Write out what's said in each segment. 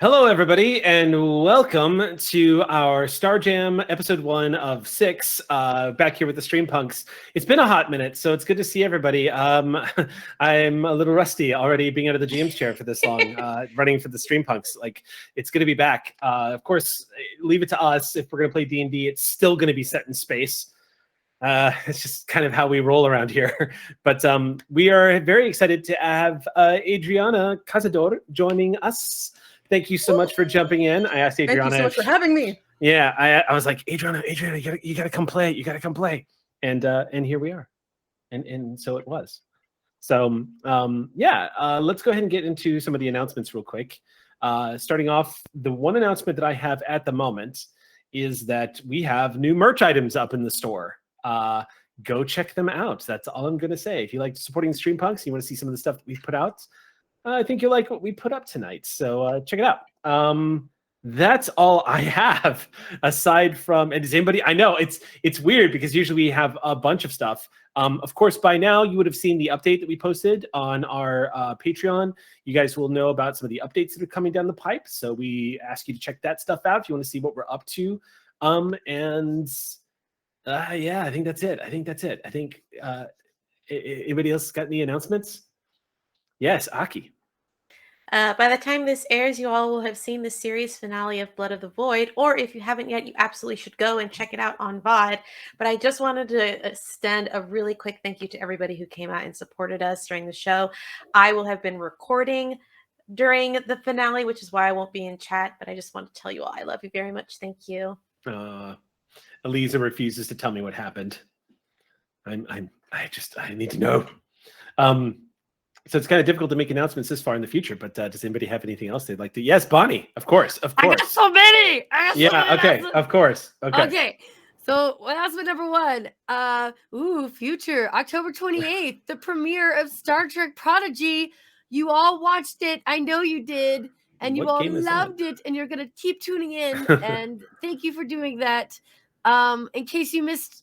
Hello, everybody, and welcome to our Spelljammer episode 1 of 6. Back here with the Stream Punks. It's been a hot minute, so it's good to see everybody. I'm a little rusty already, being out of the GM's chair for this long, running for the Stream Punks. Like, it's good to be back. Of course, leave it to us. If we're going to play D&D, it's still going to be set in space. It's just kind of how we roll around here. But we are very excited to have Adriana Cazador joining us. Thank you so much for jumping in. I asked Adriana. Thank you so much for having me. Yeah, I was like, Adriana, you gotta come play. You gotta come play. And here we are. And so it was. So let's go ahead and get into some of the announcements real quick. Starting off, the one announcement that I have at the moment is that we have new merch items up in the store. Go check them out. That's all I'm gonna say. If you like supporting Stream Punks, you want to see some of the stuff that we've put out, I think you'll like what we put up tonight. So check it out. That's all I have aside from, and does anybody, I know it's weird because usually we have a bunch of stuff. Of course, by now you would have seen the update that we posted on our Patreon. You guys will know about some of the updates that are coming down the pipe. So we ask you to check that stuff out if you want to see what we're up to. Yeah, I think that's it. I think anybody else got any announcements? Yes, Aki. By the time this airs, you all will have seen the series finale of Blood of the Void, or if you haven't yet, you absolutely should go and check it out on VOD. But I just wanted to extend a really quick thank you to everybody who came out and supported us during the show. I will have been recording during the finale, which is why I won't be in chat, but I just want to tell you all I love you very much. Thank you. Eliza refuses to tell me what happened. I need to know. So it's kind of difficult to make announcements this far in the future, but does anybody have anything else they'd like to? Yes, Bonnie, of course. I got so many. Okay, of course. Okay. So announcement number 1. Future, October 28th, the premiere of Star Trek Prodigy. You all watched it. I know you did. And you all loved it. And you're going to keep tuning in. And thank you for doing that. In case you missed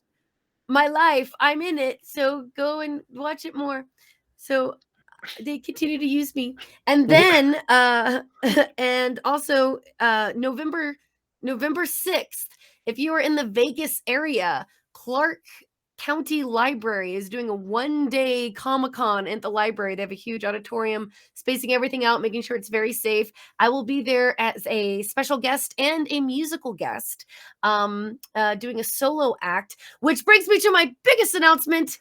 my life, I'm in it. So go and watch it more. So they continue to use me. And then and also November 6th, if you are in the Vegas area, Clark County Library is doing a 1-day Comic-Con at the library. They have a huge auditorium, spacing everything out, making sure it's very safe. I will be there as a special guest and a musical guest, doing a solo act, which brings me to my biggest announcement.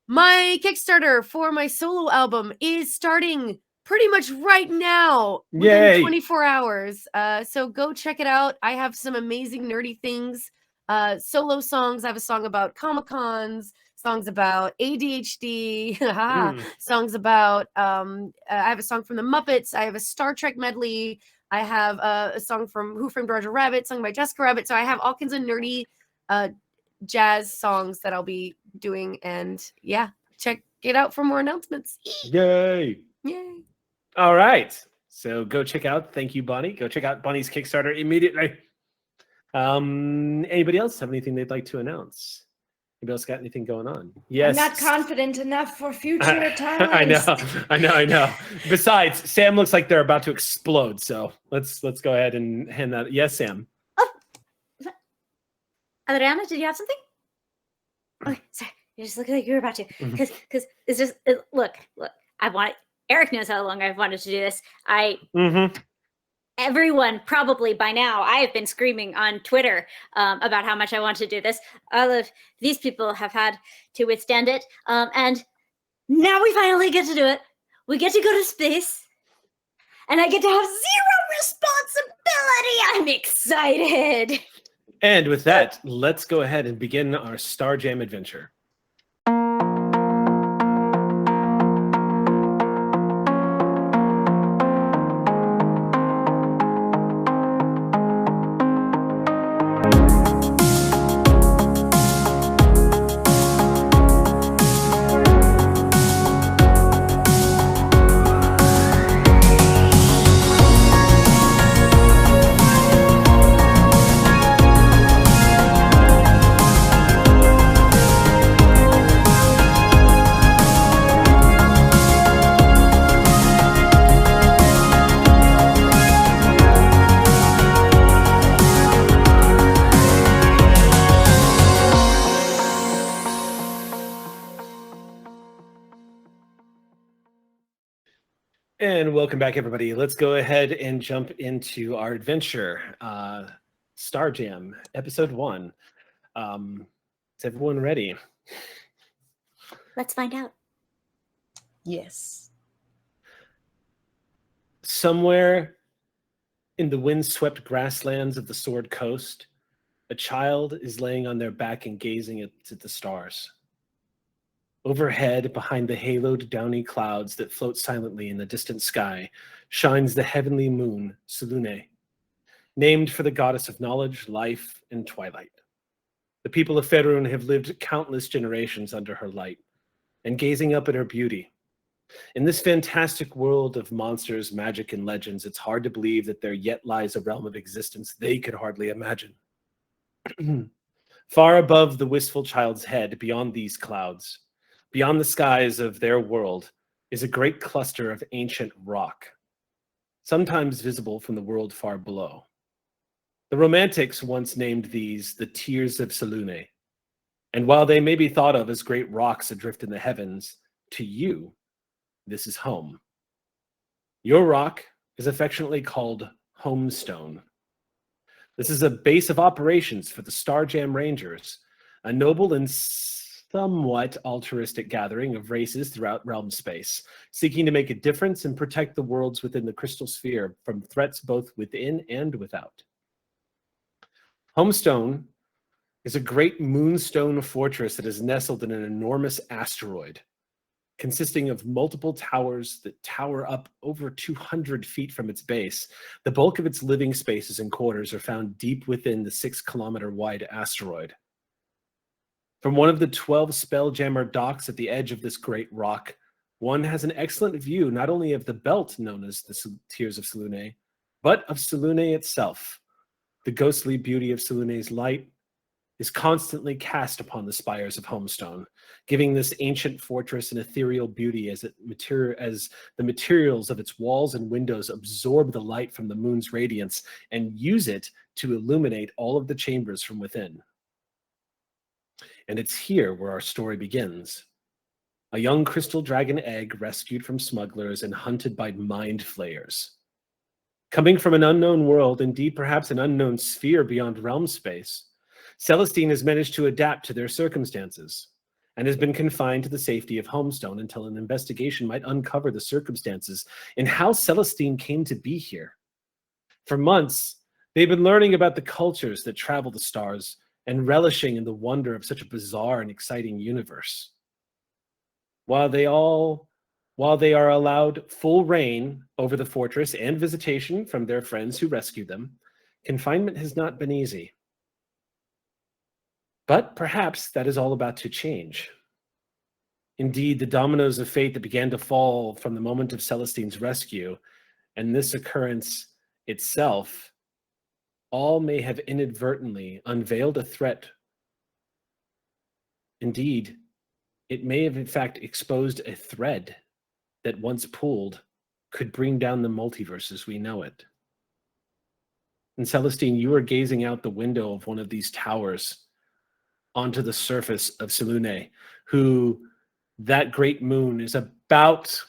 My Kickstarter for my solo album is starting pretty much right now, within 24 hours. So go check it out. I have some amazing nerdy things, solo songs. I have a song about Comic-Cons, songs about ADHD, songs about, I have a song from the Muppets. I have a Star Trek medley. I have a song from Who Framed Roger Rabbit, sung by Jessica Rabbit. So I have all kinds of nerdy jazz songs that I'll be doing, and yeah, check it out for more announcements. Yay All right, so go check out, thank you, Bonnie, go check out Bonnie's Kickstarter immediately. Anybody else have anything they'd like to announce? Anybody else got anything going on? Yes. I'm not confident enough for future times. I know. Besides, Sam looks like they're about to explode, so let's go ahead and hand that. Yes, Sam. Adriana, did you have something? Okay, sorry. You just look like you were about to. Because it's just, look. Eric knows how long I've wanted to do this. Everyone probably by now, I have been screaming on Twitter about how much I want to do this. All of these people have had to withstand it. And now we finally get to do it. We get to go to space. And I get to have zero responsibility. I'm excited. And with that, let's go ahead and begin our Spelljammer adventure. welcome back, everybody. Let's go ahead and jump into our adventure. Star Jam, episode 1. Is everyone ready? Let's find out. Yes. Somewhere in the windswept grasslands of the Sword Coast, a child is laying on their back and gazing at the stars. Overhead, behind the haloed downy clouds that float silently in the distant sky, shines the heavenly moon, Selune, named for the goddess of knowledge, life, and twilight. The people of Faerun have lived countless generations under her light, and gazing up at her beauty. In this fantastic world of monsters, magic, and legends, it's hard to believe that there yet lies a realm of existence they could hardly imagine. Far above the wistful child's head, beyond these clouds, beyond the skies of their world, is a great cluster of ancient rock, sometimes visible from the world far below. The Romantics once named these the Tears of Selune, and while they may be thought of as great rocks adrift in the heavens, to you, this is home. Your rock is affectionately called Homestone. This is a base of operations for the Star Jam Rangers, a noble and somewhat altruistic gathering of races throughout realm space, seeking to make a difference and protect the worlds within the crystal sphere from threats both within and without. Homestone is a great moonstone fortress that is nestled in an enormous asteroid, consisting of multiple towers that tower up over 200 feet from its base. The bulk of its living spaces and quarters are found deep within the 6-kilometer wide asteroid. From one of the 12 Spelljammer docks at the edge of this great rock, one has an excellent view not only of the belt known as the Tears of Selune, but of Selune itself. The ghostly beauty of Selune's light is constantly cast upon the spires of Homestone, giving this ancient fortress an ethereal beauty as the materials of its walls and windows absorb the light from the moon's radiance and use it to illuminate all of the chambers from within. And it's here where our story begins. A young crystal dragon egg rescued from smugglers and hunted by Mind Flayers. Coming from an unknown world, indeed perhaps an unknown sphere beyond realm space, Celestine has managed to adapt to their circumstances and has been confined to the safety of Homestone until an investigation might uncover the circumstances and how Celestine came to be here. For months, they've been learning about the cultures that travel the stars and relishing in the wonder of such a bizarre and exciting universe. While they are allowed full reign over the fortress and visitation from their friends who rescued them, confinement has not been easy. But perhaps that is all about to change. Indeed, the dominoes of fate that began to fall from the moment of Celestine's rescue and this occurrence itself all may have inadvertently unveiled a threat. Indeed, it may have in fact exposed a thread that once pulled could bring down the multiverse as we know it. And Celestine, you are gazing out the window of one of these towers onto the surface of Selune, who that great moon is about,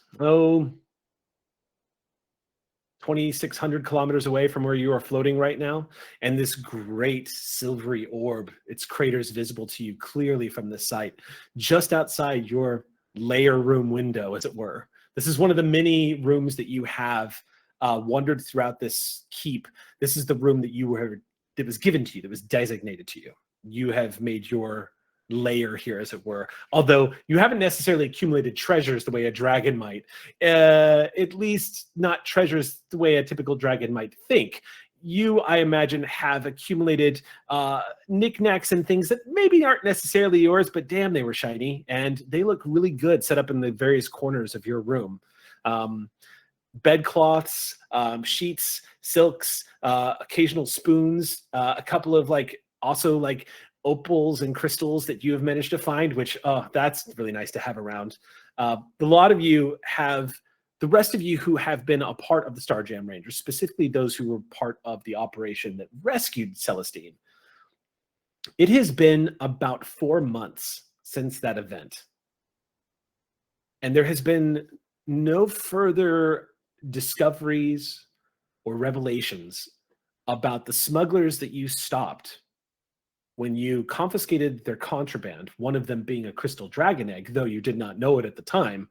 2,600 kilometers away from where you are floating right now. And this great silvery orb, its crater is visible to you clearly from the site, just outside your lair room window, as it were. This is one of the many rooms that you have wandered throughout this keep. This is the room that was given to you, that was designated to you. You have made your layer here, as it were. Although you haven't necessarily accumulated treasures the way a dragon might, at least not treasures the way a typical dragon might think. You, I imagine, have accumulated knickknacks and things that maybe aren't necessarily yours, but damn, they were shiny and they look really good set up in the various corners of your room. Bedcloths, sheets, silks, occasional spoons, a couple of also opals and crystals that you have managed to find, which that's really nice to have around. The rest of you who have been a part of the Star Jam Rangers, specifically those who were part of the operation that rescued Celestine, it has been about 4 months since that event. And there has been no further discoveries or revelations about the smugglers that you stopped when you confiscated their contraband, one of them being a crystal dragon egg, though you did not know it at the time,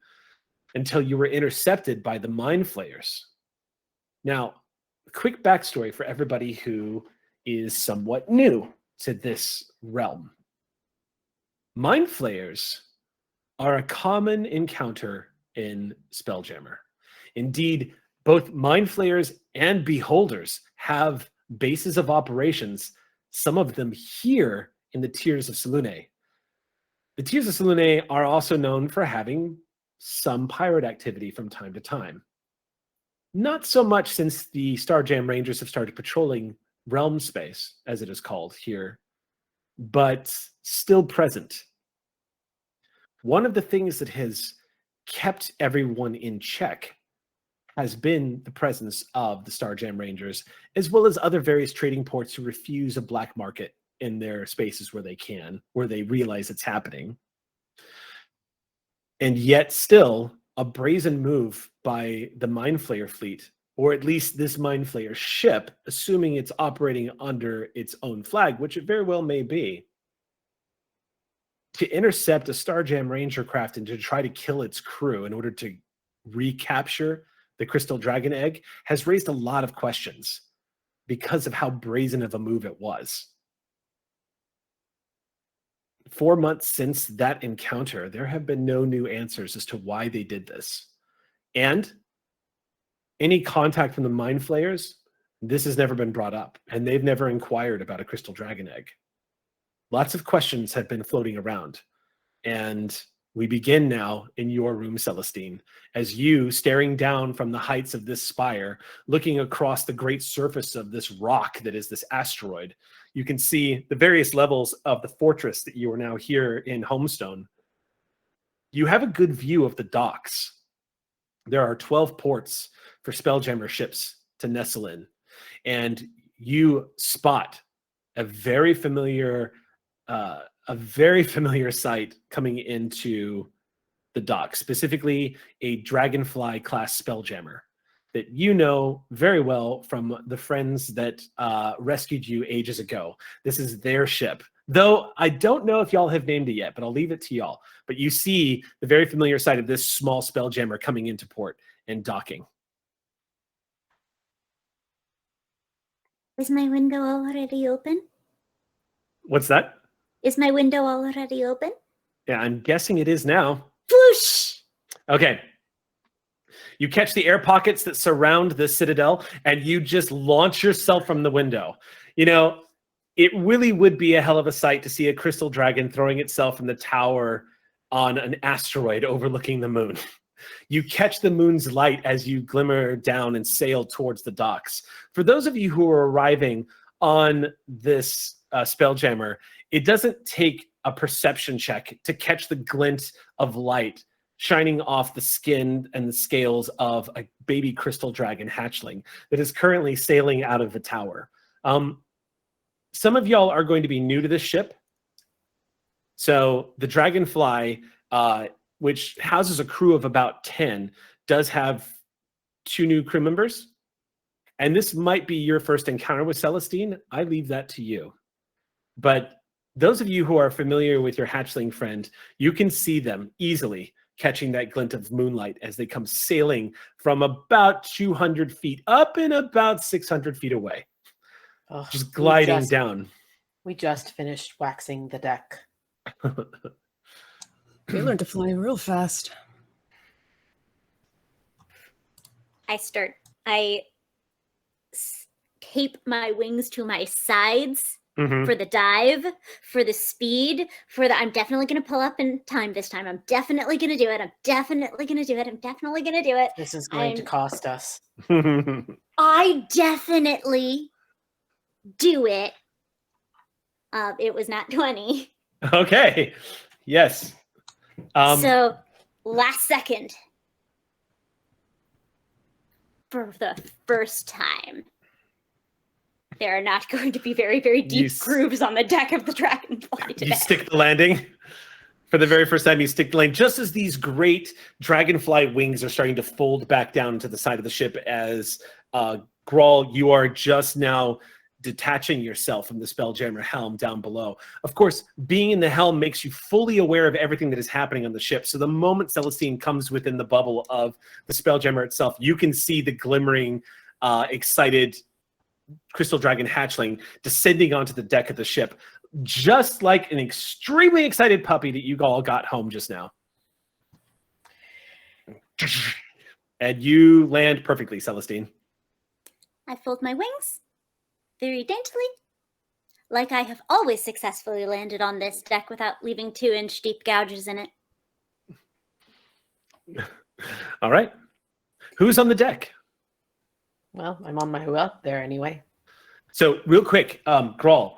until you were intercepted by the Mind Flayers. Now, a quick backstory for everybody who is somewhat new to this realm. Mind Flayers are a common encounter in Spelljammer. Indeed, both Mind Flayers and Beholders have bases of operations, some of them here in the Tears of Selûne. The Tears of Selûne are also known for having some pirate activity from time to time. Not so much since the Starjam Rangers have started patrolling realm space, as it is called here, but still present. One of the things that has kept everyone in check has been the presence of the Starjam Rangers, as well as other various trading ports who refuse a black market in their spaces where they can, where they realize it's happening. And yet still, a brazen move by the Mind Flayer fleet, or at least this Mind Flayer ship, assuming it's operating under its own flag, which it very well may be, to intercept a Starjam Ranger craft and to try to kill its crew in order to recapture the Crystal Dragon Egg has raised a lot of questions because of how brazen of a move it was. 4 months since that encounter, there have been no new answers as to why they did this. And any contact from the Mind Flayers, this has never been brought up, and they've never inquired about a Crystal Dragon Egg. Lots of questions have been floating around. And we begin now in your room, Celestine, as you, staring down from the heights of this spire, looking across the great surface of this rock that is this asteroid, you can see the various levels of the fortress that you are now here in Homestone. You have a good view of the docks. There are 12 ports for Spelljammer ships to nestle in. And you spot a very familiar sight coming into the dock, specifically a Dragonfly class Spelljammer that you know very well from the friends that rescued you ages ago. This is their ship, though I don't know if y'all have named it yet, but I'll leave it to y'all. But you see the very familiar sight of this small Spelljammer coming into port and docking. Is my window already open? What's that? Is my window already open? Yeah, I'm guessing it is now. Whoosh! Okay. You catch the air pockets that surround the citadel, and you just launch yourself from the window. You know, it really would be a hell of a sight to see a crystal dragon throwing itself from the tower on an asteroid overlooking the moon. You catch the moon's light as you glimmer down and sail towards the docks. For those of you who are arriving on this Spelljammer, it doesn't take a perception check to catch the glint of light shining off the skin and the scales of a baby crystal dragon hatchling that is currently sailing out of the tower. Some of y'all are going to be new to this ship. So the Dragonfly, which houses a crew of about 10, does have 2 new crew members. And this might be your first encounter with Celestine. I leave that to you. But those of you who are familiar with your hatchling friend, you can see them easily catching that glint of moonlight as they come sailing from about 200 feet up and about 600 feet away. Oh, Just gliding down. We just finished waxing the deck. We learned to fly real fast. I tape my wings to my sides for the dive, for the speed, for the I'm definitely going to pull up in time this time. I'm definitely going to do it. I'm definitely going to do it. I'm definitely going to do it. This is going to cost us. I definitely do it. It was not 20. Okay. Yes. So last second, for the first time, there are not going to be very, very deep grooves on the deck of the Dragonfly today. You stick the landing. For the very first time, you stick the lane just as these great dragonfly wings are starting to fold back down to the side of the ship as Grawl, you are just now detaching yourself from the Spelljammer helm down below. Of course, being in the helm makes you fully aware of everything that is happening on the ship. So the moment Celestine comes within the bubble of the Spelljammer itself, you can see the glimmering, excited crystal dragon hatchling descending onto the deck of the ship, just like an extremely excited puppy that you all got home just now. And you land perfectly, Celestine. I fold my wings very daintily, like I have always successfully landed on this deck without leaving 2-inch deep gouges in it. All right. Who's on the deck? Well, I'm on my way up there anyway. So real quick, Grawl,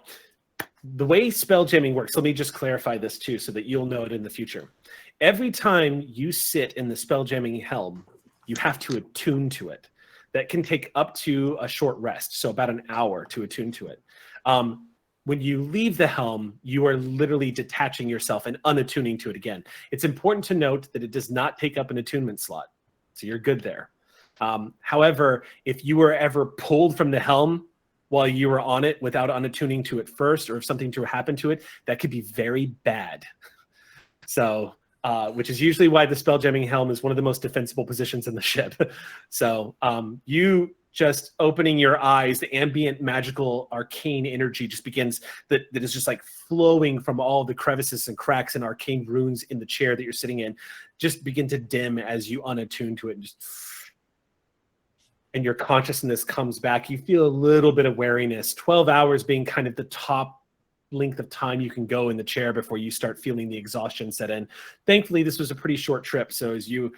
the way spelljamming works, let me just clarify this too so that you'll know it in the future. Every time you sit in the spelljamming helm, you have to attune to it. That can take up to a short rest, so about an hour to attune to it. When you leave the helm, you are literally detaching yourself and unattuning to it again. It's important to note that it does not take up an attunement slot, so you're good there. However, if you were ever pulled from the helm while you were on it without unattuning to it first, or if something to happen to it, that could be very bad. So, which is usually why the spelljamming helm is one of the most defensible positions in the ship. So you just opening your eyes, the ambient magical arcane energy just begins, that is just like flowing from all the crevices and cracks and arcane runes in the chair that you're sitting in, just begin to dim as you unattune to it. And your consciousness comes back. You feel a little bit of wariness, 12 hours being kind of the top length of time you can go in the chair before you start feeling the exhaustion set in. Thankfully, this was a pretty short trip. So as you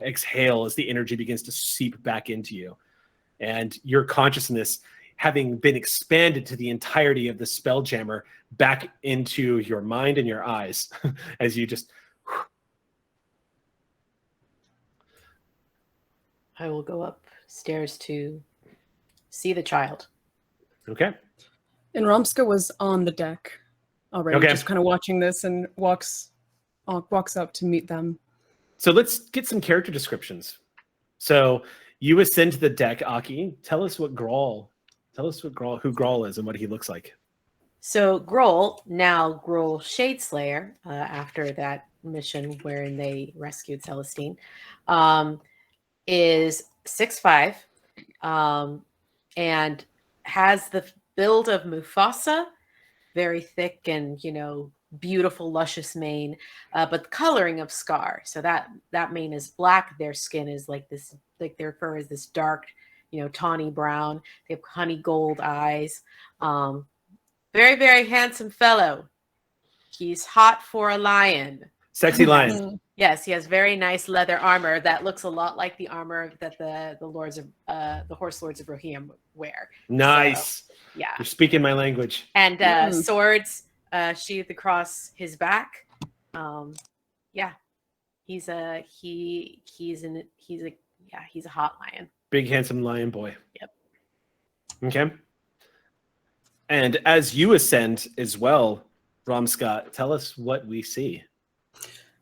exhale, as the energy begins to seep back into you, and your consciousness, having been expanded to the entirety of the Spelljammer, back into your mind and your eyes, as you just... I will go upstairs to see the child. Okay. And Romska was on the deck already, Okay. just kind of watching this, and walks up to meet them. So let's get some character descriptions. So you ascend to the deck, Aki. Tell us who Grawl is and what he looks like. So Grohl, now Grohl Shadeslayer, after that mission wherein they rescued Celestine, is 6'5", and has the build of Mufasa, very thick and, beautiful, luscious mane, but the coloring of Scar. So that mane is black. Their skin is like this, like their fur is this dark, tawny brown. They have honey gold eyes. Very, very handsome fellow. He's hot for a lion. Sexy lion. Yes, he has very nice leather armor that looks a lot like the armor that the lords of the horse lords of Rohirrim wear. Nice. So, yeah. You're speaking my language. And swords sheathed across his back. Yeah, he's a hot lion. Big handsome lion boy. Yep. Okay. And as you ascend as well, Romska, tell us what we see.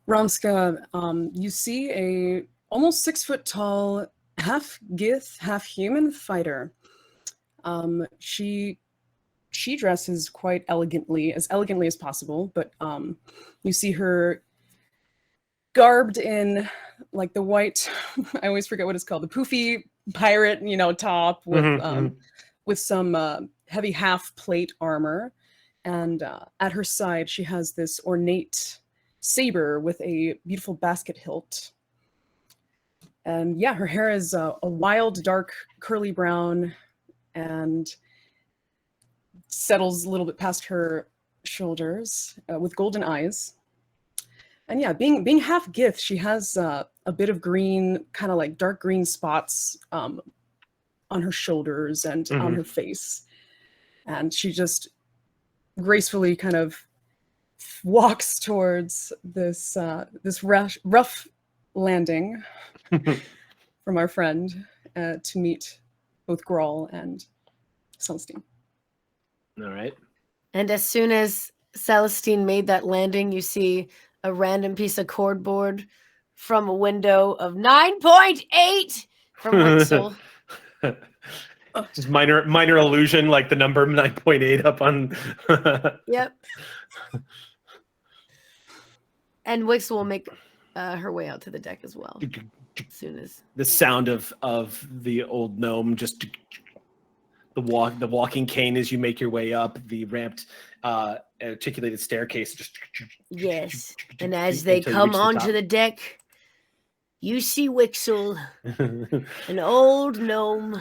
Romska, you see a almost 6 foot tall, half Gith, half human fighter. She dresses quite elegantly as possible, but you see her garbed in like the white, I always forget what it's called, the poofy pirate, top with some heavy half plate armor. And at her side, she has this ornate saber with a beautiful basket hilt. And yeah, her hair is a wild, dark, curly brown and settles a little bit past her shoulders with golden eyes. And yeah, being half Gith, she has a bit of green, kind of like dark green spots on her shoulders and on her face. And she just gracefully kind of walks towards this rough landing from our friend to meet both Grawl and Celestine. All right. And as soon as Celestine made that landing, you see a random piece of cordboard from a window of 9.8 from Wixel. Just minor illusion, like the number 9.8 up on. Yep. And Wixel will make her way out to the deck as well. As soon as the sound of the old gnome, just the walking cane as you make your way up the ramped articulated staircase. Just yes, and as they come onto the deck, you see Wixel, an old gnome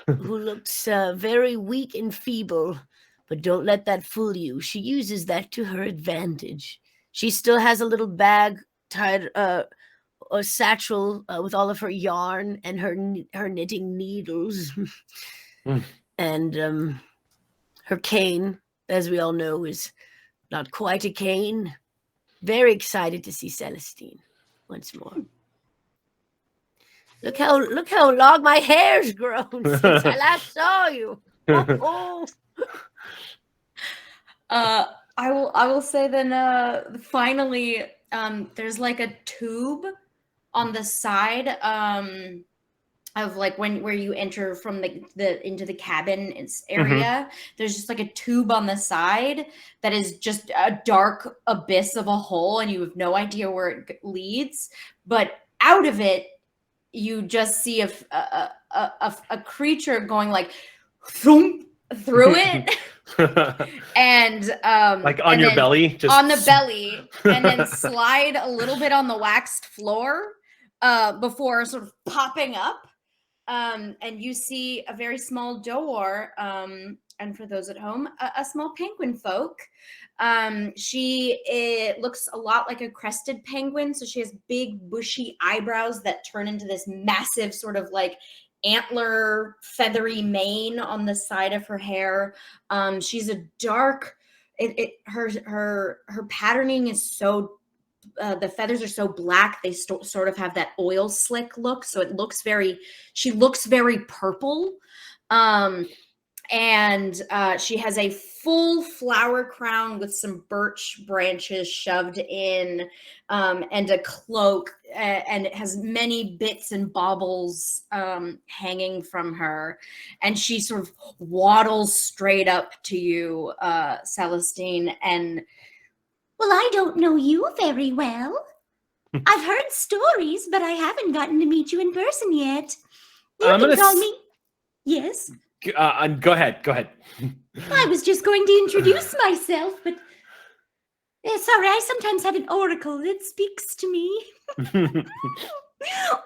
who looks very weak and feeble, but don't let that fool you. She uses that to her advantage. She still has a little bag tied, a satchel with all of her yarn and her knitting needles, and her cane, as we all know, is not quite a cane. Very excited to see Celestine once more. Look how long my hair's grown since I last saw you. Oh. I will say then finally there's like a tube on the side of like where you enter from the into the cabin area. There's just like a tube on the side that is just a dark abyss of a hole, and you have no idea where it leads. But out of it, you just see a creature going like through it. And like on your belly, just on the belly, and then slide a little bit on the waxed floor before sort of popping up. And you see a very small door, and for those at home, a small penguin folk. It looks a lot like a crested penguin, so she has big bushy eyebrows that turn into this massive sort of like antler feathery mane on the side of her hair. She's a dark, her patterning is so the feathers are so black, they sort of have that oil slick look, so she looks very purple. And she has a full flower crown with some birch branches shoved in, and a cloak, and it has many bits and baubles hanging from her. And she sort of waddles straight up to you, Celestine, and, well, I don't know you very well. I've heard stories, but I haven't gotten to meet you in person yet. You can call me. Yes? Go ahead. I was just going to introduce myself, but sorry, I sometimes have an oracle that speaks to me.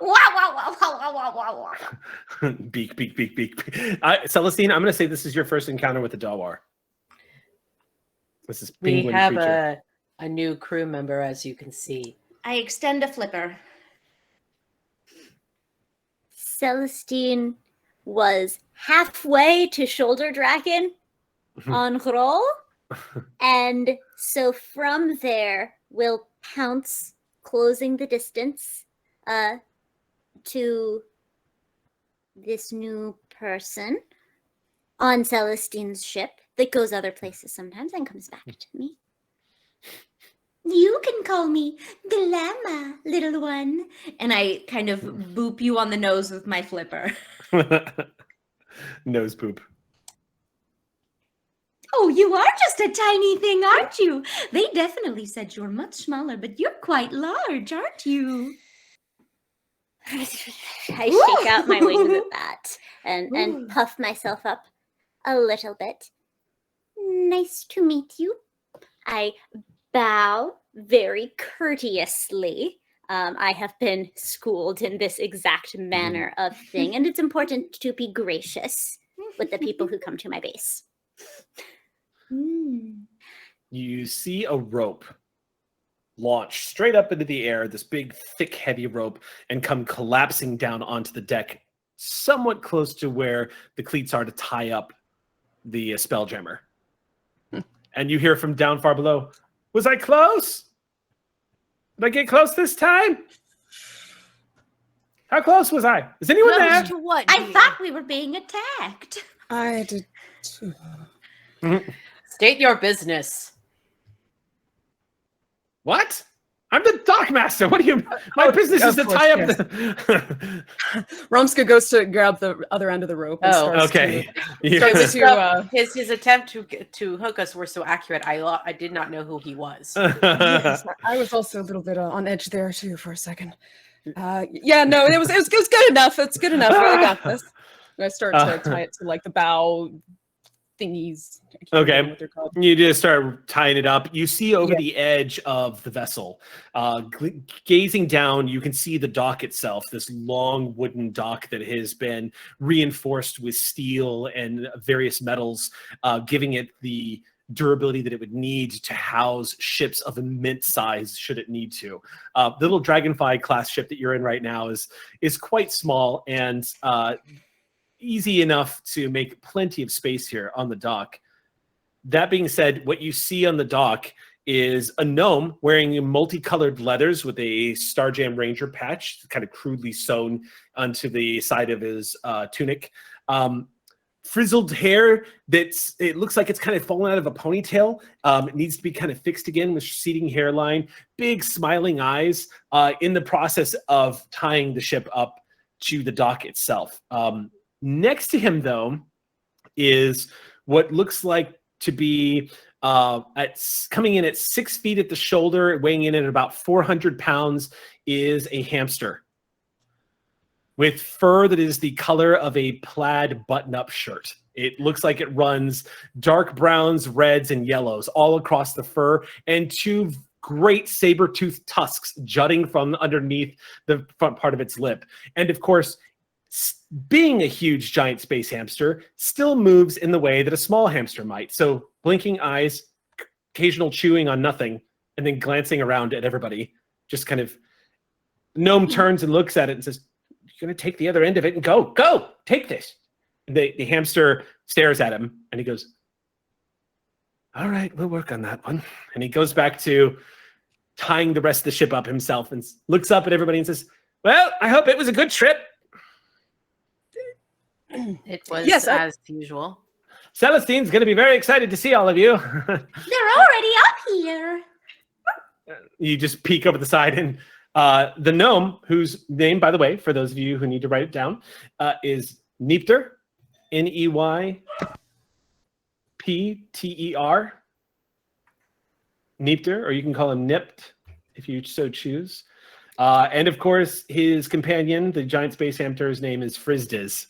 Wow. Beak. Celestine, I'm going to say this is your first encounter with the Dawar. This is We penguin have creature. a new crew member, as you can see. I extend a flipper. Celestine was halfway to shoulder dragon on roll, and so from there we'll pounce, closing the distance to this new person on Celestine's ship that goes other places sometimes and comes back to me. You can call me Glamour, little one. And I kind of boop you on the nose with my flipper. Nose poop. Oh, you are just a tiny thing, aren't you? They definitely said you're much smaller, but you're quite large, aren't you? I shake out my wings at that and puff myself up a little bit. Nice to meet you. I bow very courteously. I have been schooled in this exact manner of thing, and it's important to be gracious with the people who come to my base. You see a rope launch straight up into the air, this big, thick, heavy rope, and come collapsing down onto the deck, somewhat close to where the cleats are to tie up the Spelljammer. And you hear from down far below, "Was I close? Did I get close this time? How close was I? Is anyone there?" To what? I dear? thought we were being attacked. I did too. State your business. What? I'm the dockmaster. What do you? My business is to of course, tie up yes. the. Romska goes to grab the other end of the rope. And Oh, starts Okay. To, starts to, His attempt to hook us were so accurate. I did not know who he was. yes, I was also a little bit on edge there too for a second. Yeah, no, it was good enough. It's good enough. I got this. I start to tie it to like the bow thingies. I can't remember what they're called. You just start tying it up. You see over the edge of the vessel, gazing down, you can see the dock itself, this long wooden dock that has been reinforced with steel and various metals, giving it the durability that it would need to house ships of immense size should it need to. The little Dragonfly class ship that you're in right now is quite small and easy enough to make plenty of space here on the dock. That being said, what you see on the dock is a gnome wearing multicolored leathers with a Starjam Ranger patch, kind of crudely sewn onto the side of his tunic. Frizzled hair it looks like it's kind of fallen out of a ponytail. It needs to be kind of fixed again with receding hairline, big smiling eyes, in the process of tying the ship up to the dock itself. Next to him, though, is what looks like to be coming in at 6 feet at the shoulder, weighing in at about 400 pounds, is a hamster with fur that is the color of a plaid button-up shirt. It looks like it runs dark browns, reds, and yellows all across the fur, and two great saber-toothed tusks jutting from underneath the front part of its lip. And of course, being a huge giant space hamster, still moves in the way that a small hamster might. So blinking eyes, occasional chewing on nothing, and then glancing around at everybody. Just kind of, gnome turns and looks at it and says, "You're going to take the other end of it and go, take this." And the hamster stares at him and he goes, "All right, we'll work on that one." And he goes back to tying the rest of the ship up himself and looks up at everybody and says, "Well, I hope it was a good trip." It was as usual. Celestine's going to be very excited to see all of you. They're already up here. You just peek over the side, and the gnome, whose name, by the way, for those of you who need to write it down, is Neipter, Neypter. Neipter, or you can call him Nipt if you so choose. And of course, his companion, the giant space hamster's name is Frizdiz.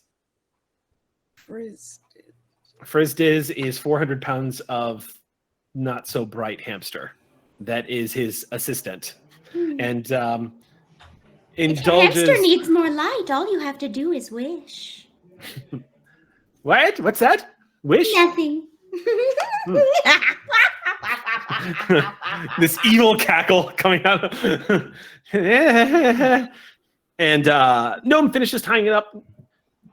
Frizdiz is 400 pounds of not so bright hamster. That is his assistant. And indulges. If your hamster needs more light, all you have to do is wish. What? What's that? Wish? Nothing. This evil cackle coming out. And Gnome finishes tying it up,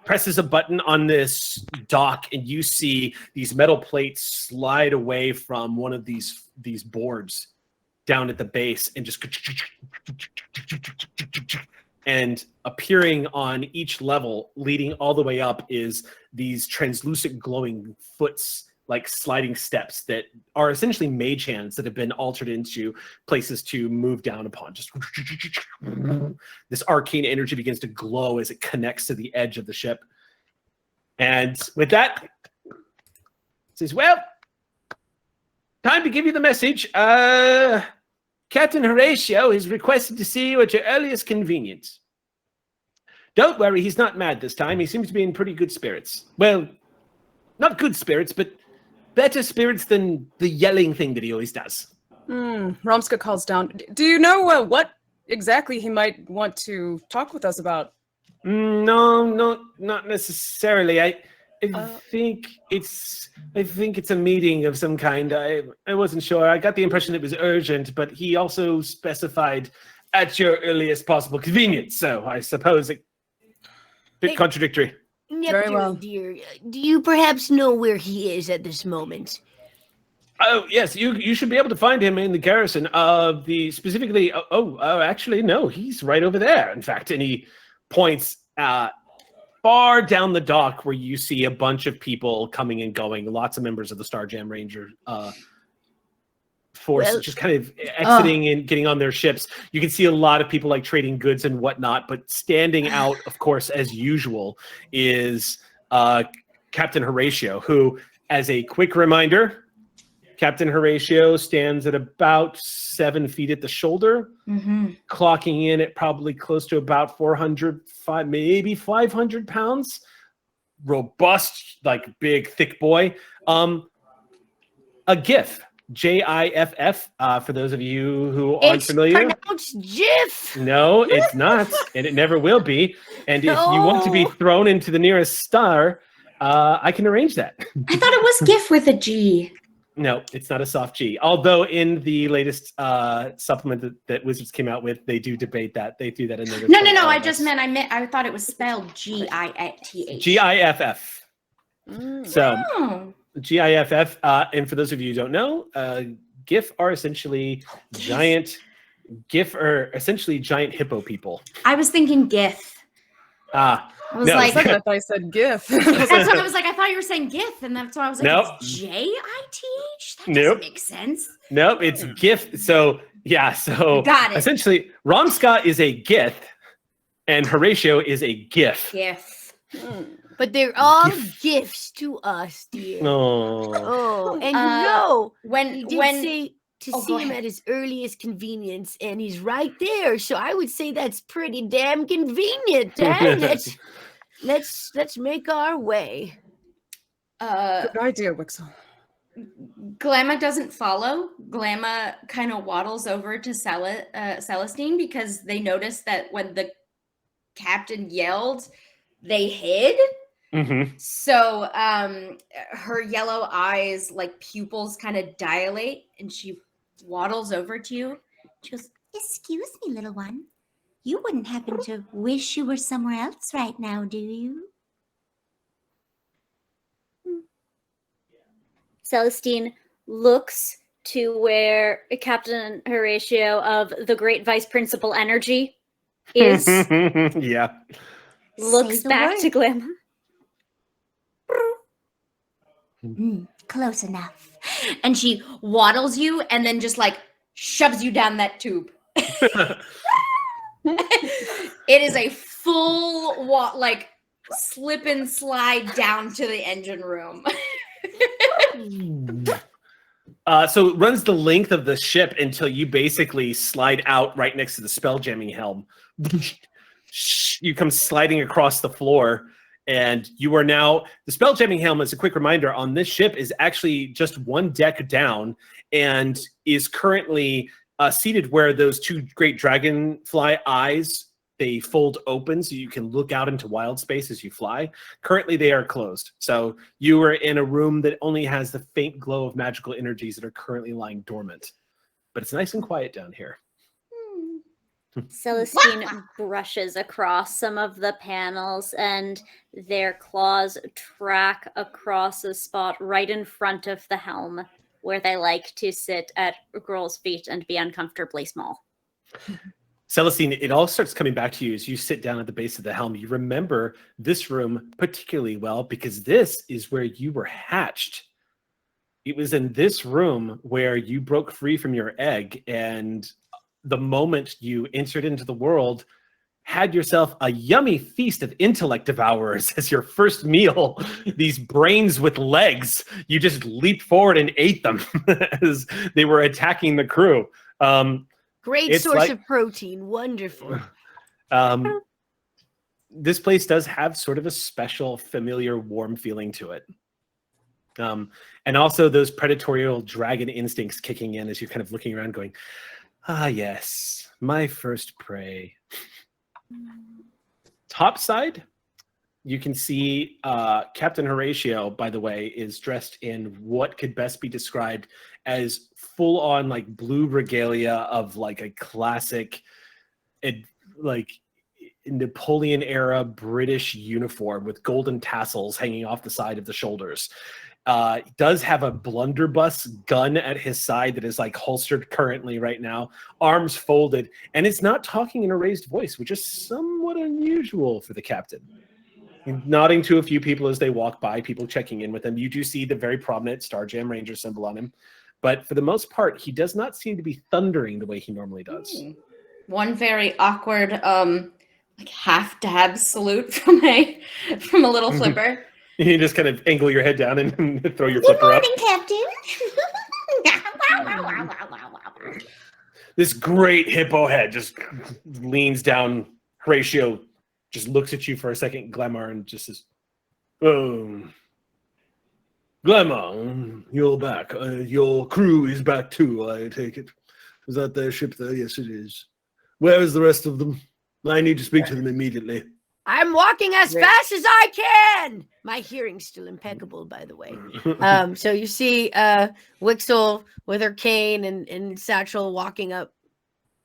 presses a button on this dock, and you see these metal plates slide away from one of these boards down at the base and just, and appearing on each level leading all the way up is these translucent glowing foots, like sliding steps that are essentially mage hands that have been altered into places to move down upon. Just this arcane energy begins to glow as it connects to the edge of the ship. And with that, it says, "Well, time to give you the message. Captain Horatio is requested to see you at your earliest convenience. Don't worry, he's not mad this time. He seems to be in pretty good spirits. Well, not good spirits, but better spirits than the yelling thing that he always does." Romska calls down. Do you know what exactly he might want to talk with us about? No, not necessarily. I think it's a meeting of some kind. I wasn't sure. I got the impression it was urgent, but he also specified at your earliest possible convenience. So I suppose it bit contradictory. Very well. Dear, do you perhaps know where he is at this moment? Oh yes, you should be able to find him in the garrison of the specifically. Actually, no, he's right over there. In fact, and he points far down the dock where you see a bunch of people coming and going. Lots of members of the Starjam Ranger force Well- just kind of exiting and getting on their ships. You can see a lot of people like trading goods and whatnot, but standing out, of course, as usual, is Captain Horatio, who, as a quick reminder, Captain Horatio stands at about 7 feet at the shoulder, clocking in at probably close to about 400, maybe 500 pounds. Robust, like big, thick boy. A GIF, Jiff, for those of you who aren't It's familiar. pronounced GIF. No, it's not, and it never will be. And if you want to be No. thrown into the nearest star, I can arrange that. I thought it was GIF with a G. No, it's not a soft G. Although in the latest supplement that Wizards came out with, they do debate that. They do that in their No. I just meant I thought it was spelled GIFF. GIFF. So Oh. GIFF, and for those of you who don't know, GIF are essentially giant hippo people. I was thinking GIF. I was No, like, it's Like I thought I said GIF. that's what I was like. I thought you were saying GIF, and that's why I was like, Nope. it's JITH? That Nope. doesn't make sense. Nope, it's GIF. So yeah, so Got it. essentially, Romska is a GIF, and Horatio is a GIF. GIF. But they're all gifts to us, dear. Oh, Oh, and he When did say to Oh, see go him ahead. at his earliest convenience, and he's right there. So I would say that's pretty damn convenient. And let's make our way. Good idea, Wixel. Glamma doesn't follow. Glamma kind of waddles over to Celestine because they noticed that when the captain yelled, they hid. mm-hmm. So her yellow eyes, like pupils, kind of dilate, and she waddles over to you. She goes, Excuse me, little one. You wouldn't happen to wish you were somewhere else right now, do you? Celestine looks to where Captain Horatio of the Great Vice Principal Energy is, Yeah. looks Say the back word. to Glam. Close enough. and she waddles you, and then just like shoves you down that tube. It is a full like slip and slide down to the engine room. So it runs the length of the ship until you basically slide out right next to the spelljamming helm. You come sliding across the floor, and you are now the spelljamming helm. As a quick reminder, on this ship is actually just one deck down, and is currently seated where those two great dragonfly eyes, they fold open so you can look out into wild space as you fly. Currently, they are closed. So you are in a room that only has the faint glow of magical energies that are currently lying dormant. But it's nice and quiet down here. Celestine brushes across some of the panels, and their claws track across a spot right in front of the helm where they like to sit at Girl's feet and be uncomfortably small. Celestine, it all starts coming back to you as you sit down at the base of the helm. You remember this room particularly well because this is where you were hatched. It was in this room where you broke free from your egg, and the moment you entered into the world, had yourself a yummy feast of intellect devourers as your first meal. These brains with legs, you just leaped forward and ate them as they were attacking the crew. Great It's source like- of protein. Wonderful. This place does have sort of a special, familiar, warm feeling to it. And also those predatory dragon instincts kicking in as you're kind of looking around going, ah, yes, my first prey. Top side, you can see Captain Horatio, by the way, is dressed in what could best be described as full-on like blue regalia of like a classic, like Napoleon era British uniform with golden tassels hanging off the side of the shoulders. He does have a blunderbuss gun at his side that is like holstered currently right now, arms folded, and it's not talking in a raised voice, which is somewhat unusual for the captain. He's nodding to a few people as they walk by, people checking in with him. You do see the very prominent Starjam Ranger symbol on him. But for the most part, he does not seem to be thundering the way he normally does. One very awkward, like half dab salute from a little flipper. You just kind of angle your head down and throw your Good flipper up. morning, Captain. Wow, wow, wow, wow, wow, wow. This great hippo head just leans down. Horatio just looks at you for a second, Glamour, and just says, "Oh, Glamour, you're back. Your crew is back too, I take it. Is that their ship there? Yes, it is. Where is the rest of them? I need to speak to them immediately." I'm walking as fast as I can. My hearing's still impeccable, by the way. So you see Wixel with her cane and satchel walking up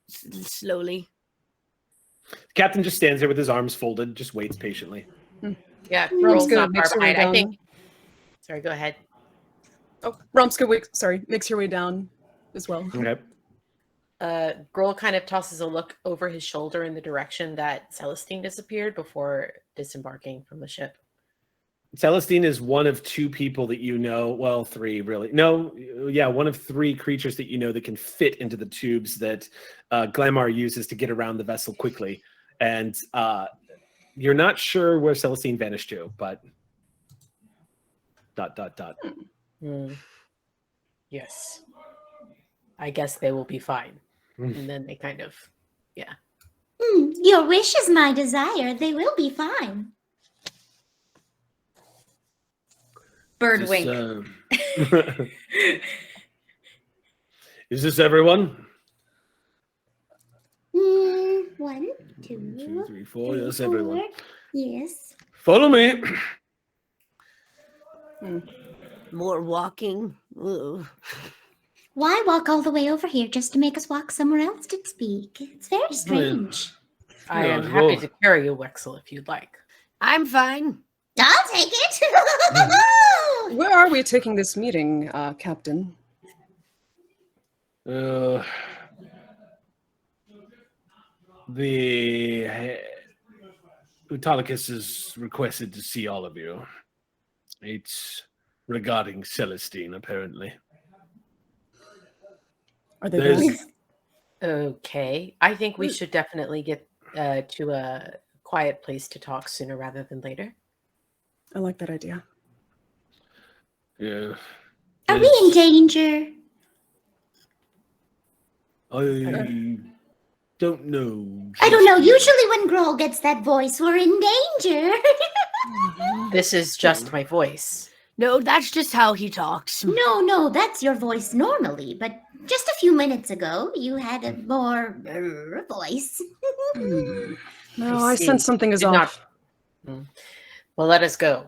slowly. The captain just stands there with his arms folded, just waits patiently. Yeah, Rumska girl's not makes far her way behind. I down. think. Sorry, go ahead. Oh, Rumska makes her way down as well. Okay. Grohl kind of tosses a look over his shoulder in the direction that Celestine disappeared before disembarking from the ship. Celestine is one of two people that you know. Well, three, really. No, yeah, one of three creatures that you know that can fit into the tubes that Glamour uses to get around the vessel quickly. And you're not sure where Celestine vanished to, but ... Yes. I guess they will be fine. And then they kind of, yeah. Your wish is my desire. They will be fine. Bird wink. Is this everyone? 1, 2, 2, 3, 4. Yes, 4. everyone. Yes. Follow me. More walking. Ugh. Why walk all the way over here just to make us walk somewhere else to speak? It's very strange. I am Yeah, happy well- to carry you, Wexel, if you'd like. I'm fine. I'll take it. Where are we taking this meeting, Captain? The Autolycus has requested to see all of you. It's regarding Celestine, apparently. Are they There's- back? Okay. I think we should definitely get to a quiet place to talk sooner rather than later. I like that idea. Yeah. Are we in danger? I don't know. I don't know. Usually when Grohl gets that voice, we're in danger. This is just my voice. No, that's just how he talks. No, that's your voice normally. But just a few minutes ago, you had a more voice. No, I I see. sense something is Did off. Well, let us go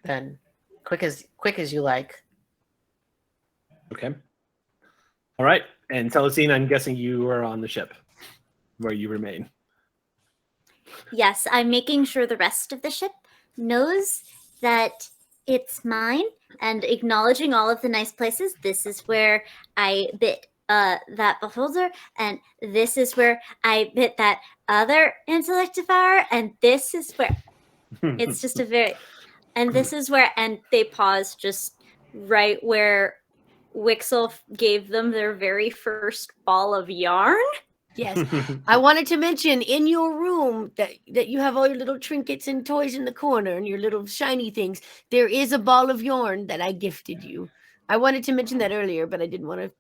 then. Quick as you like. Okay. All right. And Celestine, I'm guessing you are on the ship where you remain. Yes, I'm making sure the rest of the ship knows that it's mine and acknowledging all of the nice places. This is where I bit that beholder, and this is where I bit that other intellect devourer, and this is where it's just a very, and this is where, and they pause just right where Wixel gave them their very first ball of yarn. Yes. I wanted to mention in your room that you have all your little trinkets and toys in the corner and your little shiny things. There is a ball of yarn that I gifted you. I wanted to mention that earlier, but I didn't want to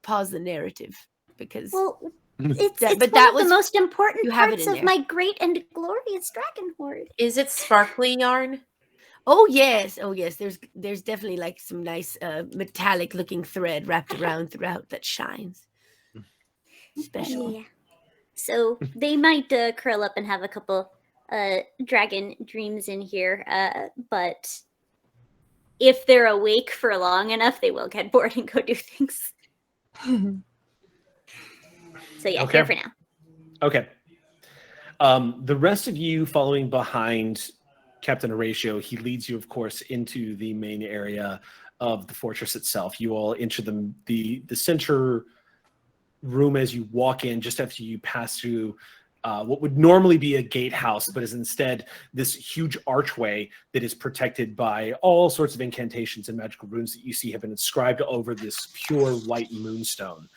pause the narrative because Well, That- it's but one that of was- the most important you have it parts in of there. my great and glorious dragon horde. Is it sparkly yarn? oh yes, there's definitely like some nice metallic looking thread wrapped around throughout that shines. Special. Yeah. So they might curl up and have a couple dragon dreams in here, but if they're awake for long enough, they will get bored and go do things. So yeah, Okay. here for now. Okay. The rest of you following behind Captain Horatio, he leads you, of course, into the main area of the fortress itself. You all enter the center room as you walk in, just after you pass through what would normally be a gatehouse, but is instead this huge archway that is protected by all sorts of incantations and magical runes that you see have been inscribed over this pure white moonstone.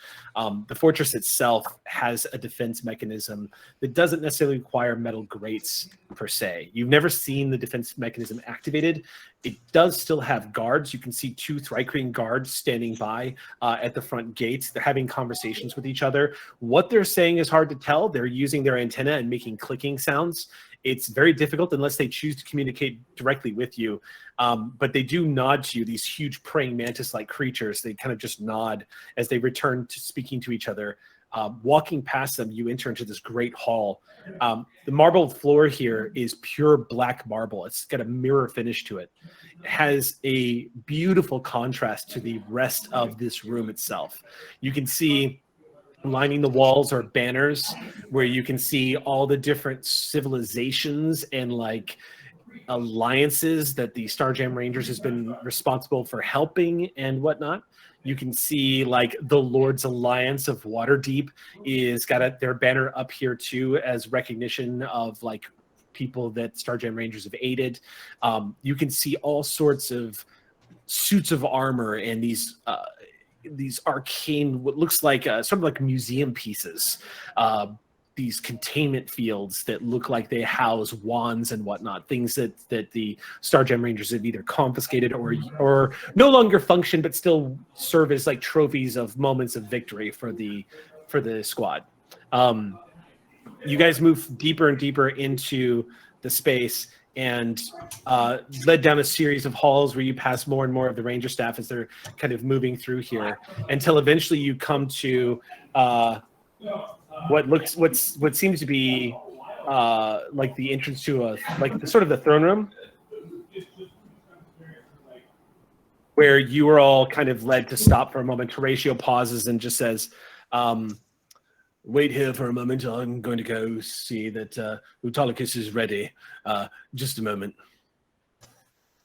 The fortress itself has a defense mechanism that doesn't necessarily require metal grates per se. You've never seen the defense mechanism activated. It does still have guards. You can see 2 Thrycreen guards standing by at the front gates. They're having conversations with each other. What they're saying is hard to tell. They're using their antenna and making clicking sounds. It's very difficult unless they choose to communicate directly with you. But they do nod to you, these huge praying mantis-like creatures. They kind of just nod as they return to speaking to each other. Walking past them, you enter into this great hall. The marble floor here is pure black marble. It's got a mirror finish to it. It has a beautiful contrast to the rest of this room itself. You can see lining the walls are banners where you can see all the different civilizations and like alliances that the Starjam Rangers has been responsible for helping and whatnot. You can see like the Lord's Alliance of Waterdeep is got their banner up here too as recognition of like people that Starjam Rangers have aided. You can see all sorts of suits of armor and these arcane, what looks like sort of like museum pieces. These containment fields that look like they house wands and whatnot, things that the Starjam Rangers have either confiscated or no longer function, but still serve as like trophies of moments of victory for the squad. You guys move deeper and deeper into the space and led down a series of halls where you pass more and more of the ranger staff as they're kind of moving through here until eventually you come to what seems to be like the entrance to sort of the throne room, where you are all kind of led to stop for a moment. Horatio pauses and just says, "Wait here for a moment. I'm going to go see that Autolycus is ready. Just a moment."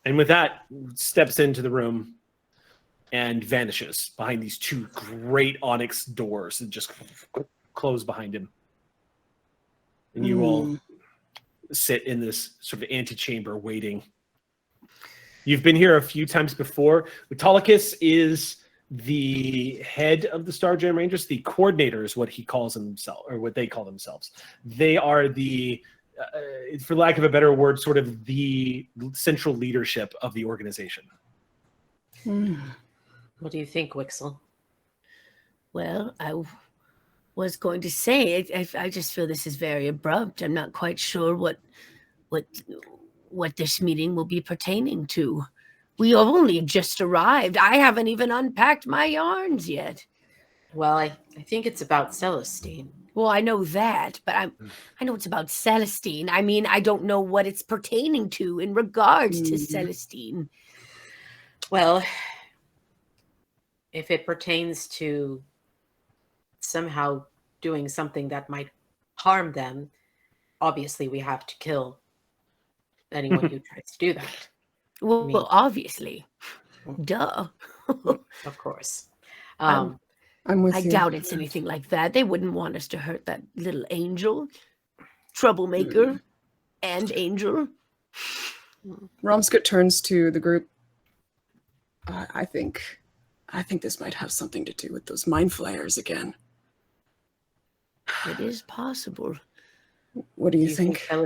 And with that, steps into the room and vanishes behind these 2 great onyx doors that just close behind him. And you all sit in this sort of antechamber waiting. You've been here a few times before. Autolycus is the head of the Starjam Rangers. The coordinator is what he calls himself, or what they call themselves. They are the, for lack of a better word, sort of the central leadership of the organization. What do you think, Wixel? Well, I was going to say, I just feel this is very abrupt. I'm not quite sure what this meeting will be pertaining to. We have only just arrived. I haven't even unpacked my yarns yet. Well, I think it's about Celestine. Well, I know that, but I know it's about Celestine. I mean, I don't know what it's pertaining to in regards to Celestine. Well, if it pertains to somehow doing something that might harm them, obviously we have to kill anyone who tries to do that. Well, obviously. Duh. Of course. I'm with I you. doubt it's anything like that. They wouldn't want us to hurt that little angel. Troublemaker and angel. Romskut turns to the group. I think this might have something to do with those Mind Flayers again. It is possible. What do you think think?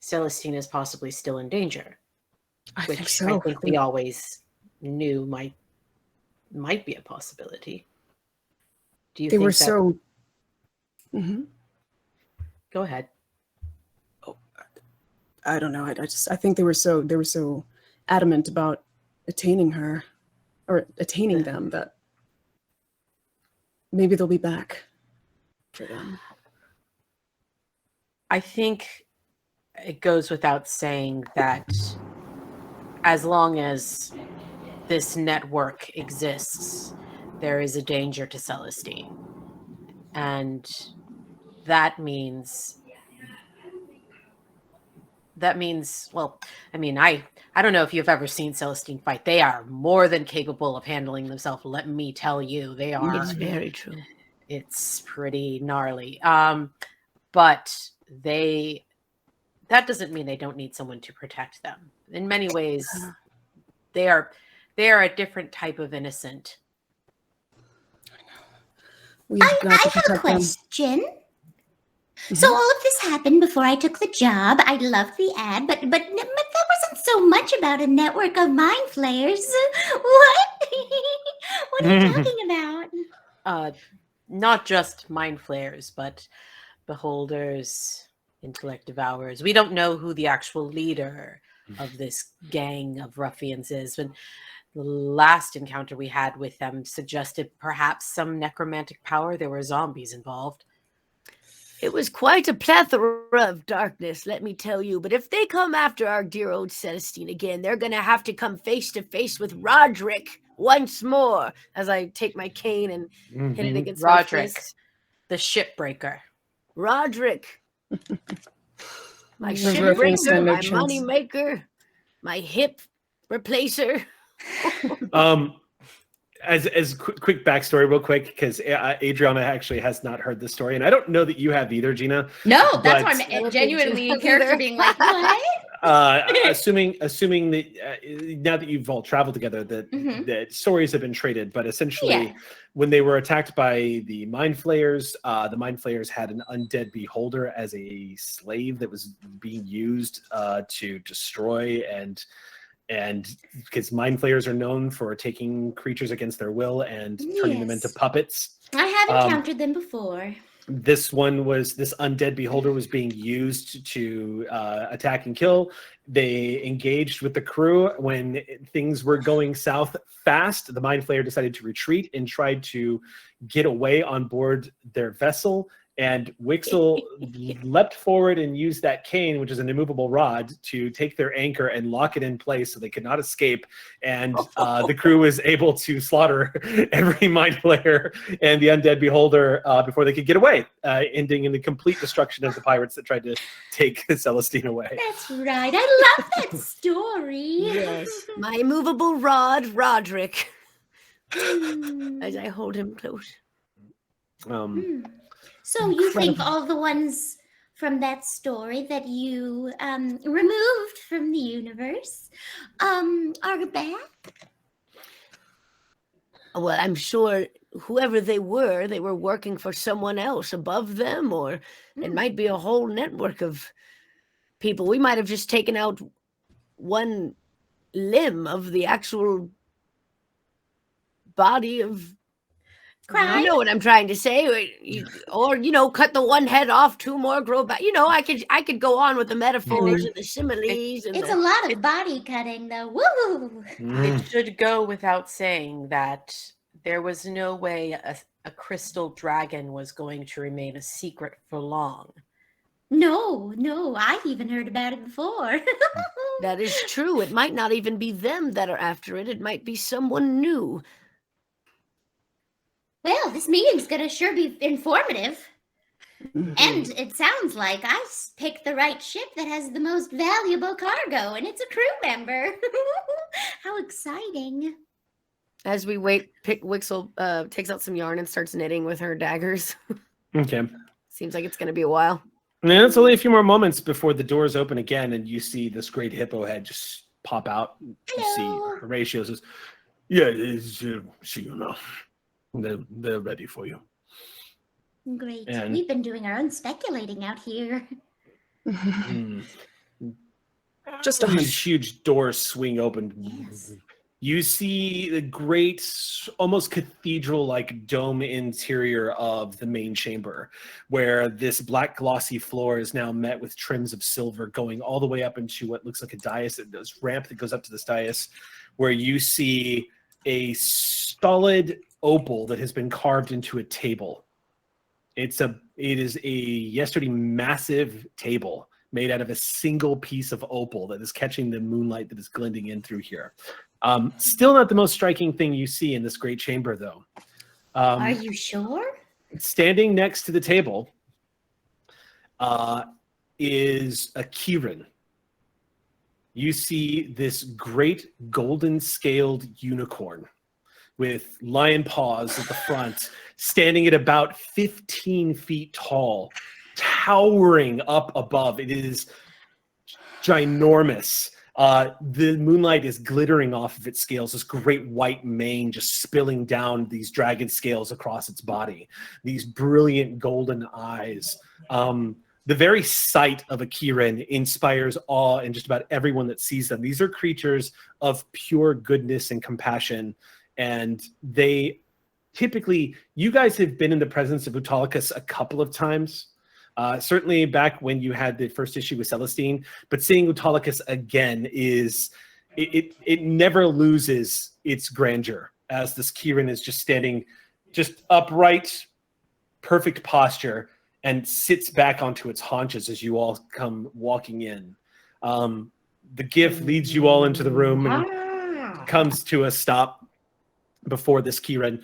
Celestine is possibly still in danger? I Which think so. I think we always knew might be a possibility. Do you They think were that... so... Mhm. Go ahead. Oh, I don't know. I think they were so adamant about attaining her, or attaining them, that maybe they'll be back for them. I think it goes without saying that as long as this network exists, there is a danger to Celestine. And that means, well, I mean, I don't know if you've ever seen Celestine fight. They are more than capable of handling themselves. Let me tell you, they are. It's very true. It's pretty gnarly. But that doesn't mean they don't need someone to protect them. In many ways, they are a different type of innocent. We've got I to have a protect them. question. So all of this happened before I took the job. I loved the ad, but there wasn't so much about a network of mind flayers. What? What are you talking about? Not just mind flayers, but beholders, intellect devourers. We don't know who the actual leader of this gang of ruffians is. But the last encounter we had with them suggested perhaps some necromantic power. There were zombies involved. It was quite a plethora of darkness, let me tell you. But if they come after our dear old Celestine again, they're going to have to come face to face with Roderick once more. As I take my cane and hit it against Roderick, my fist. the shipbreaker. Roderick. My Those references shipbreaker, stand no my chance. money maker, my hip replacer. As quick backstory, real quick, because Adriana actually has not heard this story, and I don't know that you have either, Gina. No, that's But- why I I'm don't genuinely think in you character either. being like, what? Assuming that now that you've all traveled together, that Mhm. that stories have been traded, but essentially, Yeah. when they were attacked by the Mind Flayers, the Mind Flayers had an undead beholder as a slave that was being used to destroy and because Mind Flayers are known for taking creatures against their will and turning them into Yes. puppets. I have encountered them before. This undead beholder was being used to attack and kill. They engaged with the crew when things were going south fast. The Mind Flayer decided to retreat and tried to get away on board their vessel. And Wixel leapt forward and used that cane, which is an immovable rod, to take their anchor and lock it in place so they could not escape. And the crew was able to slaughter every Mind Flayer and the undead beholder before they could get away, ending in the complete destruction of the pirates that tried to take Celestine away. That's right. I love that story. Yes, my immovable rod, Roderick. Hmm. As I hold him close. So you think all the ones from that story that you removed from the universe are back? Well, I'm sure whoever they were working for someone else above them, or it might be a whole network of people. We might have just taken out one limb of the actual body of. Crime? You know what I'm trying to say, or cut the one head off, two more grow back. I could go on with the metaphors and the similes. And It's a lot of body cutting, though. Woo! It should go without saying that there was no way a crystal dragon was going to remain a secret for long. No, I've even heard about it before. That is true. It might not even be them that are after it. It might be someone new. Well, this meeting's gonna sure be informative. And it sounds like I picked the right ship that has the most valuable cargo, and it's a crew member. How exciting. As we wait, Wixel takes out some yarn and starts knitting with her daggers. Okay. Seems like it's going to be a while. And then it's only a few more moments before the doors open again, and you see this great hippo head just pop out. You Hello. see Horatio says, "Yeah, they're ready for you." Great. And- We've been doing our own speculating out here. Just a These hunch. huge doors swing open. Yes. You see the great, almost cathedral-like dome interior of the main chamber, where this black glossy floor is now met with trims of silver going all the way up into what looks like a dais, this ramp that goes up to this dais, where you see a solid opal that has been carved into a table. It is a yesterday massive table made out of a single piece of opal that is catching the moonlight that is glinting in through here. Still not the most striking thing you see in this great chamber, though. Are you sure? Standing next to the table is a Kieran. You see this great golden scaled unicorn with lion paws at the front, standing at about 15 feet tall, towering up above. It is ginormous. The moonlight is glittering off of its scales, this great white mane just spilling down these dragon scales across its body, these brilliant golden eyes. The very sight of a Kirin inspires awe in just about everyone that sees them. These are creatures of pure goodness and compassion, and they typically, you guys have been in the presence of Autolycus a couple of times. Certainly back when you had the first issue with Celestine, but seeing Autolycus again is, it never loses its grandeur, as this Kirin is just standing just upright, perfect posture, and sits back onto its haunches as you all come walking in. The GIF leads you all into the room and comes to a stop before this Kirin.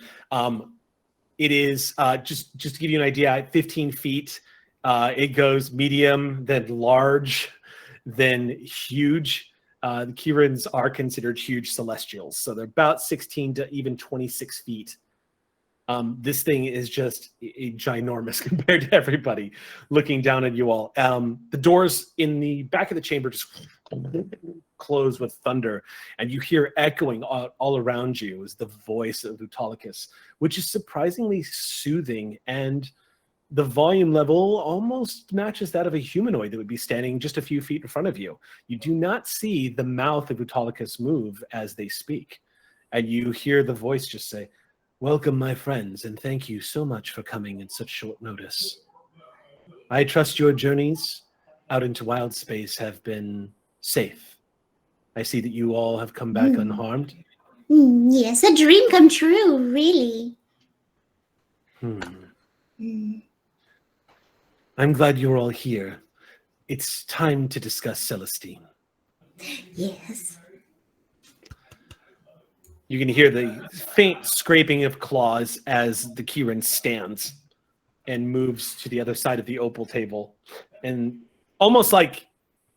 It is, just to give you an idea, 15 feet. It goes medium, then large, then huge. The Kirins are considered huge celestials, so they're about 16 to even 26 feet. This thing is just ginormous compared to everybody looking down at you all. The doors in the back of the chamber just close with thunder, and you hear echoing all around you is the voice of Autolycus, which is surprisingly soothing, and the volume level almost matches that of a humanoid that would be standing just a few feet in front of you. You do not see the mouth of Autolycus move as they speak, and you hear the voice just say, "Welcome, my friends, and thank you so much for coming in such short notice. I trust your journeys out into wild space have been safe. I see that you all have come back unharmed." Yes, a dream come true, really. I'm glad you're all here. It's time to discuss Celestine. Yes. You can hear the faint scraping of claws as the Kirin stands and moves to the other side of the opal table. And almost like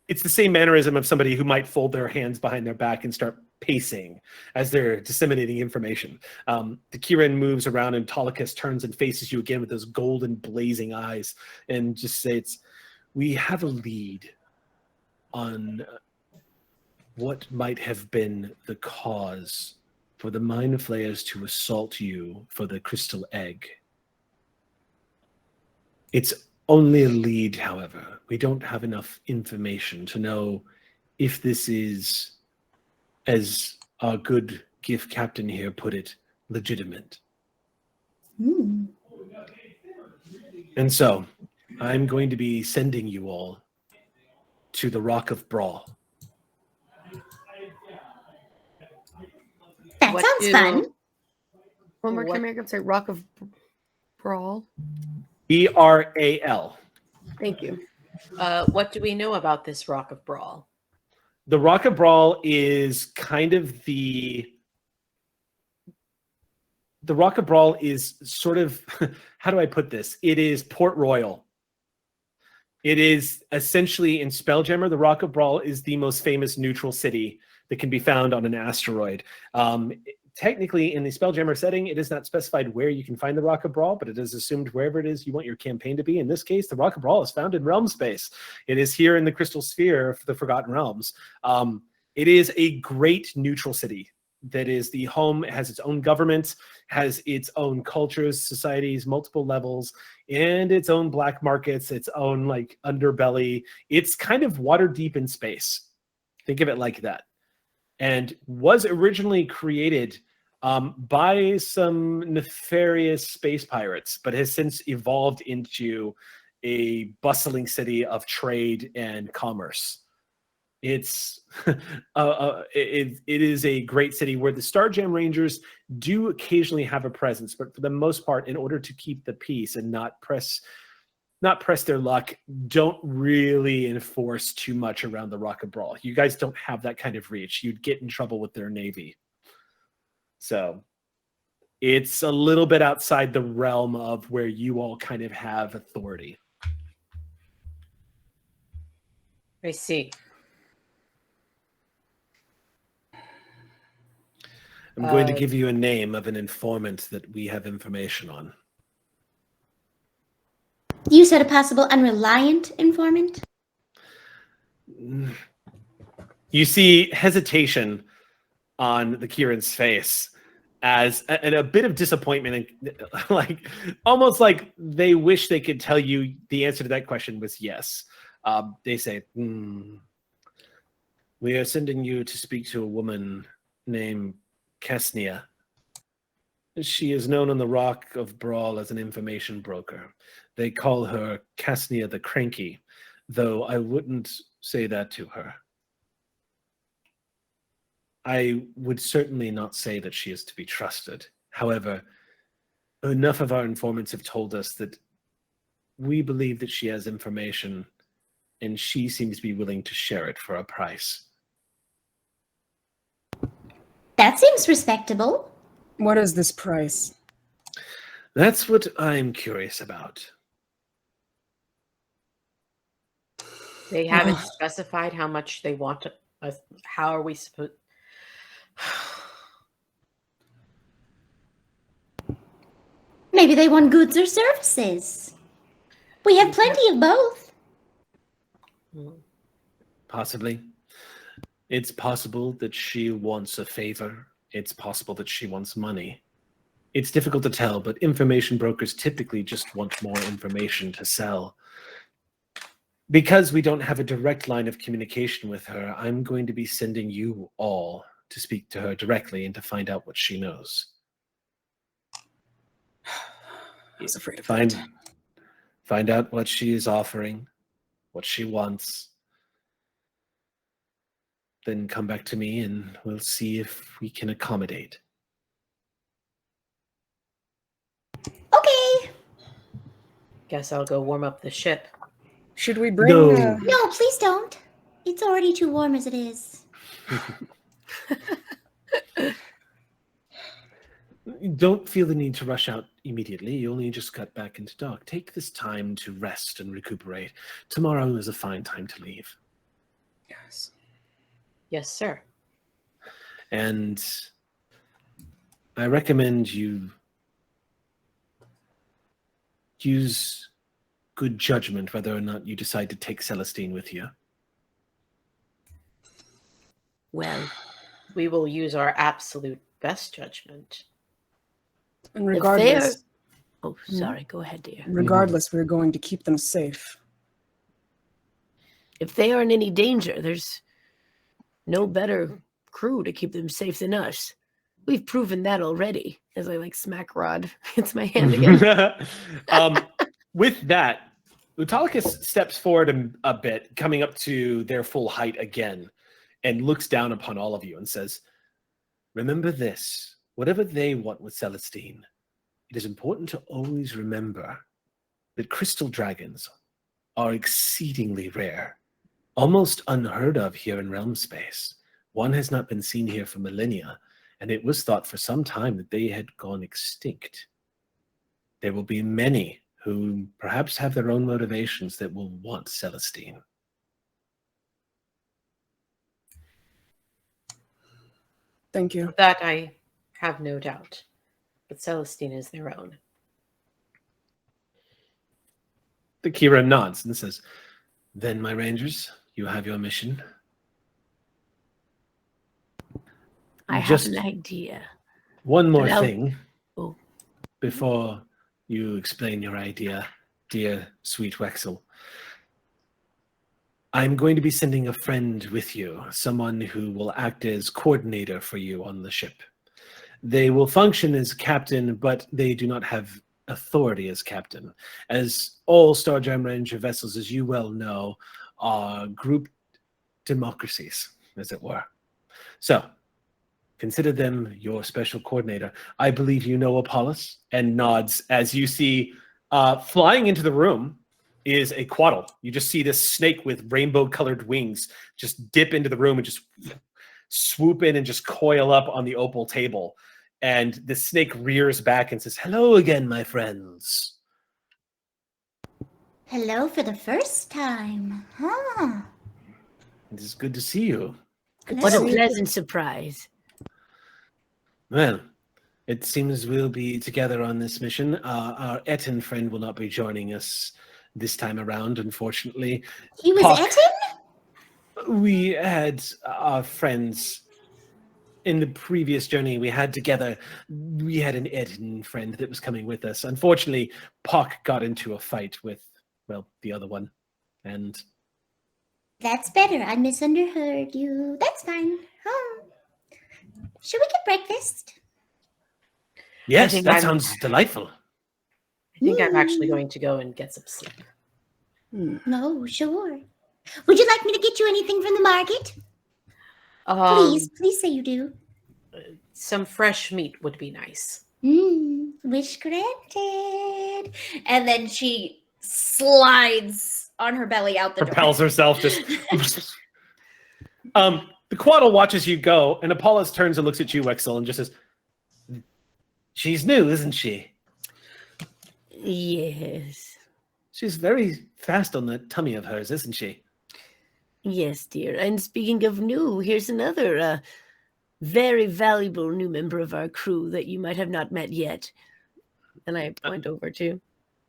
it's the same mannerism of somebody who might fold their hands behind their back and start pacing as they're disseminating information. The Kirin moves around, and Autolycus turns and faces you again with those golden blazing eyes and just states, "We have a lead on what might have been the cause for the Mind Flayers to assault you for the crystal egg. It's only a lead, however. We don't have enough information to know if this is, as our good gift captain here put it, legitimate. And so, I'm going to be sending you all to the Rock of Brawl. That sounds fun. One more time, I'm sorry, Rock of Brawl. BRAL. Thank you. What do we know about this Rock of Brawl? The Rock of Brawl is kind of the Rock of Brawl is sort of, how do I put this? It is Port Royal. It is essentially, in Spelljammer, the Rock of Brawl is the most famous neutral city that can be found on an asteroid. Technically, in the Spelljammer setting, it is not specified where you can find the Rock of Brawl, but it is assumed wherever it is you want your campaign to be. In this case, the Rock of Brawl is found in realm space. It is here in the Crystal Sphere for the Forgotten Realms. It is a great neutral city that is the home, has its own government, has its own cultures, societies, multiple levels, and its own black markets, its own like underbelly. It's kind of water deep in space. Think of it like that. And was originally created by some nefarious space pirates, but has since evolved into a bustling city of trade and commerce. It's it is a great city where the Starjam Rangers do occasionally have a presence, but for the most part, in order to keep the peace and not press their luck, don't really enforce too much around the Rock of Brawl. You guys don't have that kind of reach. You'd get in trouble with their navy. So it's a little bit outside the realm of where you all kind of have authority. I see. I'm going to give you a name of an informant that we have information on. You said a possible unreliant informant? You see hesitation on the Kieran's face and a bit of disappointment, and like almost like they wish they could tell you the answer to that question was yes. They say, we are sending you to speak to a woman named Kesnia. She is known on the Rock of Brawl as an information broker. They call her Kesnia the Cranky, though I wouldn't say that to her. I would certainly not say that she is to be trusted. However, enough of our informants have told us that we believe that she has information, and she seems to be willing to share it for a price. That seems respectable. What is this price? That's what I'm curious about. They haven't specified how much they want us. How are we supposed? Maybe they want goods or services. We have plenty of both. Possibly. It's possible that she wants a favor. It's possible that she wants money. It's difficult to tell, but information brokers typically just want more information to sell. Because we don't have a direct line of communication with her, I'm going to be sending you all to speak to her directly and to find out what she knows. I was afraid of that. Find out what she is offering, what she wants. Then come back to me and we'll see if we can accommodate. Okay. Guess I'll go warm up the ship. Should we bring... No. No, please don't. It's already too warm as it is. Don't feel the need to rush out immediately. You only just got back into dock. Take this time to rest and recuperate. Tomorrow is a fine time to leave. Yes. Yes, sir. And I recommend you use good judgment whether or not you decide to take Celestine with you. Well, we will use our absolute best judgment. And regardless... Oh, sorry. Go ahead, dear. Regardless, we're going to keep them safe. If they are in any danger, there's no better crew to keep them safe than us. We've proven that already. As I smack Rod hits my hand again. With that, Autolycus steps forward a bit, coming up to their full height again, and looks down upon all of you and says, remember this. Whatever they want with Celestine, it is important to always remember that crystal dragons are exceedingly rare, almost unheard of here in realm space. One has not been seen here for millennia, and it was thought for some time that they had gone extinct. There will be many who perhaps have their own motivations that will want Celestine. Thank you. That I have no doubt. But Celestine is their own. The Kira nods and says, then, my rangers, you have your mission. I Just have an idea. one more But I'll- thing Oh. before you explain your idea, dear sweet Wexel. I'm going to be sending a friend with you, someone who will act as coordinator for you on the ship. They will function as captain, but they do not have authority as captain. As all Starjam Ranger vessels, as you well know, are group democracies, as it were. So, consider them your special coordinator. I believe you know Apollos, and nods as you see flying into the room is a quaddle. You just see this snake with rainbow-colored wings just dip into the room and just swoop in and just coil up on the opal table. And the snake rears back and says, hello again, my friends. Hello for the first time. Huh. It is good to see you. Hello. What a pleasant surprise. Well, it seems we'll be together on this mission. Our Etten friend will not be joining us this time around, unfortunately. He was Puck. Etten? We had our friends in the previous journey we had together. We had an Etten friend that was coming with us. Unfortunately, Puck got into a fight with, well, the other one. And That's better. I misunderstood you. That's fine. Should we get breakfast? yes, think that I'm- sounds delightful. I think I'm actually going to go and get some sleep. No, sure. Would you like me to get you anything from the market? Please say you do. Some fresh meat would be nice. Wish granted. And then she slides on her belly out the Propels door. herself just. The Quaddle watches you go, and Apollos turns and looks at you, Wexel, and just says, "She's new, isn't she? Yes. She's very fast on that tummy of hers, isn't she?" Yes, dear. And speaking of new, here's another very valuable new member of our crew that you might have not met yet. And I point over to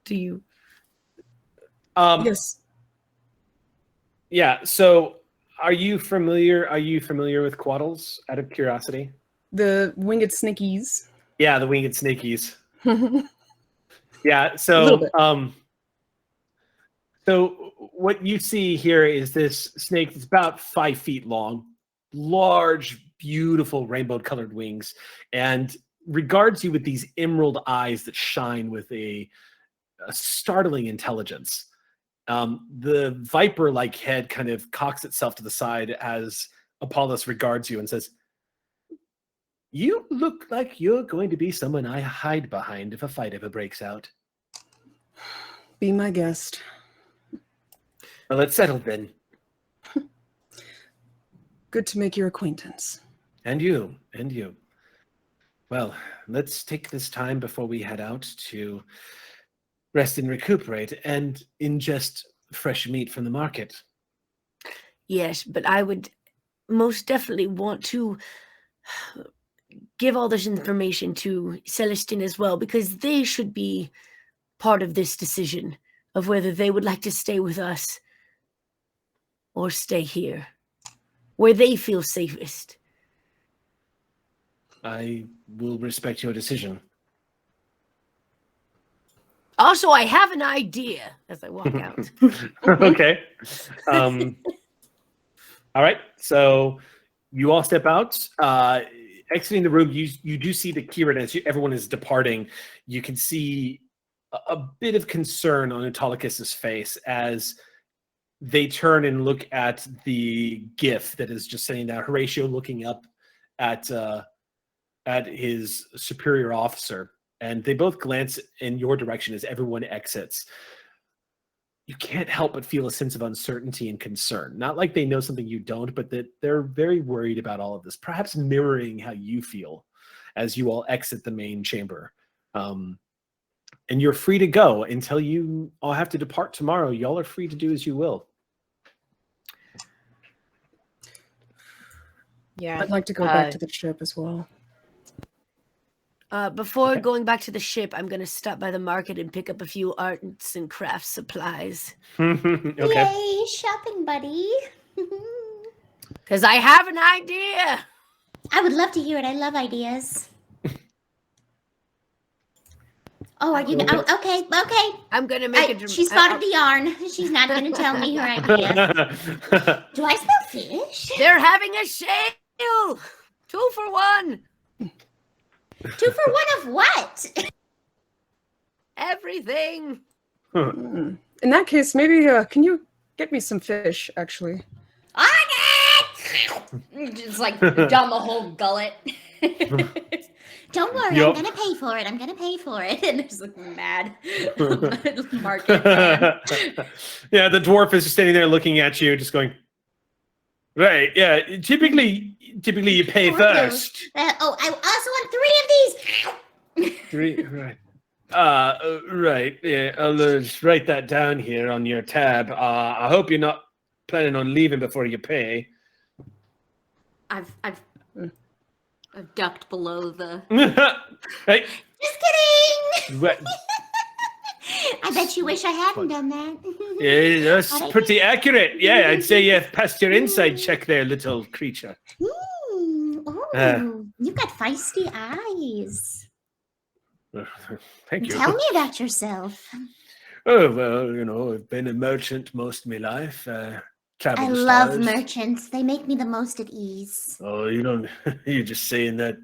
you. Yes. Yeah. So, are you familiar with Quaddles? Out of curiosity. The Winged Sneakies. Yeah, the Winged Sneakies. A Yeah. little So, bit. so what you see here is this snake that's about 5 feet long, large, beautiful rainbow-colored wings, and regards you with these emerald eyes that shine with a startling intelligence. The viper-like head kind of cocks itself to the side as Apollos regards you and says, "You look like you're going to be someone I hide behind if a fight ever breaks out." Be my guest. Well, it's settled then. Good to make your acquaintance. And you. Well, let's take this time before we head out to rest and recuperate and ingest fresh meat from the market. Yes, but I would most definitely want to give all this information to Celestine as well, because they should be part of this decision of whether they would like to stay with us or stay here, where they feel safest. I will respect your decision. Also, I have an idea as I walk out. Okay. All right. So you all step out. Exiting the room, you do see the Kieran as everyone is departing. You can see a bit of concern on Autolycus's face as they turn and look at the GIF that is just sitting there. Horatio looking up at his superior officer, and they both glance in your direction as everyone exits. You can't help but feel a sense of uncertainty and concern. Not like they know something you don't, but that they're very worried about all of this, perhaps mirroring how you feel as you all exit the main chamber. And you're free to go until you all have to depart tomorrow. Y'all are free to do as you will. Yeah. I'd like to go back to the ship as well. Before Okay. going back to the ship, I'm going to stop by the market and pick up a few arts and crafts supplies. Okay. Yay, shopping buddy. Because I have an idea. I would love to hear it. I love ideas. Oh, are you? Oh, okay. I'm going to make She spotted the yarn. She's not going to tell me her idea. Do I smell fish? They're having a sale. 2 for 1. 2 for 1 of what? Everything. In that case, maybe can you get me some fish, actually? Just like down the whole gullet. Don't worry, Yup. I'm gonna pay for it. And there's like mad market man. Yeah, the dwarf is just standing there looking at you, just going, right, yeah, typically you pay Four of those. first. I also want 3 of these. 3, right. Right, yeah, I'll just write that down here on your tab. I hope you're not planning on leaving before you pay. I've I've ducked below the. Hey, Just kidding. what- I bet you wish I hadn't done that. yeah, that's Alright. pretty accurate. Yeah, I'd say you've passed your inside check there, little creature. You've got feisty eyes. Thank you. Tell me about yourself. Oh, well, you know, I've been a merchant most of my life. Traveled I the love stars. merchants. They make me the most at ease. Oh, you don't. You're just saying that.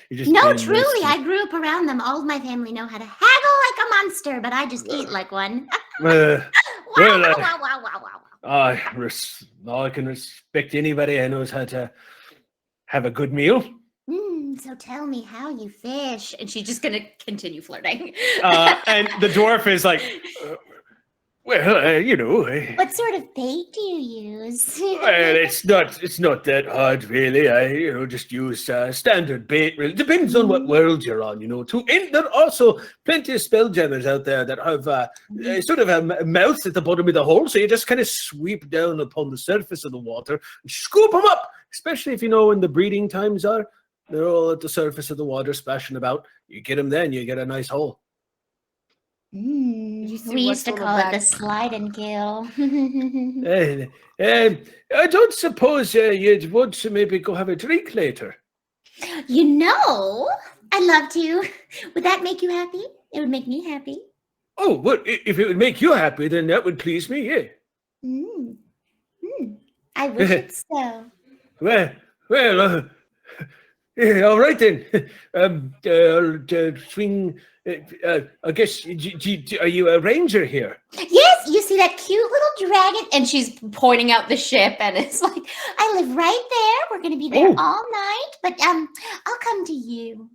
You're just No, being truly, nasty. I grew up around them. All of my family know how to haggle like a monster, but I just eat like one. Uh, Wow, well, wow, wow, wow, wow, wow. I can respect anybody who knows how to have a good meal. So tell me how you fish. And she's just gonna continue flirting. And the dwarf is like, you know, What sort of bait do you use? well, it's not that hard, really. I just use standard bait. Really, depends on what world you're on, you know. And there are also plenty of spelljammers out there that have sort of a mouth at the bottom of the hole, so you just kind of sweep down upon the surface of the water and scoop them up. Especially if you know when the breeding times are, they're all at the surface of the water, splashing about. You get them, then you get a nice hole. you see We what's used to on the call it back? the slide and kill. I don't suppose you'd want to maybe go have a drink later. You know, I'd love to. Would that make you happy? It would make me happy. Oh, well, if it would make you happy, then that would please me, yeah. I wish it so. Well, yeah, all right then. I'll swing. I guess. Are you a ranger here? Yes, you see that cute little dragon? And she's pointing out the ship, and it's like, I live right there. We're going to be there Oh. all night, but I'll come to you.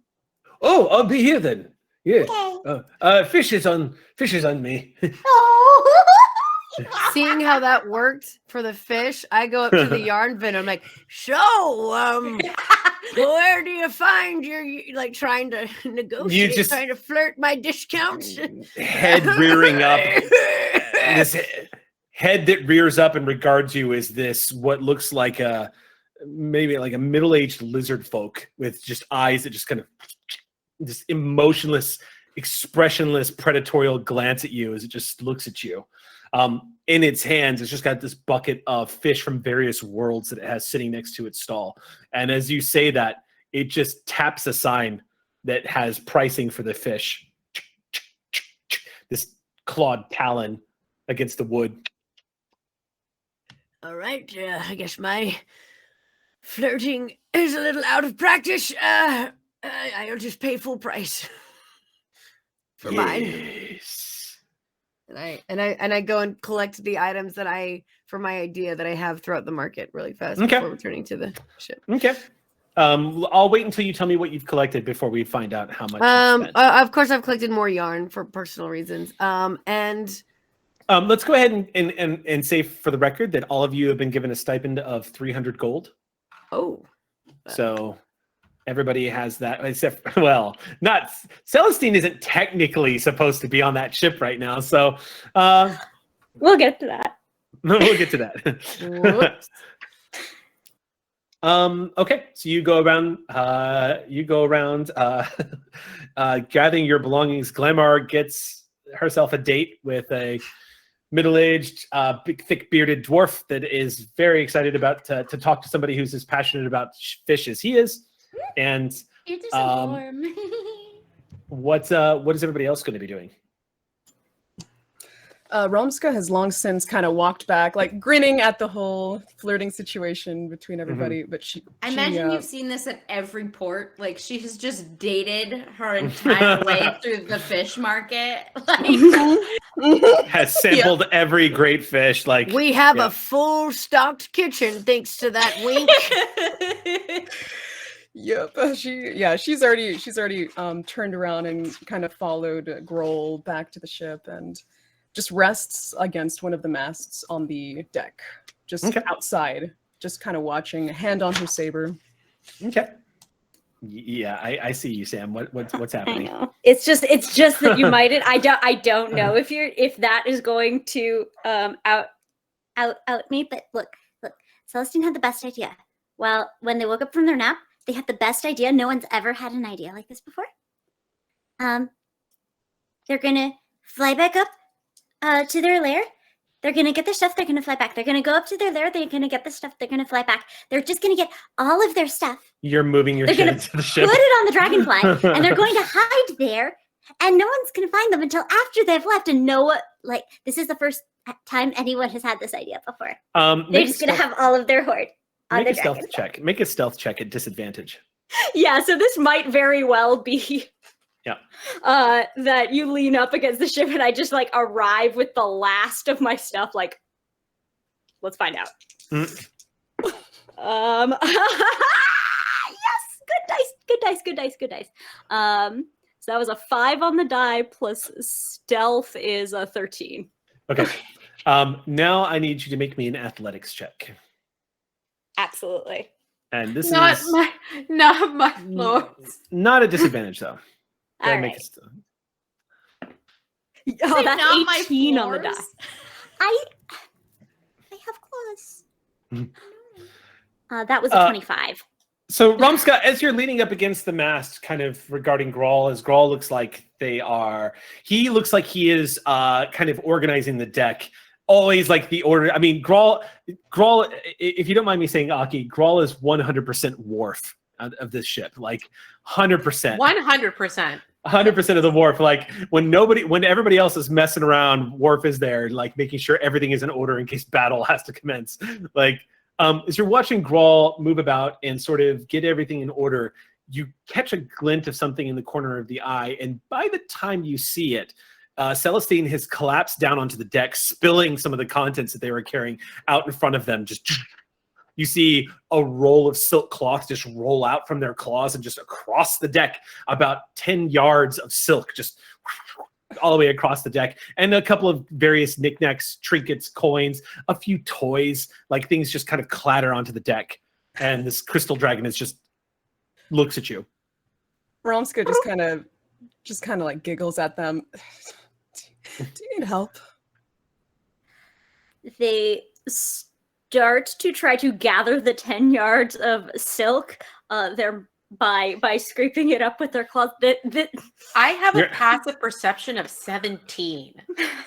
Oh, I'll be here then. Yeah. Okay. Fish is on me. Oh. Seeing how that worked for the fish, I go up to the yarn bin. I'm like, so, where do you find your, like, trying to negotiate, just- trying to flirt my discounts? Head rearing up. This head that rears up and regards you is this what looks like maybe like a middle-aged lizard folk with just eyes that just kind of this emotionless, expressionless, predatorial glance at you as it just looks at you. In its hands, it's just got this bucket of fish from various worlds that it has sitting next to its stall. And as you say that, it just taps a sign that has pricing for the fish. This clawed talon against the wood. All right, I guess my flirting is a little out of practice. I'll just pay full price for mine. Yes. And I go and collect the items that for my idea that I have throughout the market really fast Okay. before returning to the ship. Okay. I'll wait until you tell me what you've collected before we find out how much you spent. Of course, I've collected more yarn for personal reasons. And Let's go ahead and say for the record that all of you have been given a stipend of 300 gold. oh, So everybody has that, except, well, not Celestine isn't technically supposed to be on that ship right now. So We'll get to that. we'll get to that. whoops. Okay, so you go around gathering your belongings. Glamour gets herself a date with a middle-aged, big, thick-bearded dwarf that is very excited about to talk to somebody who's as passionate about fish as he is. And You're just so warm. what is everybody else going to be doing? Romska has long since kind of walked back, like grinning at the whole flirting situation between everybody. But I imagine you've seen this at every port. Like she has just dated her entire way through the fish market. Like Has sampled every great fish. Like We have yeah. a full stocked kitchen thanks to that wink. Yep, she's already turned around and kind of followed Grohl back to the ship and just rests against one of the masts on the deck, just outside, just kind of watching, hand on her saber. Okay. Yeah, I see you, Sam. What's I happening? know. It's just that you might. I don't know if that is going to out me. But look, Celestine had the best idea. Well, when they woke up from their nap, They have the best idea. No one's ever had an idea like this before. They're gonna fly back up to their lair. They're gonna get their stuff. They're gonna fly back. They're gonna go up to their lair. They're gonna get the stuff. They're gonna fly back. They're just gonna get all of their stuff. You're moving your They're shit gonna into the ship. put it on the dragonfly, and they're going to hide there. And no one's gonna find them until after they've left. And this is the first time anyone has had this idea before. They're just gonna have all of their hoard on Make the a stealth dragonfly. check. Make a stealth check at disadvantage. Yeah, so this might very well be that you lean up against the ship and I just like arrive with the last of my stuff, like, let's find out. Mm. Yes, good dice. So that was a 5 on the die plus stealth is a 13. Okay. Now I need you to make me an athletics check. Absolutely. And this Not is my lords. not a disadvantage though. All Gotta make right. it Oh, that's not my 18 on the die. floors? I have claws. Mhm. That was a 25. So, Romska, as you're leaning up against the mast, kind of regarding Grawl, as Grawl looks like he looks like he is kind of organizing the deck. Always like the order. I mean, Grawl, if you don't mind me saying, Aki, Grawl is 100% Worf of this ship. Like, 100%. 100%. 100% of the Worf. Like, when everybody else is messing around, Worf is there, like, making sure everything is in order in case battle has to commence. Like, as you're watching Grawl move about and sort of get everything in order, you catch a glint of something in the corner of the eye, and by the time you see it, Celestine has collapsed down onto the deck, spilling some of the contents that they were carrying out in front of them. Just you see a roll of silk cloth just roll out from their claws and just across the deck, about 10 yards of silk just all the way across the deck, and a couple of various knickknacks, trinkets, coins, a few toys, like things just kind of clatter onto the deck. And this crystal dragon just looks at you. Romska just kind of like giggles at them. Do you need help? They start to try to gather the 10 yards of silk. They're by scraping it up with their claws. I have a You're- passive perception of 17.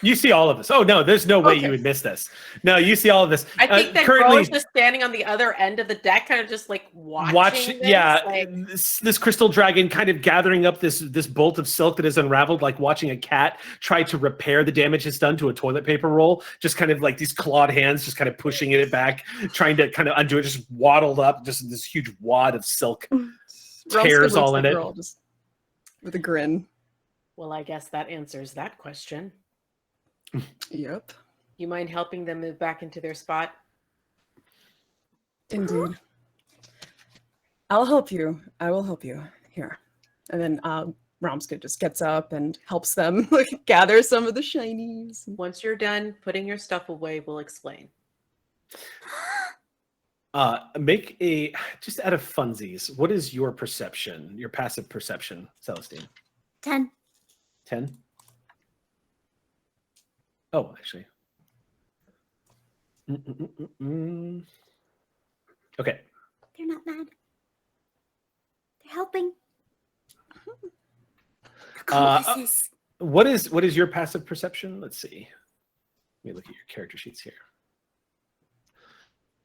You see all of this. Oh no, there's no way you would miss this. No, you see all of this. I think that currently Grow is just standing on the other end of the deck, kind of just like watching this, yeah, like- this crystal dragon kind of gathering up this bolt of silk that is unraveled, like watching a cat try to repair the damage it's done to a toilet paper roll. Just kind of like these clawed hands, just kind of pushing it back, trying to kind of undo it. Just waddled up, just this huge wad of silk. Romska Tears looks all at in the it. girl just with a grin. Well, I guess that answers that question. Yep, You mind helping them move back into their spot? indeed. I'll help you. I will help you. Here. And then Romska just gets up and helps them like gather some of the shinies. Once you're done putting your stuff away, we'll explain. Make a just out of funsies. What is your perception? Your passive perception, Celestine? 10. 10. Oh, actually. Okay. They're not mad. They're helping. What is your passive perception? Let's see. Let me look at your character sheets here.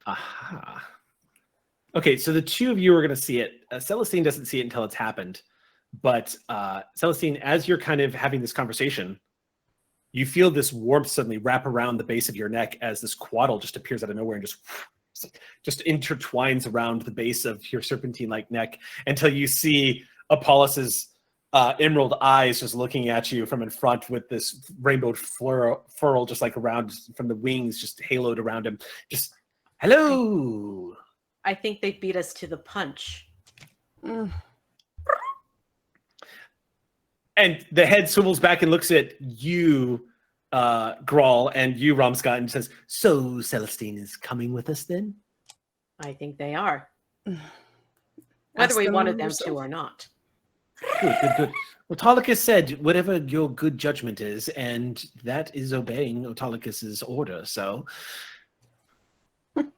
Aha. Okay, so the two of you are going to see it. Celestine doesn't see it until it's happened. But Celestine, as you're kind of having this conversation, you feel this warmth suddenly wrap around the base of your neck as this quaddle just appears out of nowhere and just intertwines around the base of your serpentine-like neck until you see Apollus's emerald eyes just looking at you from in front with this rainbowed furl just like around from the wings, just haloed around him. Just, hello! I think they beat us to the punch. And the head swivels back and looks at you, Grawl, and you, Romska, and says, so Celestine is coming with us then? I think they are. Whether Ask we them wanted them yourself. to or not. Good. Autolycus said whatever your good judgment is, and that is obeying Autolycus's order, so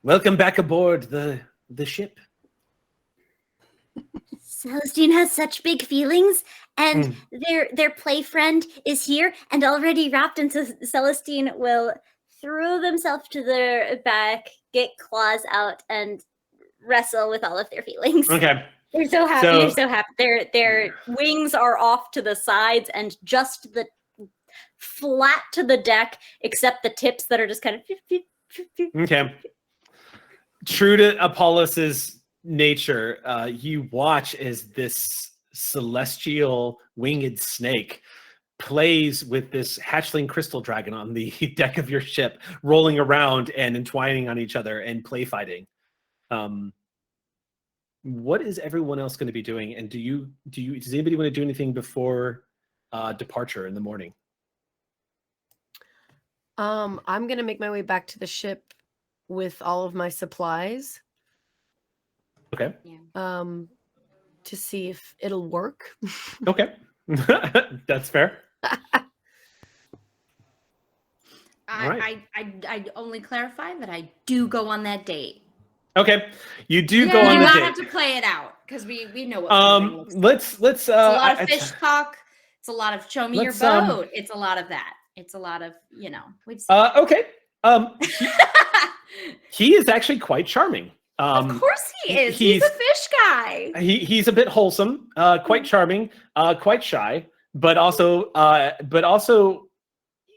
welcome back aboard the ship. Celestine has such big feelings, and their play friend is here and already wrapped, and so Celestine will throw themselves to their back, get claws out, and wrestle with all of their feelings. Okay. They're so happy. So- They're so happy. Their wings are off to the sides and just the flat to the deck, except the tips that are just kind of. Okay. True to Apollus's nature, you watch as this celestial winged snake plays with this hatchling crystal dragon on the deck of your ship, rolling around and entwining on each other and play fighting. What is everyone else going to be doing? And does anybody want to do anything before departure in the morning? I'm gonna make my way back to the ship with all of my supplies. Okay. To see if it'll work. Okay. That's fair. I only clarify that I do go on that date. Okay. You do go You on the might date. have to play it out because we know what flirting looks like. Let's It's a lot of fish talk. It's a lot of show me your let's, boat. It's a lot of that. It's a lot of, we've seen okay. He is actually quite charming. of course he is. He's a fish guy. He's a bit wholesome, quite charming, quite shy, but also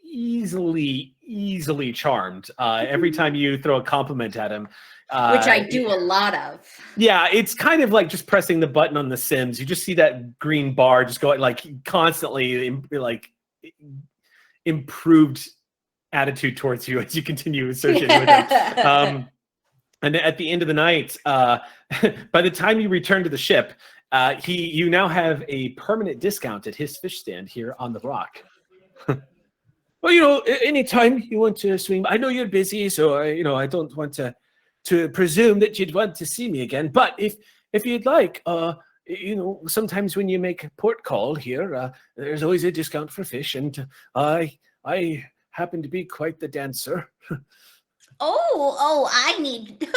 easily charmed. Every time you throw a compliment at him, Which I do a lot of. yeah, it's kind of like just pressing the button on The Sims. You just see that green bar just going like constantly, like improved attitude towards you as you continue associating with him. And at the end of the night, by the time you return to the ship, you now have a permanent discount at his fish stand here on the rock. Well, anytime you want to swing, I know you're busy, so I don't want to presume that you'd want to see me again. But if you'd like, sometimes when you make port call here, there's always a discount for fish, and I happen to be quite the dancer. Oh, I need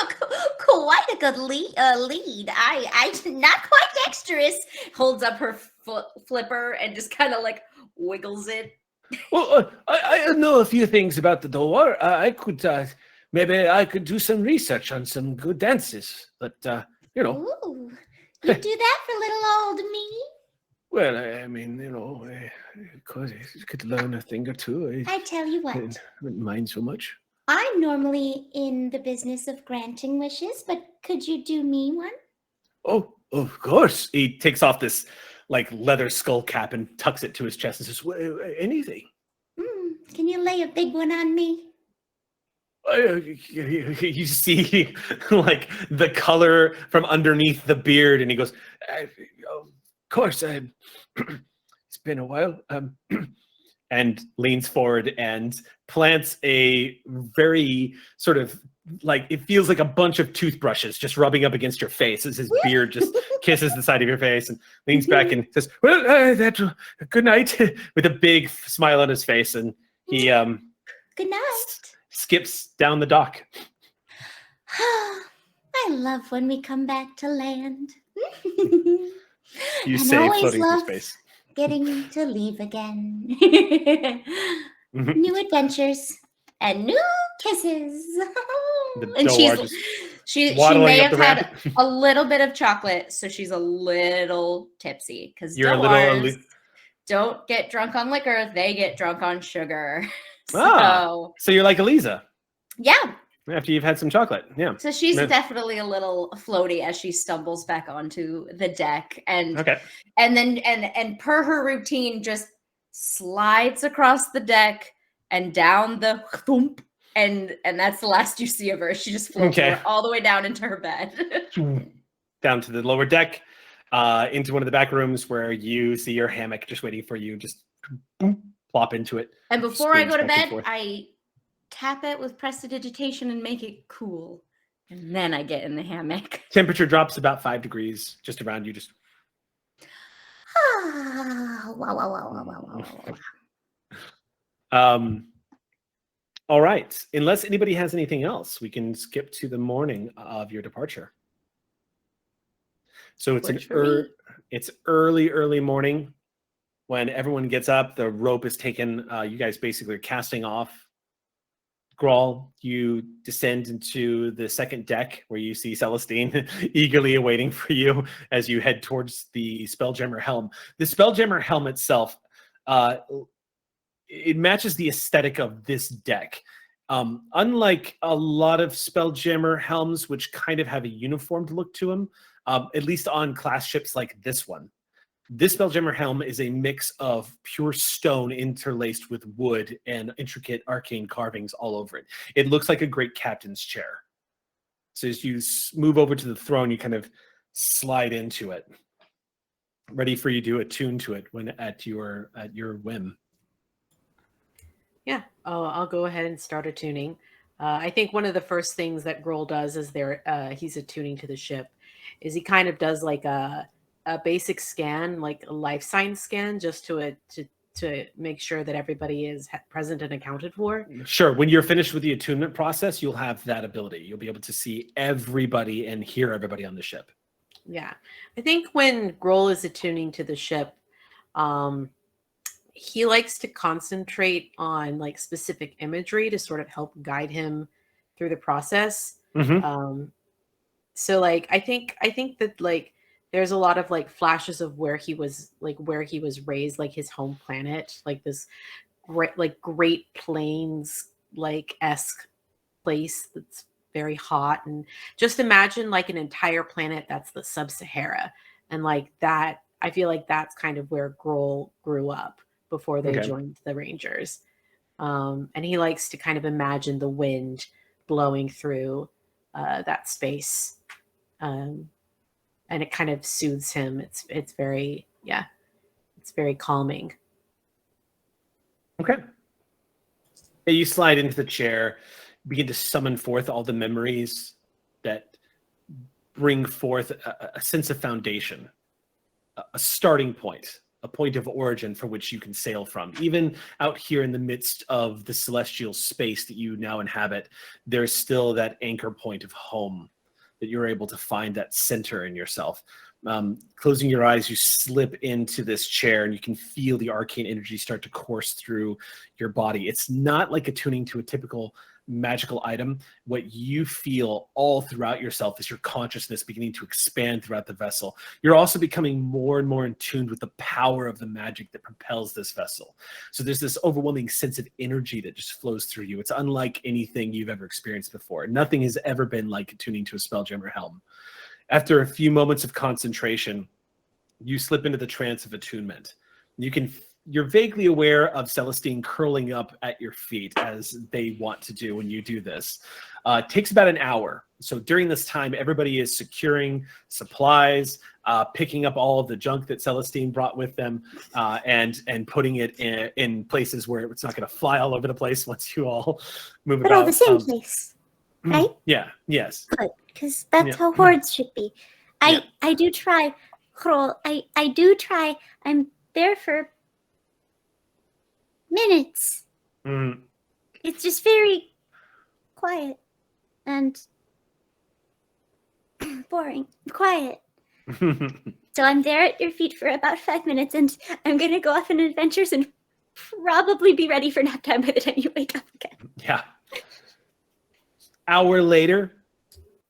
quite a good lead. I not quite dexterous. Holds up her flipper and just kind of like wiggles it. Well, I know a few things about the door. Maybe I could do some research on some good dances. But Ooh, you do that for little old me? Well, I mean, could learn a thing or two. I tell you what, wouldn't mind so much. I'm normally in the business of granting wishes, but could you do me one? Oh, of course. He takes off this like leather skull cap and tucks it to his chest and says, well, anything. Can you lay a big one on me? You see like the color from underneath the beard, and he goes, of course, it's been a while. And leans forward and plants a very sort of like, it feels like a bunch of toothbrushes just rubbing up against your face as his beard just kisses the side of your face, and leans back and says, well, good night, with a big smile on his face. And he Good night. skips down the dock. I love when we come back to land. You And say always floating through love space. Getting to leave again. New adventures and new kisses. The And door just she waddling may up have the had ramp. a little bit of chocolate, so she's a little tipsy. Because You're a little don't get drunk on liquor; they get drunk on sugar. So you're like Eliza Yeah, after you've had some chocolate. Yeah. so she's Yeah. definitely a little floaty as she stumbles back onto the deck, and Okay. and then and per her routine, just slides across the deck and down the thump, and that's the last you see of her. She just floats Okay. all the way down into her bed. Down to the lower deck, into one of the back rooms where you see your hammock just waiting for you. Just plop into it. And before I Screams go to back and bed, forth. I tap it with prestidigitation and make it cool. And then I get in the hammock. Temperature drops about 5 degrees just around you. Just Wow. all right. Unless anybody has anything else, we can skip to the morning of your departure. So it's Works for me. it's early morning when everyone gets up. The rope is taken. You guys basically are casting off. Grawl, you descend into the second deck where you see Celestine eagerly awaiting for you as you head towards the Spelljammer helm. The Spelljammer helm itself, it matches the aesthetic of this deck. Unlike a lot of Spelljammer helms, which kind of have a uniformed look to them, at least on class ships like this one, this Spelljammer helm is a mix of pure stone interlaced with wood and intricate arcane carvings all over it. It looks like a great captain's chair. So as you move over to the throne, you kind of slide into it, ready for you to attune to it when at your whim. Yeah, I'll go ahead and start attuning. I think one of the first things that Grohl does as he's attuning to the ship is he kind of does like a basic scan, like a life sign scan, just to make sure that everybody is present and accounted for. Sure. When you're finished with the attunement process, you'll have that ability. You'll be able to see everybody and hear everybody on the ship. Yeah. I think when Grohl is attuning to the ship, he likes to concentrate on like specific imagery to sort of help guide him through the process. Mm-hmm. So like I think that like there's a lot of like flashes of where he was raised, like his home planet, like this Great Plains like esque place that's very hot. And just imagine like an entire planet that's the Sub-Sahara. And like that, I feel like that's kind of where Grohl grew up before they joined the Rangers. And he likes to kind of imagine the wind blowing through that space. And it kind of soothes him. It's very calming. Okay. You slide into the chair, begin to summon forth all the memories that bring forth a sense of foundation, a starting point, a point of origin for which you can sail from. Even out here in the midst of the celestial space that you now inhabit, there's still that anchor point of home that you're able to find that center in yourself. Closing your eyes, you slip into this chair and you can feel the arcane energy start to course through your body. It's not like attuning to a typical magical item. What you feel all throughout yourself is your consciousness beginning to expand throughout the vessel. You're also becoming more and more in tune with the power of the magic that propels this vessel. So there's this overwhelming sense of energy that just flows through you. It's unlike anything you've ever experienced before. Nothing has ever been like attuning to a Spelljammer helm. After a few moments of concentration, you slip into the trance of attunement. You're vaguely aware of Celestine curling up at your feet as they want to do when you do this. It takes about an hour. So during this time, everybody is securing supplies, picking up all of the junk that Celestine brought with them, and putting it in places where it's not going to fly all over the place once you all move But about. all the same place, right? Yeah, yes. Good, because that's how hordes should be. I do try, Kroll. I do try. I'm there for minutes. It's just very quiet and boring. Quiet. So I'm there at your feet for about 5 minutes, and I'm gonna go off on adventures and probably be ready for nap time by the time you wake up again. Yeah. Hour later,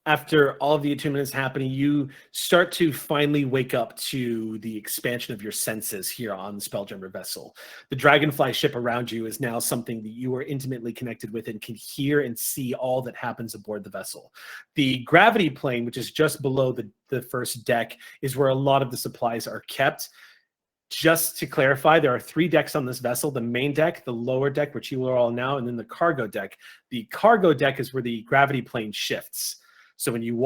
after all of the attunement is happening, you start to finally wake up to the expansion of your senses here on the Spelljammer vessel. The Dragonfly ship around you is now something that you are intimately connected with and can hear and see all that happens aboard the vessel. The gravity plane, which is just below the first deck, is where a lot of the supplies are kept. Just to clarify, there are 3 decks on this vessel: the main deck, the lower deck, which you are all now, and then the cargo deck. The cargo deck is where the gravity plane shifts. So when you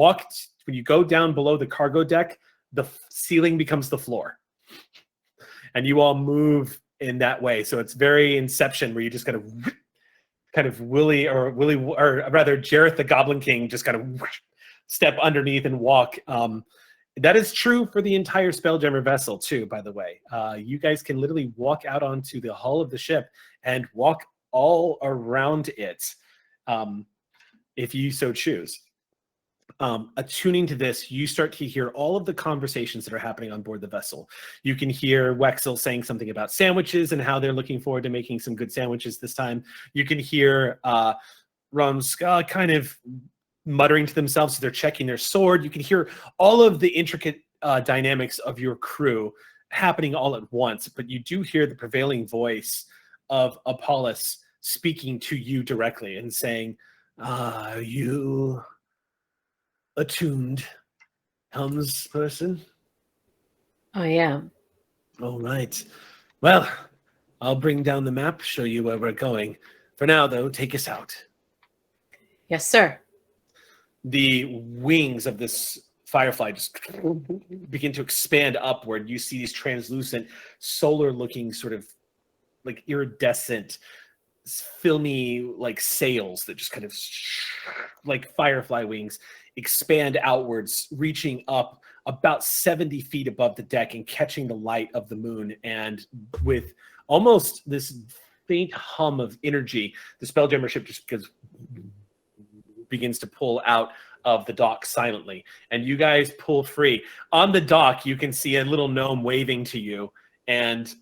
go down below the cargo deck, the ceiling becomes the floor, and you all move in that way. So it's very Inception, where you just kind of Jareth the Goblin King just kind of step underneath and walk. That is true for the entire Spelljammer vessel too, by the way. You guys can literally walk out onto the hull of the ship and walk all around it, if you so choose. attuning to this, you start to hear all of the conversations that are happening on board the vessel. You can hear Wexel saying something about sandwiches and how they're looking forward to making some good sandwiches this time. You can hear Romska kind of muttering to themselves as they're checking their sword. You can hear all of the intricate dynamics of your crew happening all at once, but you do hear the prevailing voice of Apollos speaking to you directly and saying, "Are you attuned, Helm's person?" I am. All right. Well, I'll bring down the map, show you where we're going. For now, though, take us out. Yes, sir. The wings of this firefly just begin to expand upward. You see these translucent, solar-looking, sort of like iridescent, filmy, like sails that just kind of like firefly wings expand outwards, reaching up about 70 feet above the deck and catching the light of the moon. And with almost this faint hum of energy, the Spelljammer ship just begins to pull out of the dock silently, and you guys pull free. On the dock, you can see a little gnome waving to you, and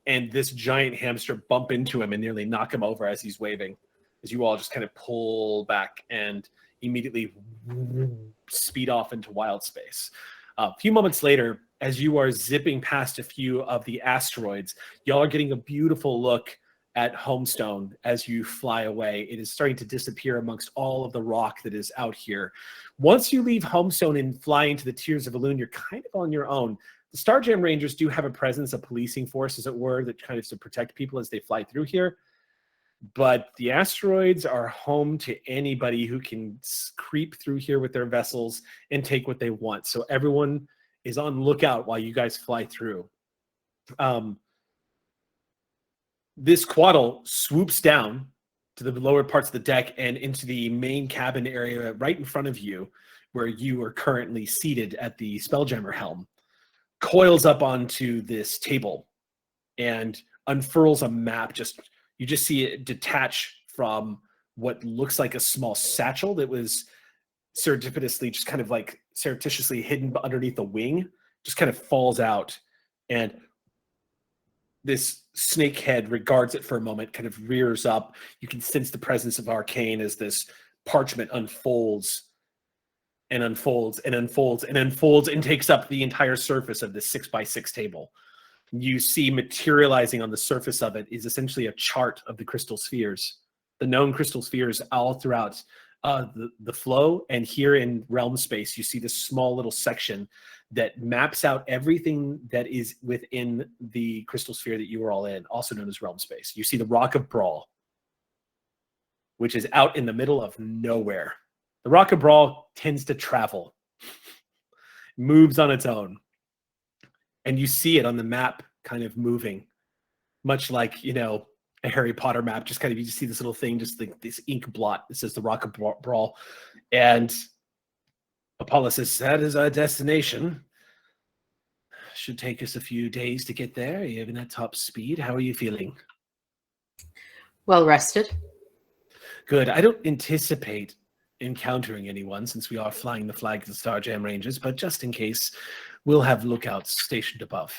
this giant hamster bump into him and nearly knock him over as he's waving, as you all just kind of pull back and immediately speed off into wild space. A few moments later, as you are zipping past a few of the asteroids, y'all are getting a beautiful look at Homestone as you fly away. It is starting to disappear amongst all of the rock that is out here. Once you leave Homestone and fly into the Tears of Elune, you're kind of on your own. The Starjam Rangers do have a presence, a policing force, as it were, that kind of to protect people as they fly through here. But the asteroids are home to anybody who can creep through here with their vessels and take what they want. So everyone is on lookout while you guys fly through. This quaddle swoops down to the lower parts of the deck and into the main cabin area right in front of you, where you are currently seated at the Spelljammer helm, coils up onto this table and unfurls a map. You just see it detach from what looks like a small satchel that was surreptitiously hidden underneath the wing, just kind of falls out, and this snake head regards it for a moment, kind of rears up. You can sense the presence of arcane as this parchment unfolds and unfolds and unfolds and unfolds and takes up the entire surface of this 6x6 table. You see materializing on the surface of it is essentially a chart of the crystal spheres, the known crystal spheres all throughout the flow. And here in realm space, you see this small little section that maps out everything that is within the crystal sphere that you are all in, also known as realm space. You see the Rock of Brawl, which is out in the middle of nowhere. The Rock of Brawl tends to travel, moves on its own. And you see it on the map kind of moving, much like, a Harry Potter map. Just kind of, you just see this little thing, just like this ink blot that says the Rock of Brawl. And Apollo says, that is our destination. Should take us a few days to get there. You're even at top speed. How are you feeling? Well rested. Good. I don't anticipate encountering anyone since we are flying the flag of the Starjam Rangers, but just in case, we'll have lookouts stationed above.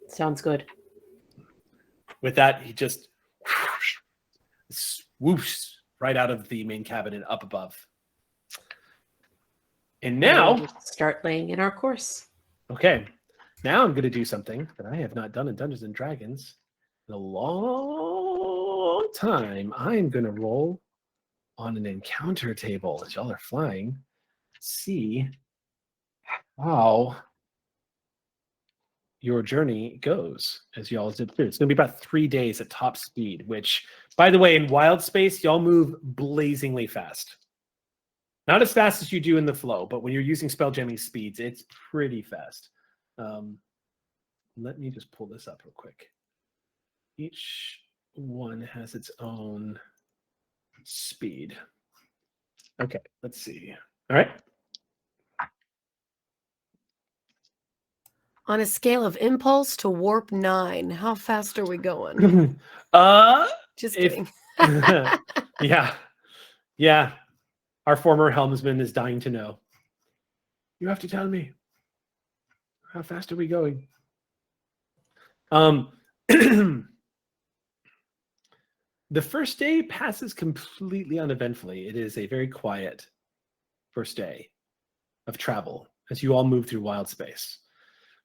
Sounds good. With that, he just swoops right out of the main cabin and up above. And now, We'll just start laying in our course. okay, now I'm going to do something that I have not done in Dungeons and Dragons in a long time. I'm going to roll on an encounter table as y'all are flying. See how your journey goes as y'all zip through. It's going to be about 3 days at top speed, which, by the way, in wild space, y'all move blazingly fast. Not as fast as you do in the flow, but when you're using spell jamming speeds, it's pretty fast. Let me just pull this up real quick. Each one has its own speed. Okay, let's see. All right. On a scale of impulse to warp 9, how fast are we going? Just kidding. Yeah. Our former helmsman is dying to know. You have to tell me. How fast are we going? The first day passes completely uneventfully. It is a very quiet first day of travel as you all move through wild space.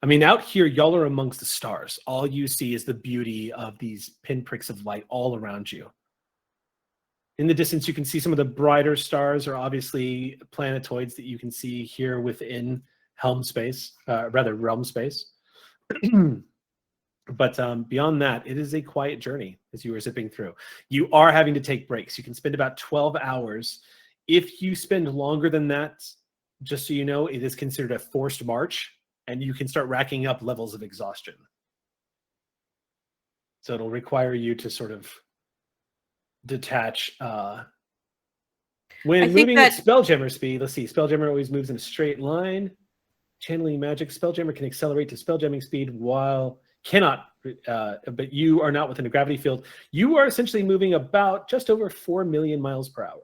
I mean, out here, y'all are amongst the stars. All you see is the beauty of these pinpricks of light all around you. In the distance, you can see some of the brighter stars are obviously planetoids that you can see here within realm space. But beyond that, it is a quiet journey as you are zipping through. You are having to take breaks. You can spend about 12 hours. If you spend longer than that, just so you know, it is considered a forced march, and you can start racking up levels of exhaustion. So it'll require you to sort of detach. When moving at Spelljammer speed, let's see, Spelljammer always moves in a straight line. Channeling magic, Spelljammer can accelerate to Spelljamming speed while but you are not within a gravity field. You are essentially moving about just over 4 million miles per hour.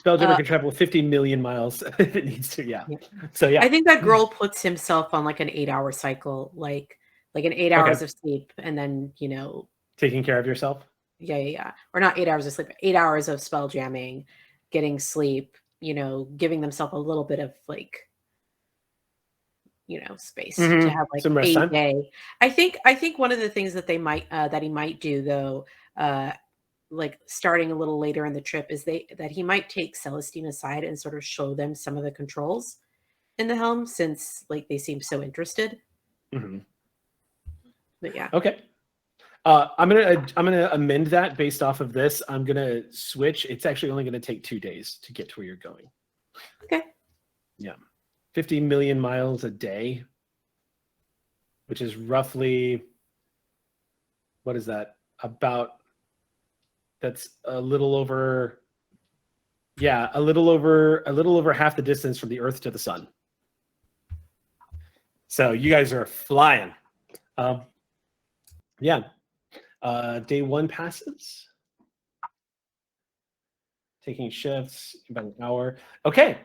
Spelljammer can travel 50 million miles if it needs to. Yeah. So yeah, I think that girl puts himself on like an 8-hour cycle, like an 8 hours of sleep, and then taking care of yourself. Yeah. Or not 8 hours of sleep, 8 hours of spell jamming, getting sleep. Giving themselves a little bit of space to have like some rest a time. day. I think one of the things that they might that he might do though, like starting a little later in the trip, is that he might take Celestine aside and sort of show them some of the controls in the helm, since like they seem so interested. But yeah. Okay. I'm gonna amend that based off of this. I'm gonna switch. It's actually only gonna take 2 days to get to where you're going. Okay. Yeah. 50 million miles a day, which is roughly, what is that? That's a little over half the distance from the Earth to the sun. So you guys are flying. Yeah. Day 1 passes. Taking shifts, about an hour. Okay.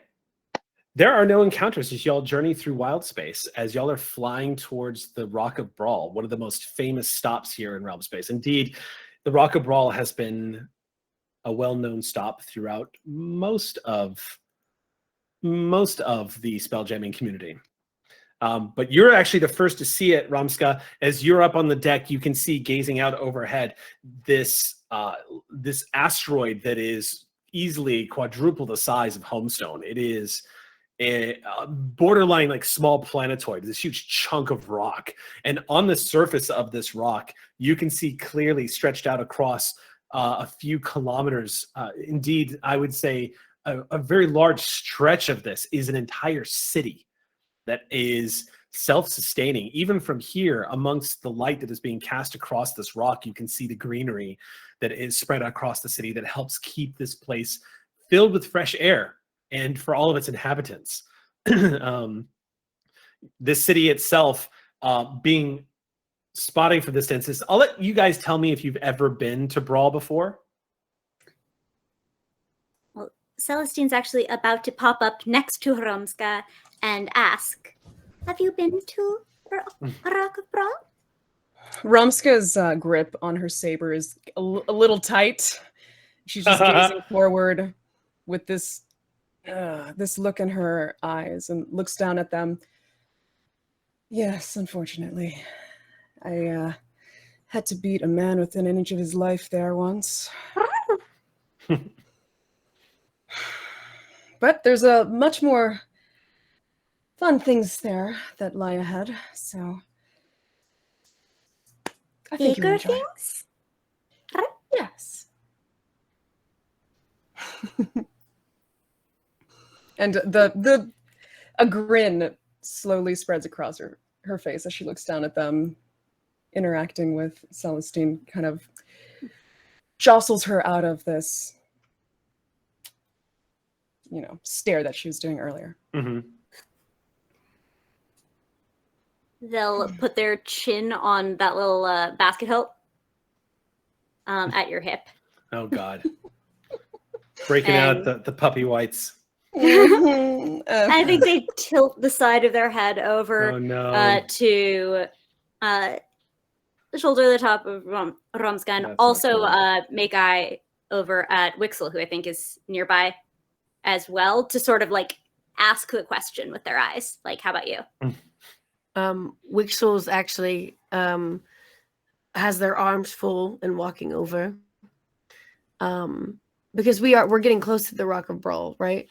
There are no encounters as y'all journey through wild space, as y'all are flying towards the Rock of Brawl, one of the most famous stops here in realm space. Indeed, the Rock of Brawl has been a well-known stop throughout most of the spelljamming community. But you're actually the first to see it, Ramska. As you're up on the deck, you can see, gazing out overhead, this asteroid that is easily quadruple the size of Homestone. It is a borderline like small planetoid, this huge chunk of rock. And on the surface of this rock, you can see clearly stretched out across a few kilometers. Indeed, I would say a very large stretch of this is an entire city that is self-sustaining. Even from here, amongst the light that is being cast across this rock, you can see the greenery that is spread across the city that helps keep this place filled with fresh air and for all of its inhabitants. This city itself being spotting from this distance. I'll let you guys tell me if you've ever been to Brawl before. Well, Celestine's actually about to pop up next to Hromska and ask, have you been to Rock of Brawl? Rumska's grip on her saber is a little tight. She's just gazing forward with this look in her eyes and looks down at them. Yes, unfortunately. I had to beat a man within an inch of his life there once. But there's a much more fun things there that lie ahead, so I think you'll enjoy. Things? Yes. And a grin slowly spreads across her face as she looks down at them, interacting with Celestine, kind of jostles her out of this, stare that she was doing earlier. They'll put their chin on that little basket hook at your hip. Oh God. Breaking out And- the puppy whites. Mhm. I think they tilt the side of their head over Oh no. to the shoulder of the top of Romska, and That's not also cool. make eye over at Wixel, who I think is nearby as well, to sort of like ask the question with their eyes. Like, how about you? Wixel's actually has their arms full and walking over. Because we're getting close to the Rock of Brawl, right?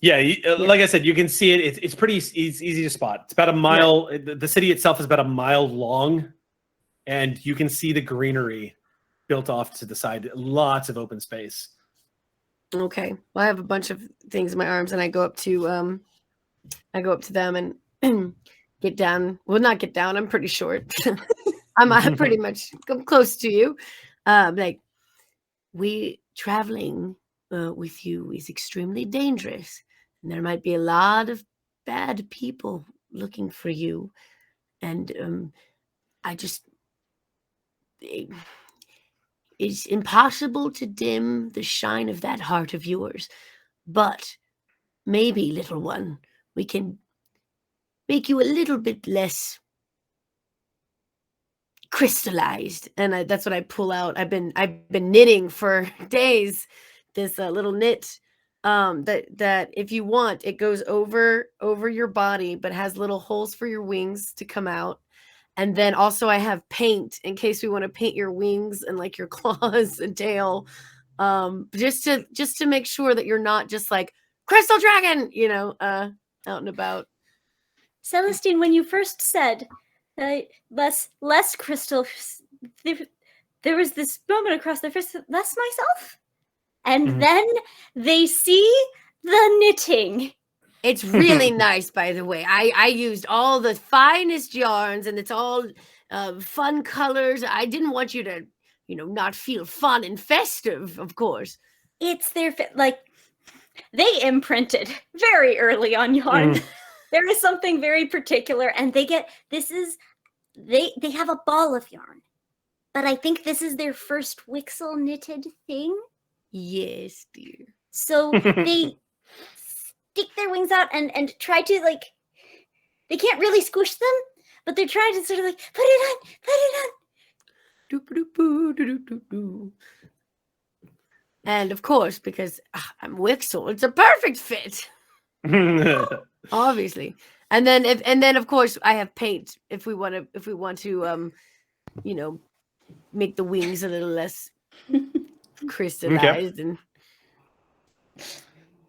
Yeah, like I said, you can see it. It's pretty easy to spot. It's about a mile. The city itself is about a mile long, and you can see the greenery built off to the side. Lots of open space. Okay. Well, I have a bunch of things in my arms, and I go up to them and get down. Well, not get down. I'm pretty short. I'm pretty much close to you. Like, we traveling with you is extremely dangerous, and there might be a lot of bad people looking for you. And it's impossible to dim the shine of that heart of yours, but maybe, little one, we can make you a little bit less crystallized. And that's what I pull out. I've been knitting for days. This little knit that if you want, it goes over your body, but has little holes for your wings to come out. And then also I have paint in case we want to paint your wings and like your claws and tail, just to make sure that you're not just like crystal dragon, out and about. Celestine, when you first said less crystal, there was this moment across their face, less myself, and then they see the knitting. It's really nice, by the way. I used all the finest yarns, and it's all fun colors. I didn't want you to, not feel fun and festive, of course. It's their like they imprinted very early on yarn. There is something very particular, and they have a ball of yarn, but I think this is their first Wixel knitted thing. Yes, dear. So they stick their wings out and try to, like, they can't really squish them, but they're trying to sort of like put it on. And of course, because I'm Wixel, it's a perfect fit. Obviously. And then of course I have paint if we want to make the wings a little less crystallized, and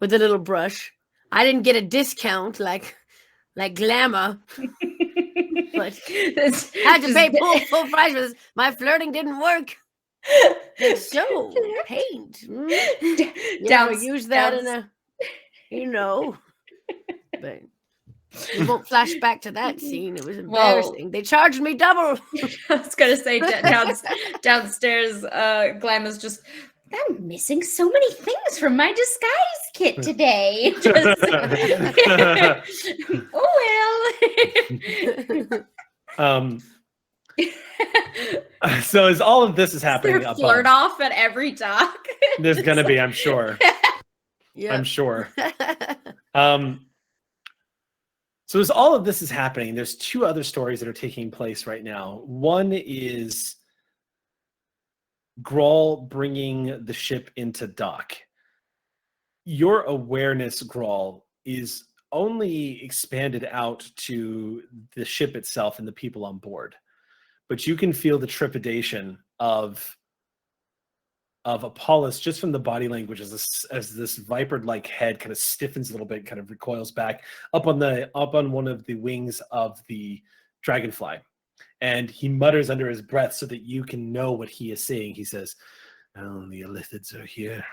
with a little brush. I didn't get a discount like Glamour, but had to pay full price for this. My flirting didn't work. So paint. Use that in a, but we won't flash back to that scene. It was embarrassing. They charged me double. I was gonna say downstairs, Glam is just, I'm missing so many things from my disguise kit today. So as all of this is happening, there flirt off at every dock. There's gonna be, I'm sure. Yeah, I'm sure. So as all of this is happening, there's two other stories that are taking place right now. One is Grawl bringing the ship into dock. Your awareness, Grawl, is only expanded out to the ship itself and the people on board. But you can feel the trepidation of Apollos just from the body language as this viper-like head kind of stiffens a little bit, kind of recoils back up on one of the wings of the dragonfly. And he mutters under his breath so that you can know what he is saying. He says, "Oh, the Illithids are here."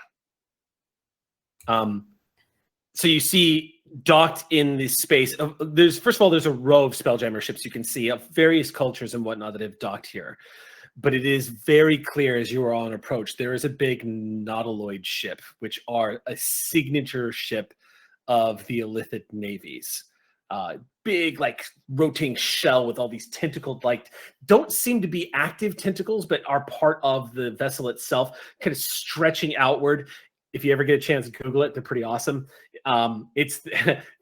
So you see docked in this space. First of all, there's a row of Spelljammer ships you can see of various cultures and whatnot that have docked here. But it is very clear as you are on approach, there is a big nautiloid ship, which are a signature ship of the Illithid navies. big like rotating shell with all these tentacled, like don't seem to be active tentacles, but are part of the vessel itself, kind of stretching outward. If you ever get a chance, Google it. They're pretty awesome. It's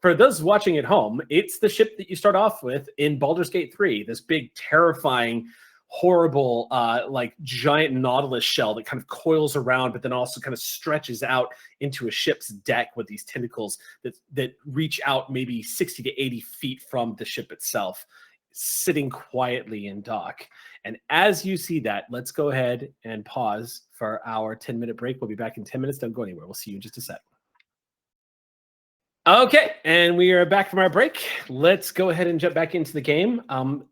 for those watching at home, it's the ship that you start off with in Baldur's Gate 3, this big, terrifying, horrible, like giant nautilus shell that kind of coils around, but then also kind of stretches out into a ship's deck with these tentacles that reach out maybe 60 to 80 feet from the ship itself, sitting quietly in dock. And as you see that, let's go ahead and pause for our 10-minute break. We'll be back in 10 minutes. Don't go anywhere. We'll see you in just a sec. Okay, and we are back from our break. Let's go ahead and jump back into the game.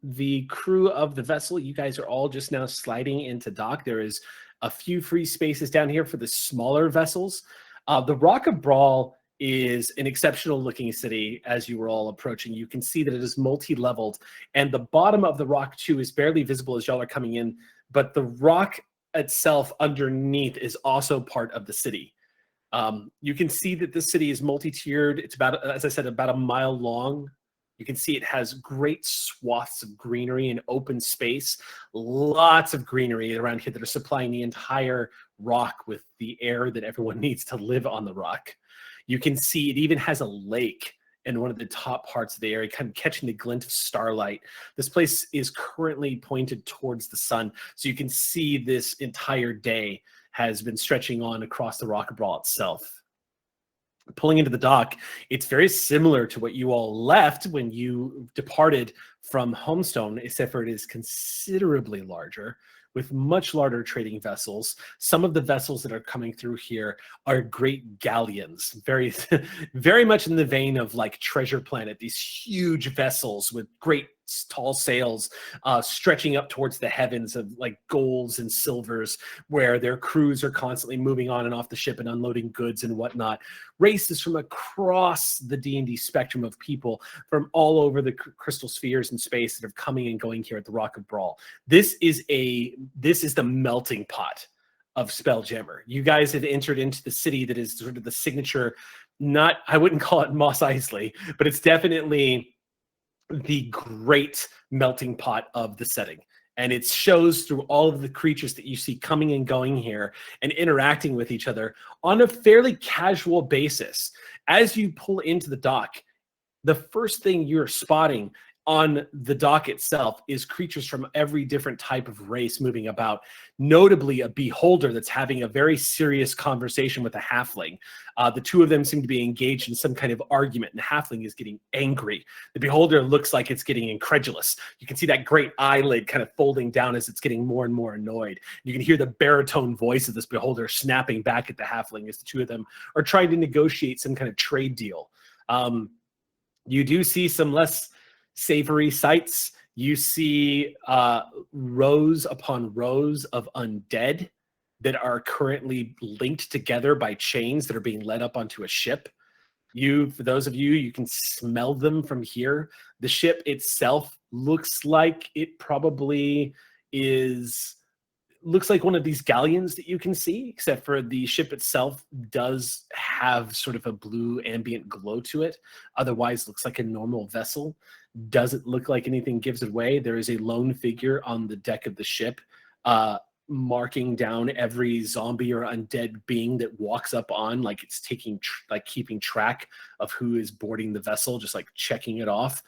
The crew of the vessel, you guys are all just now sliding into dock. There is a few free spaces down here for the smaller vessels. The Rock of Brawl is an exceptional looking city as you were all approaching. You can see that it is multi-leveled, and the bottom of the rock too is barely visible as y'all are coming in, but the rock itself underneath is also part of the city. You can see that this city is multi-tiered. It's about, as I said, about a mile long. You can see it has great swaths of greenery and open space. Lots of greenery around here that are supplying the entire rock with the air that everyone needs to live on the rock. You can see it even has a lake in one of the top parts of the area, kind of catching the glint of starlight. This place is currently pointed towards the sun, so you can see this entire day has been stretching on across the Rock of Brawl itself. Pulling into the dock, it's very similar to what you all left when you departed from Homestone, except for it is considerably larger, with much larger trading vessels. Some of the vessels that are coming through here are great galleons, very, very much in the vein of like Treasure Planet, these huge vessels with great tall sails stretching up towards the heavens of like golds and silvers, where their crews are constantly moving on and off the ship and unloading goods and whatnot. Races from across the D&D spectrum of people from all over the crystal spheres and space that are coming and going here at the Rock of Brawl. This is the melting pot of Spelljammer. You guys have entered into the city that is sort of the signature, not, I wouldn't call it Mos Eisley, but it's definitely the great melting pot of the setting. And it shows through all of the creatures that you see coming and going here and interacting with each other on a fairly casual basis. As you pull into the dock, the first thing you're spotting on the dock itself is creatures from every different type of race moving about, notably a beholder that's having a very serious conversation with a halfling. The two of them seem to be engaged in some kind of argument, and the halfling is getting angry. The beholder looks like it's getting incredulous. You can see that great eyelid kind of folding down as it's getting more and more annoyed. You can hear the baritone voice of this beholder snapping back at the halfling as the two of them are trying to negotiate some kind of trade deal. You do see some less savory sights. You see rows upon rows of undead that are currently linked together by chains that are being led up onto a ship. For those of you, you can smell them from here. The ship itself looks like it probably looks like one of these galleons that you can see, except for the ship itself does have sort of a blue ambient glow to it. Otherwise, looks like a normal vessel. Doesn't look like anything gives it away. There is a lone figure on the deck of the ship, marking down every zombie or undead being that walks up on, like it's keeping track of who is boarding the vessel, just like checking it off.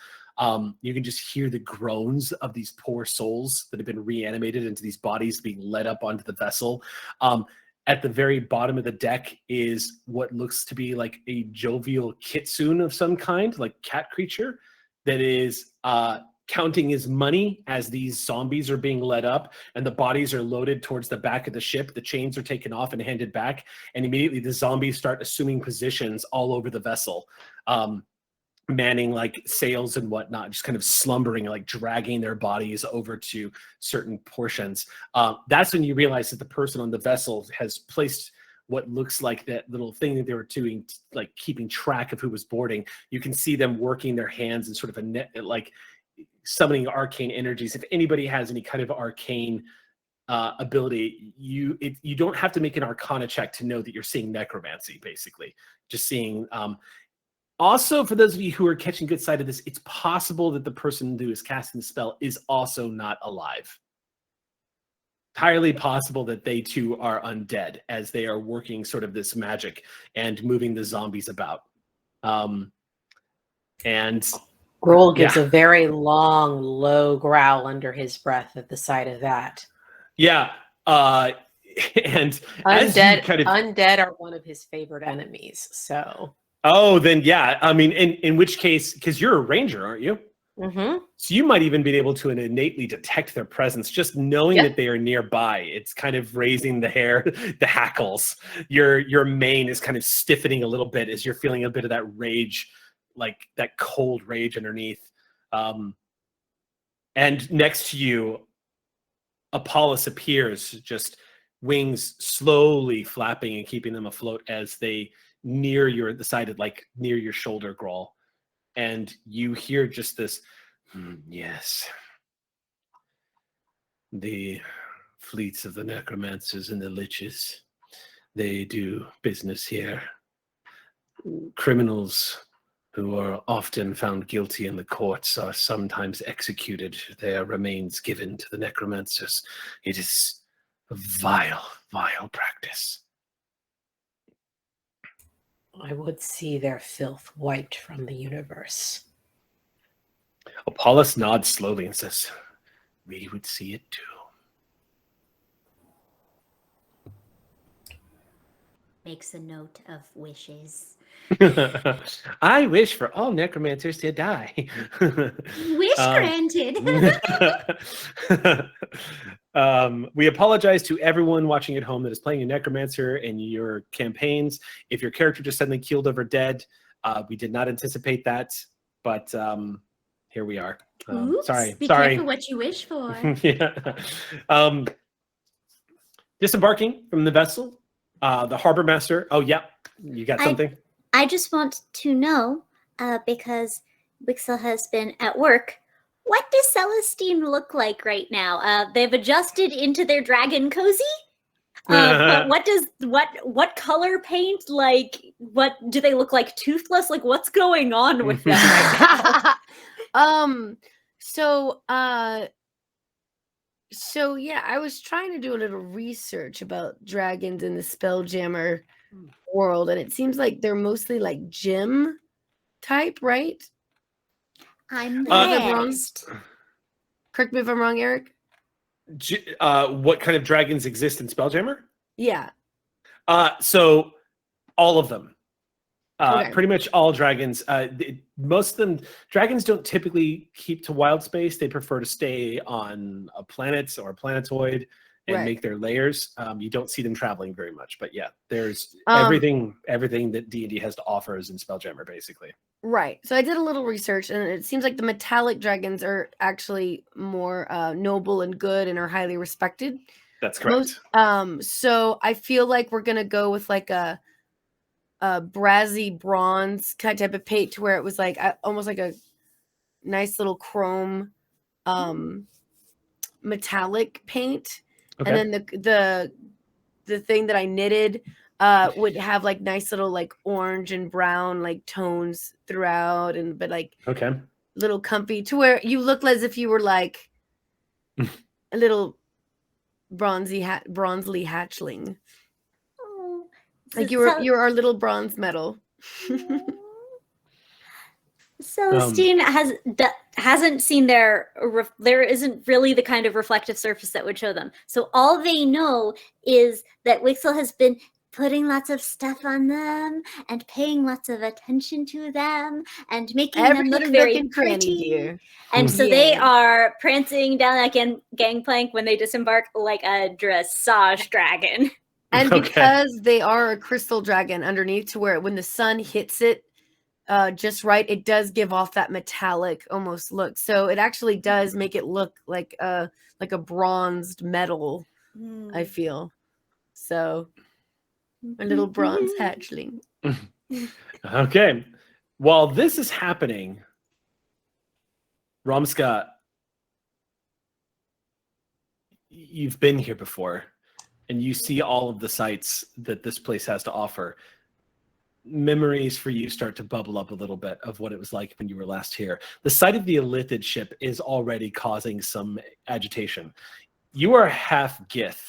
You can just hear the groans of these poor souls that have been reanimated into these bodies being led up onto the vessel. At the very bottom of the deck is what looks to be like a jovial kitsune of some kind, like cat creature, that is counting his money as these zombies are being led up, and the bodies are loaded towards the back of the ship. The chains are taken off and handed back, and immediately the zombies start assuming positions all over the vessel, manning like sails and whatnot, just kind of slumbering, like dragging their bodies over to certain portions. That's when you realize that the person on the vessel has placed what looks like that little thing that they were doing, like keeping track of who was boarding. You can see them working their hands in sort of a net, like summoning arcane energies. If anybody has any kind of arcane ability, you don't have to make an Arcana check to know that you're seeing necromancy. Basically, just seeing Also, for those of you who are catching good sight of this, it's possible that the person who is casting the spell is also not alive. Entirely possible that they too are undead as they are working sort of this magic and moving the zombies about. And Grohl gives yeah. a very long, low growl under his breath at the sight of that. Yeah. And as you Undead, kind of undead are one of his favorite enemies. So. Oh, then yeah. I mean, in which case, because you're a ranger, aren't you? Mm-hmm. So you might even be able to innately detect their presence, just knowing Yep. that they are nearby. It's kind of raising the hair, the hackles. Your mane is kind of stiffening a little bit as you're feeling a bit of that rage, like that cold rage underneath. And next to you, Apollos appears, just wings slowly flapping and keeping them afloat as they near the side, like near your shoulder, Grohl. And you hear just this, yes. The fleets of the necromancers and the liches, they do business here. Criminals who are often found guilty in the courts are sometimes executed, their remains given to the necromancers. It is a vile, vile practice. I would see their filth wiped from the universe. Apollos nods slowly and says, we would see it too. Makes a note of wishes. I wish for all necromancers to die. Wish granted. We apologize to everyone watching at home that is playing a necromancer in your campaigns. If your character just suddenly keeled over dead, we did not anticipate that, but here we are. Oops, Sorry. be careful what you wish for. Yeah. Disembarking from the vessel, the harbor master. Oh, yeah. You got something? I just want to know, because Wixel has been at work, what does Celestine look like right now? They've adjusted into their dragon cozy. But what color paint? Like, what do they look like? Toothless? Like, what's going on with them right now? So yeah, I was trying to do a little research about dragons in the Spelljammer world, and it seems like they're mostly like gym type, right? I'm wrong? blessed. Correct me if I'm wrong, Eric. What kind of dragons exist in Spelljammer? Yeah. So all of them. Okay. Pretty much all dragons. Most of them, dragons don't typically keep to wild space. They prefer to stay on a planet or a planetoid and Right. make their layers. You don't see them traveling very much, but yeah, there's everything that D&D has to offer is in Spelljammer, basically. Right. So I did a little research, and it seems like the metallic dragons are actually more noble and good and are highly respected. That's correct. So I feel like we're gonna go with like a brassy bronze type of paint, to where it was like almost like a nice little chrome metallic paint. Okay. And then the thing that I knitted would have like nice little like orange and brown like tones throughout, but like Okay. little comfy, to where you look as if you were like a little bronzely hatchling. Oh, Like you're our little bronze medal. Celestine hasn't seen there isn't really the kind of reflective surface that would show them. So all they know is that Wixel has been putting lots of stuff on them and paying lots of attention to them and making them look very pretty. Dear. And so they are prancing down that gangplank when they disembark like a dressage dragon. And because they are a crystal dragon underneath, to where when the sun hits it just right, it does give off that metallic almost look. So it actually does make it look like a bronzed metal, I feel. So a little bronze hatchling. Okay. While this is happening, Romska, you've been here before, and you see all of the sights that this place has to offer. memories for you start to bubble up a little bit of what it was like when you were last here. The sight of the Illithid ship is already causing some agitation. You are half Gith.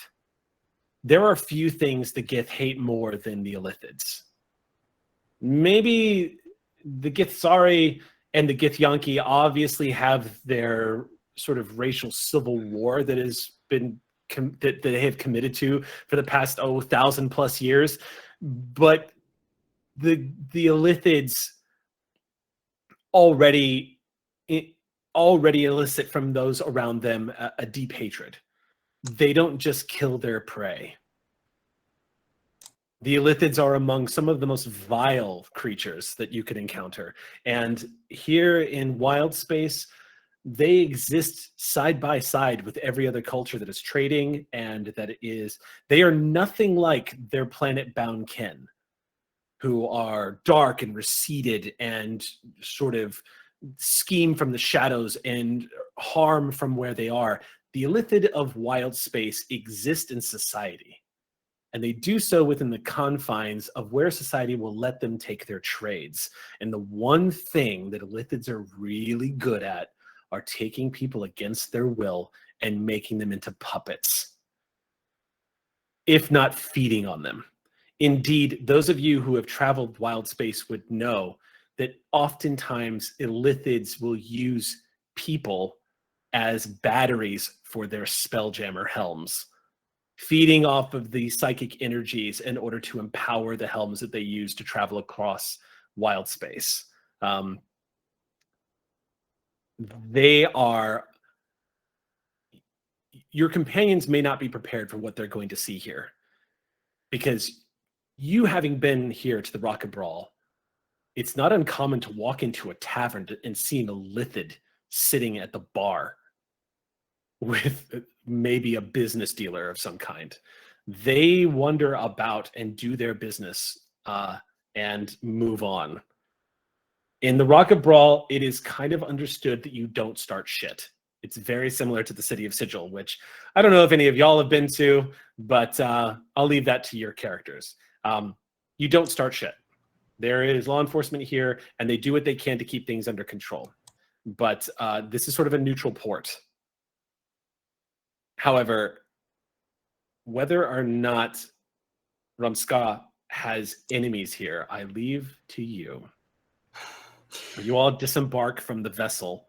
There are few things the Gith hate more than the Illithids. Maybe the Githzari and the Githyanki obviously have their sort of racial civil war that has been that they have committed to for the past 1,000+ years, but the Illithids already elicit from those around them a deep hatred. They don't just kill their prey. The Illithids are among some of the most vile creatures that you could encounter. And here in Wild Space, they exist side by side with every other culture that is trading, and they are nothing like their planet-bound kin, who are dark and receded and sort of scheme from the shadows and harm from where they are. The Illithid of Wild Space exist in society, and they do so within the confines of where society will let them take their trades. And the one thing that Illithids are really good at are taking people against their will and making them into puppets, if not feeding on them. Indeed, those of you who have traveled Wild Space would know that oftentimes Illithids will use people as batteries for their Spelljammer helms, feeding off of the psychic energies in order to empower the helms that they use to travel across Wild Space. Your companions may not be prepared for what they're going to see here, because you having been here to the Rocket Brawl, it's not uncommon to walk into a tavern and see an Illithid sitting at the bar with maybe a business dealer of some kind. They wander about and do their business and move on. In the Rocket Brawl, it is kind of understood that you don't start shit. It's very similar to the City of Sigil, which I don't know if any of y'all have been to, but I'll leave that to your characters. You don't start shit. There is law enforcement here, and they do what they can to keep things under control. But this is sort of a neutral port. However, whether or not Rumska has enemies here, I leave to you. You all disembark from the vessel.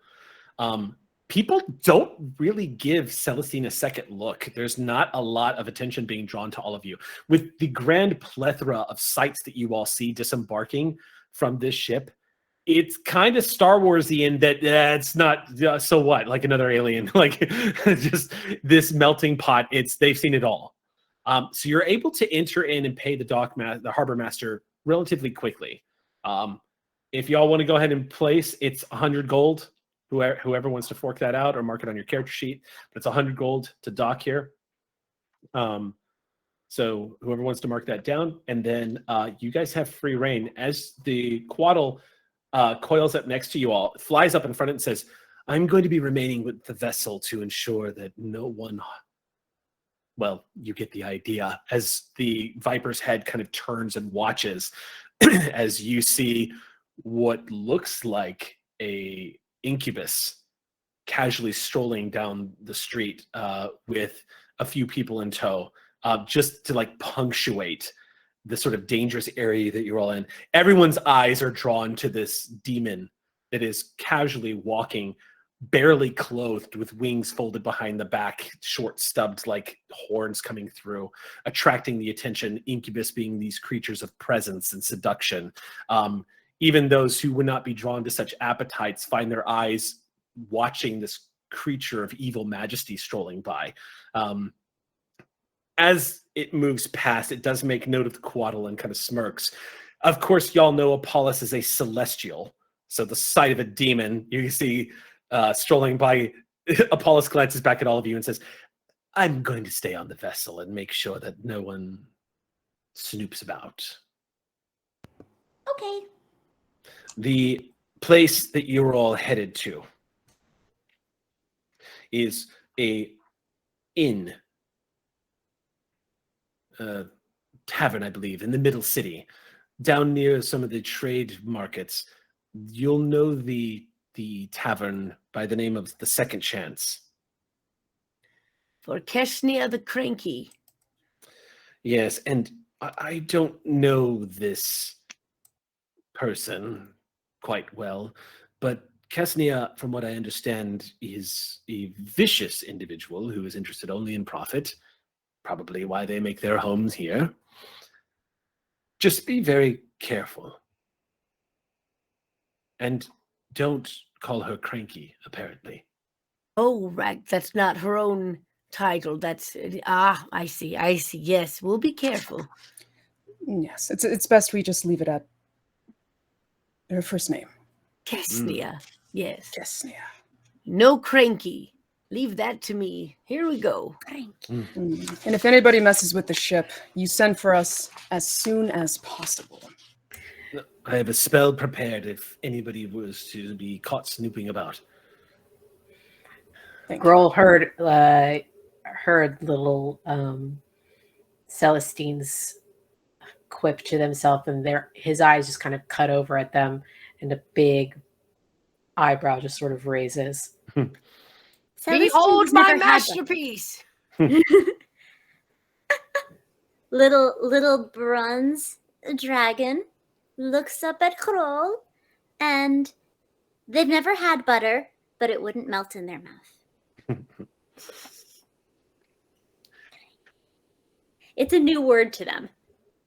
People don't really give Celestine a second look. There's not a lot of attention being drawn to all of you. With the grand plethora of sights that you all see disembarking from this ship, it's kind of Star Wars-y in that it's not, so what, like another alien, like just this melting pot. They've seen it all. So you're able to enter in and pay the harbor master relatively quickly. If y'all want to go ahead and place, it's 100 gold. Whoever wants to fork that out or mark it on your character sheet, but it's 100 gold to dock here. So whoever wants to mark that down, and then you guys have free reign. As the Quaddle coils up next to you all, flies up in front of it and says, "I'm going to be remaining with the vessel to ensure that no one..." Well, you get the idea. As the Viper's head kind of turns and watches, as you see what looks like a incubus casually strolling down the street with a few people in tow, just to like punctuate the sort of dangerous area that you're all in. Everyone's eyes are drawn to this demon that is casually walking, barely clothed, with wings folded behind the back, short stubbed like horns coming through, attracting the attention. Incubus being these creatures of presence and seduction. Even those who would not be drawn to such appetites find their eyes watching this creature of evil majesty strolling by. As it moves past, it does make note of the Quaddle and kind of smirks. Of course, y'all know Apollos is a celestial, so the sight of a demon, you see strolling by, Apollos glances back at all of you and says, "I'm going to stay on the vessel and make sure that no one snoops about." Okay. The place that you're all headed to is a inn, tavern, I believe, in the middle city. down near some of the trade markets, you'll know the tavern by the name of the Second Chance. For Keshnia the Cranky. Yes, and I don't know this person quite well, but Kesnia, from what I understand, is a vicious individual who is interested only in profit, probably why they make their homes here. Just be very careful. And don't call her cranky, apparently. Oh, right. That's not her own title. That's I see. Yes, we'll be careful. Yes, it's best we just leave it at her first name. Kesnia. Yes. Kesnia. No cranky. Leave that to me. Here we go. And if anybody messes with the ship, you send for us as soon as possible. I have a spell prepared if anybody was to be caught snooping about. Grohl heard little Celestine's quip to themselves, and his eyes just kind of cut over at them, and a big eyebrow just sort of raises. Behold my masterpiece. Little bronze dragon looks up at Kroll, and they've never had butter, but it wouldn't melt in their mouth. It's a new word to them.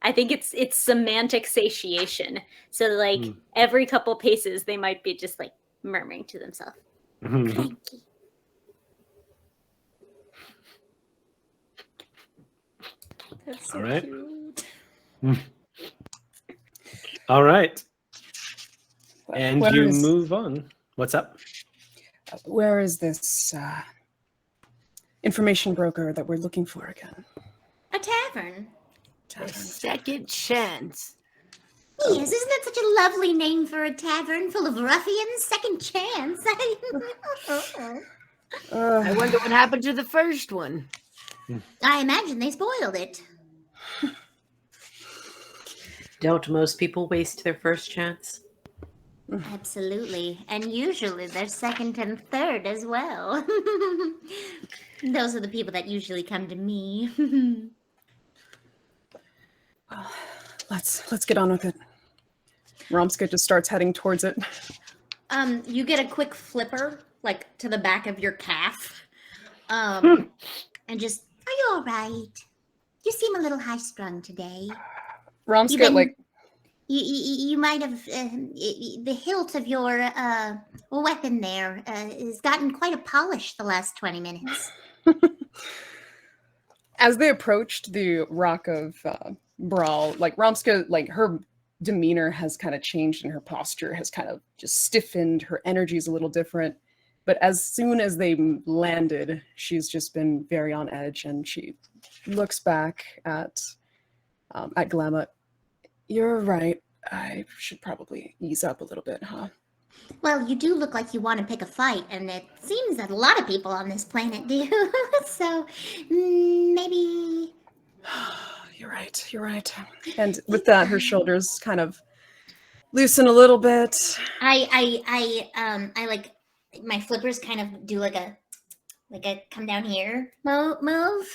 I think it's semantic satiation. So like every couple paces, they might be just like murmuring to themselves. Cranky. That's so All right. cute. All right. And Where you is- move on. What's up? Where is this information broker that we're looking for again? A tavern. Second Chance. Yes, isn't that such a lovely name for a tavern full of ruffians? Second Chance. I wonder what happened to the first one. I imagine they spoiled it. Don't most people waste their first chance? Absolutely. And usually their second and third as well. Those are the people that usually come to me. Let's get on with it. Romska just starts heading towards it. You get a quick flipper, like to the back of your calf. And just Are you all right? You seem a little high-strung today. Romska, been- like, You might have the hilt of your weapon there has gotten quite a polish the last 20 minutes. as they approached the Rock of Brawl, like Romska, like her demeanor has kind of changed and her posture has kind of just stiffened. Her energy is a little different. But as soon as they landed, she's just been very on edge, and she looks back at Glamour. You're right. I should probably ease up a little bit, huh? Well, you do look like you want to pick a fight, and it seems that a lot of people on this planet do. So maybe. You're right. And with that, her shoulders kind of loosen a little bit. I like my flippers kind of do like a come down here move.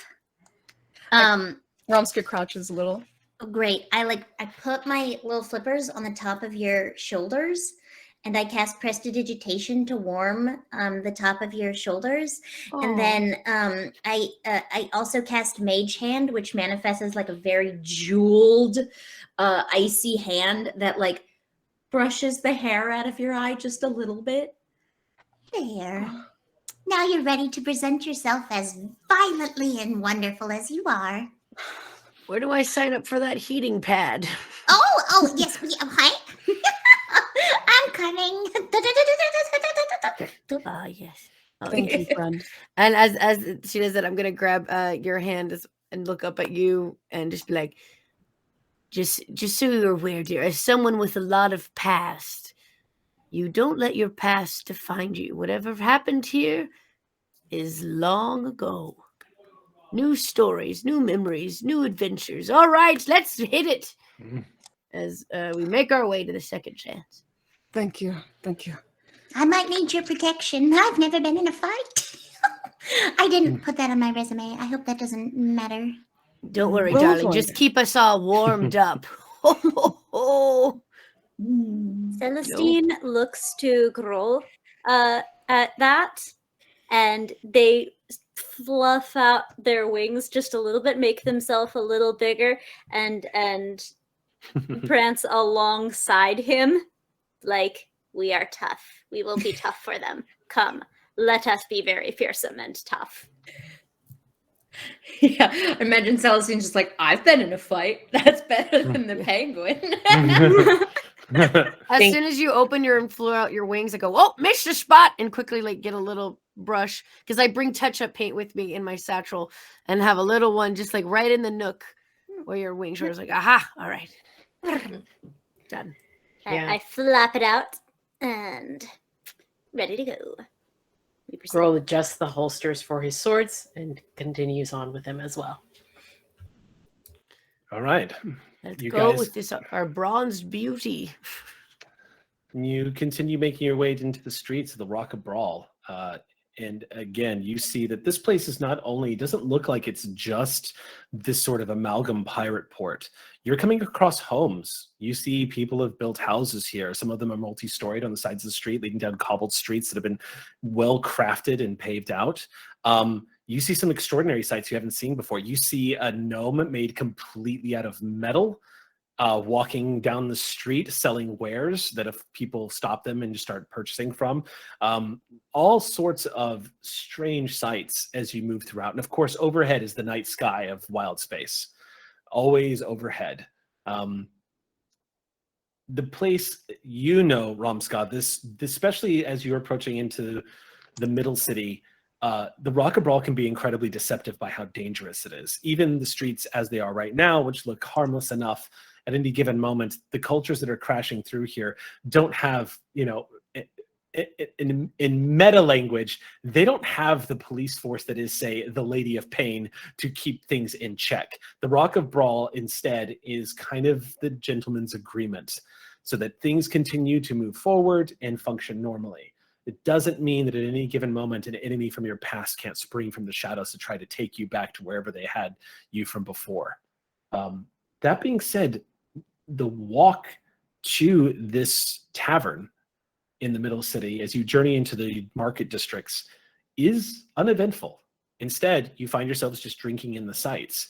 Romska crouches a little. Oh, great. I put my little flippers on the top of your shoulders, and I cast Prestidigitation to warm the top of your shoulders. And then I also cast Mage Hand, which manifests as like a very jeweled, icy hand that like brushes the hair out of your eye just a little bit. There. Now you're ready to present yourself as violently and wonderful as you are. Where do I sign up for that heating pad? Oh, yes. Hi. I'm coming. Yes. Oh, Thank you, friend. And as she does that, I'm gonna grab your hand and look up at you and just be like, just so you're aware, dear, as someone with a lot of past, you don't let your past define you. Whatever happened here is long ago. New stories, new memories, new adventures. All right, let's hit it. as we make our way to the second chance. Thank you. Thank you. I might need your protection. I've never been in a fight. I didn't put that on my resume. I hope that doesn't matter. Don't worry, We'll darling. avoid Just it. keep us all warmed up. Celestine looks to Grohl at that, and they fluff out their wings just a little bit, make themselves a little bigger, and prance alongside him, like, we are tough. We will be tough for them. Come, let us be very fearsome and tough. Yeah, imagine Celestine's just like, I've been in a fight. That's better than the penguin. As soon as you open your and flow out your wings, I go, oh, missed the spot, and quickly like get a little brush because I bring touch-up paint with me in my satchel and have a little one just like right in the nook where your wings are. It's like, aha, all right, done. Yeah. I flap it out and ready to go. We proceed. Grohl adjusts the holsters for his swords and continues on with them as well. All right. Let's You go guys- with this our bronzed beauty. You continue making your way into the streets of the Rock of Brawl. And again, you see that this place is not only, doesn't look like it's just this sort of amalgam pirate port. You're coming across homes. You see people have built houses here. Some of them are multi-storied on the sides of the street, leading down cobbled streets that have been well crafted and paved out. You see some extraordinary sights you haven't seen before. You see a gnome made completely out of metal, walking down the street selling wares that if people stop them and just start purchasing from. All sorts of strange sights as you move throughout. And of course, overhead is the night sky of Wild Space. Always overhead. The place, you know, Ramskad, this especially as you're approaching into the middle city, the Rock of Brawl can be incredibly deceptive by how dangerous it is. Even the streets as they are right now, which look harmless enough, at any given moment, the cultures that are crashing through here don't have, you know, in meta language, they don't have the police force that is, say, the Lady of Pain to keep things in check. The Rock of Brawl instead is kind of the gentleman's agreement so that things continue to move forward and function normally. It doesn't mean that at any given moment, an enemy from your past can't spring from the shadows to try to take you back to wherever they had you from before. That being said, the walk to this tavern in the middle city as you journey into the market districts is uneventful. Instead, you find yourselves just drinking in the sights.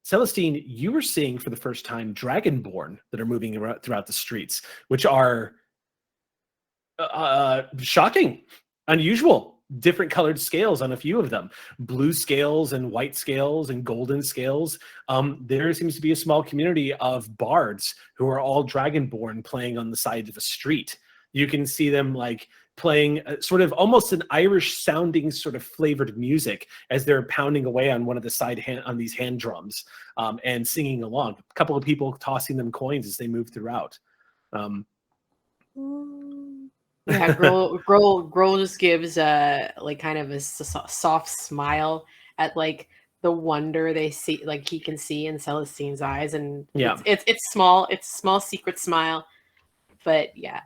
Celestine, you were seeing for the first time Dragonborn that are moving around throughout the streets, which are shocking, unusual. Different colored scales on a few of them, blue scales and white scales and golden scales. There seems to be a small community of bards who are all dragonborn playing on the side of a street. You can see them like playing sort of almost an Irish sounding sort of flavored music as they're pounding away on one of the side on these hand drums and singing along. A couple of people tossing them coins as they move throughout. Yeah, Grohl just gives like kind of a soft smile at like the wonder they see, like he can see in Celestine's eyes, and Yeah, it's small, it's a small secret smile, but yeah.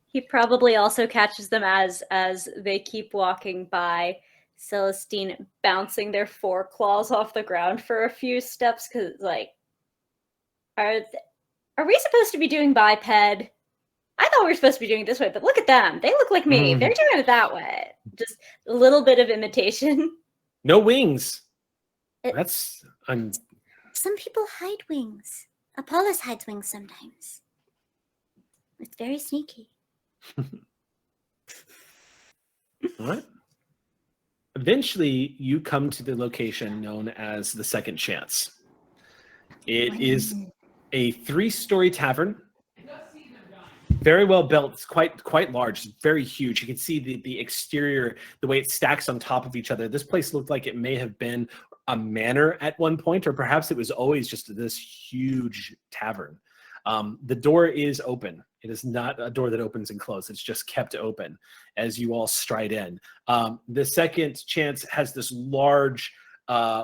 He probably also catches them as they keep walking by, Celestine bouncing their foreclaws off the ground for a few steps, because like, are we supposed to be doing biped? I thought we were supposed to be doing it this way, but look at them. They look like me. They're doing it that way. Just a little bit of imitation. no wings. It- That's Some people hide wings. Apollos hides wings sometimes. It's very sneaky. all right. Eventually, you come to the location known as the Second Chance. It is a 3-story tavern. Very well built. It's quite large. It's very huge. You can see the exterior, the way it stacks on top of each other. This place looked like it may have been a manor at one point, or perhaps it was always just this huge tavern. The door is open. It is not a door that opens and closes. It's just kept open as you all stride in. The Second Chance has this large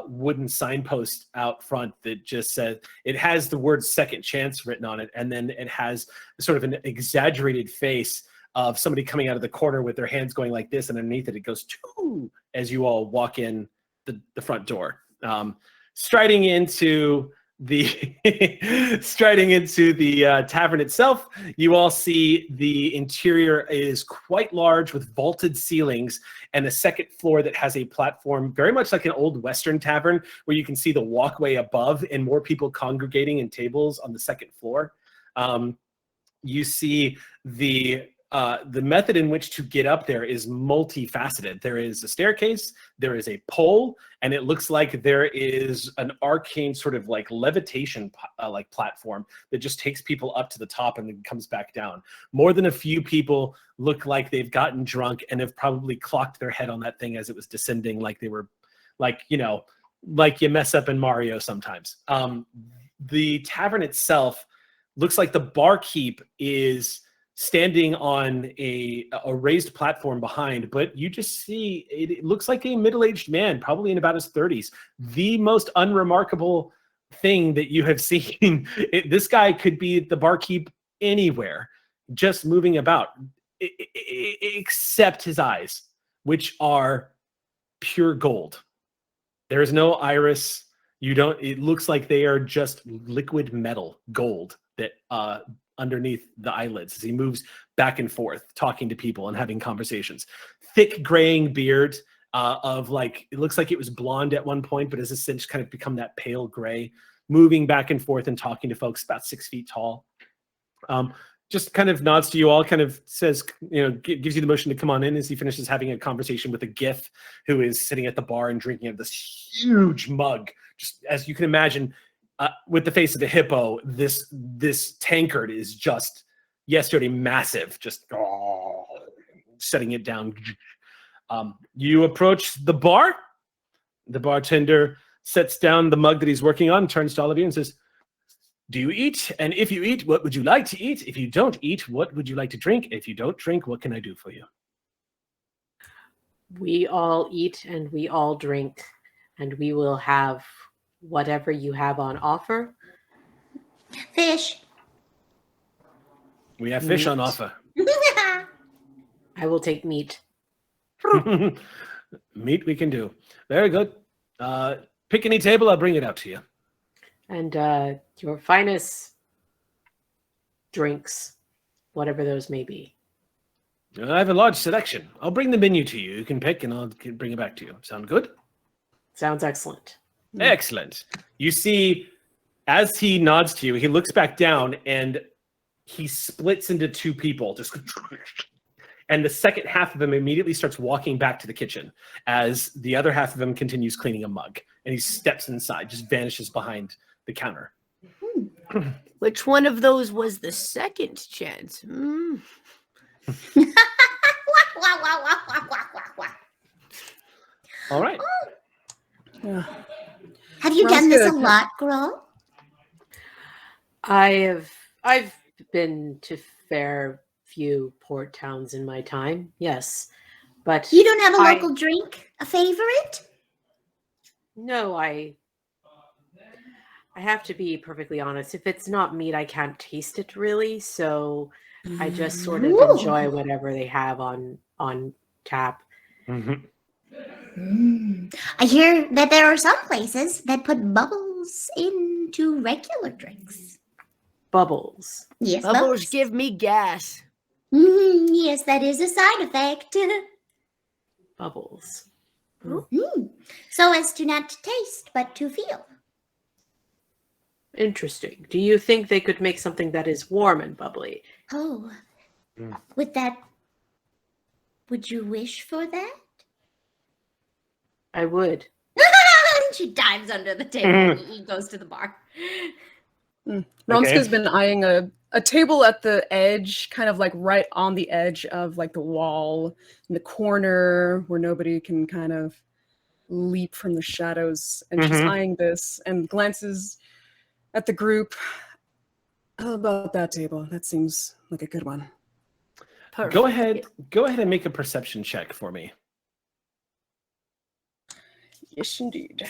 wooden signpost out front that just says, it has the word second chance written on it, and then it has sort of an exaggerated face of somebody coming out of the corner with their hands going like this, and underneath it, it goes choo as you all walk in the front door. Striding into the tavern itself, you all see the interior is quite large with vaulted ceilings and a second floor that has a platform very much like an old Western tavern, where you can see the walkway above and more people congregating in tables on the second floor. You see the method in which to get up there is multifaceted. There is a staircase, there is a pole, and it looks like there is an arcane sort of like levitation like platform that just takes people up to the top and then comes back down. More than a few people look like they've gotten drunk and have probably clocked their head on that thing as it was descending, like they were, like, you know, like you mess up in Mario sometimes. The tavern itself looks like the barkeep is standing on a raised platform behind, but you just see it looks like a middle-aged man, probably in about his 30s. The most unremarkable thing that you have seen. This guy could be the barkeep anywhere, just moving about, except his eyes, which are pure gold. There is no iris. It looks like they are just liquid metal gold that underneath the eyelids as he moves back and forth, talking to people and having conversations. Thick graying beard of like, it looks like it was blonde at one point, but has since kind of become that pale gray, moving back and forth and talking to folks about 6 feet tall. Just kind of nods to you all, kind of says, you know, gives you the motion to come on in as he finishes having a conversation with a GIF who is sitting at the bar and drinking out of this huge mug. Just as you can imagine, with the face of a hippo, this tankard is just yesterday massive, just setting it down. You approach the bar. The bartender sets down the mug that he's working on, turns to all of you and says, "Do you eat? And if you eat, what would you like to eat? If you don't eat, what would you like to drink? If you don't drink, what can I do for you?" We all eat and we all drink, and we will have whatever you have on offer. Fish. We have fish on Meat. offer. I will take meat. Meat we can do. Very good. Pick any table, I'll bring it out to you. And your finest drinks, whatever those may be. I have a large selection. I'll bring the menu to you. You can pick and I'll bring it back to you. Sound good? Sounds excellent. Excellent. You see, as he nods to you, he looks back down and he splits into two people. Just, and the second half of him immediately starts walking back to the kitchen as the other half of him continues cleaning a mug. And he steps inside, just vanishes behind the counter. Which one of those was the second chance? All right. Yeah. Have you Sounds done this good. a lot, girl? I've been to fair few port towns in my time, yes. But You don't have a local drink? A favorite? no, I have to be perfectly honest. If it's not meat, I can't taste it really. So I just sort of Ooh. enjoy whatever they have on tap. Mm-hmm. I hear that there are some places that put bubbles into regular drinks. Bubbles. Yes, Bubbles give me gas. Yes, that is a side effect. Bubbles. So as to not to taste, but to feel. Interesting. Do you think they could make something that is warm and bubbly? Oh, with that, would you wish for that? I would. She dives under the table. He goes to the bar. Ronska's been eyeing a table at the edge, kind of like right on the edge of like the wall in the corner where nobody can kind of leap from the shadows. And she's eyeing this and glances at the group. How about that table? That seems like a good one. Perfect. Go ahead and make a perception check for me. Yes, indeed.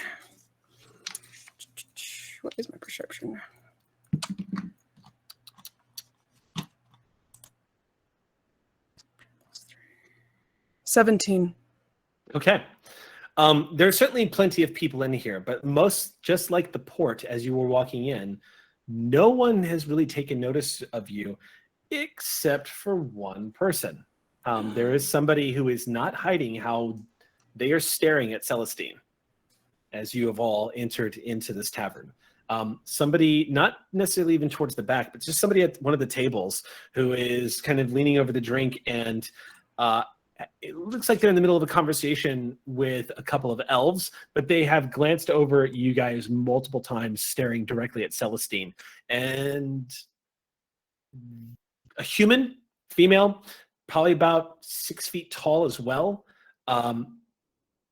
What is my perception? 17. Okay. There's certainly plenty of people in here, but most, just like the port as you were walking in, no one has really taken notice of you except for one person. There is somebody who is not hiding how they are staring at Celestine as you have all entered into this tavern. Somebody, not necessarily even towards the back, but just somebody at one of the tables who is kind of leaning over the drink, and it looks like they're in the middle of a conversation with a couple of elves, but they have glanced over at you guys multiple times, staring directly at Celestine. And a human, female, probably about 6 feet tall as well,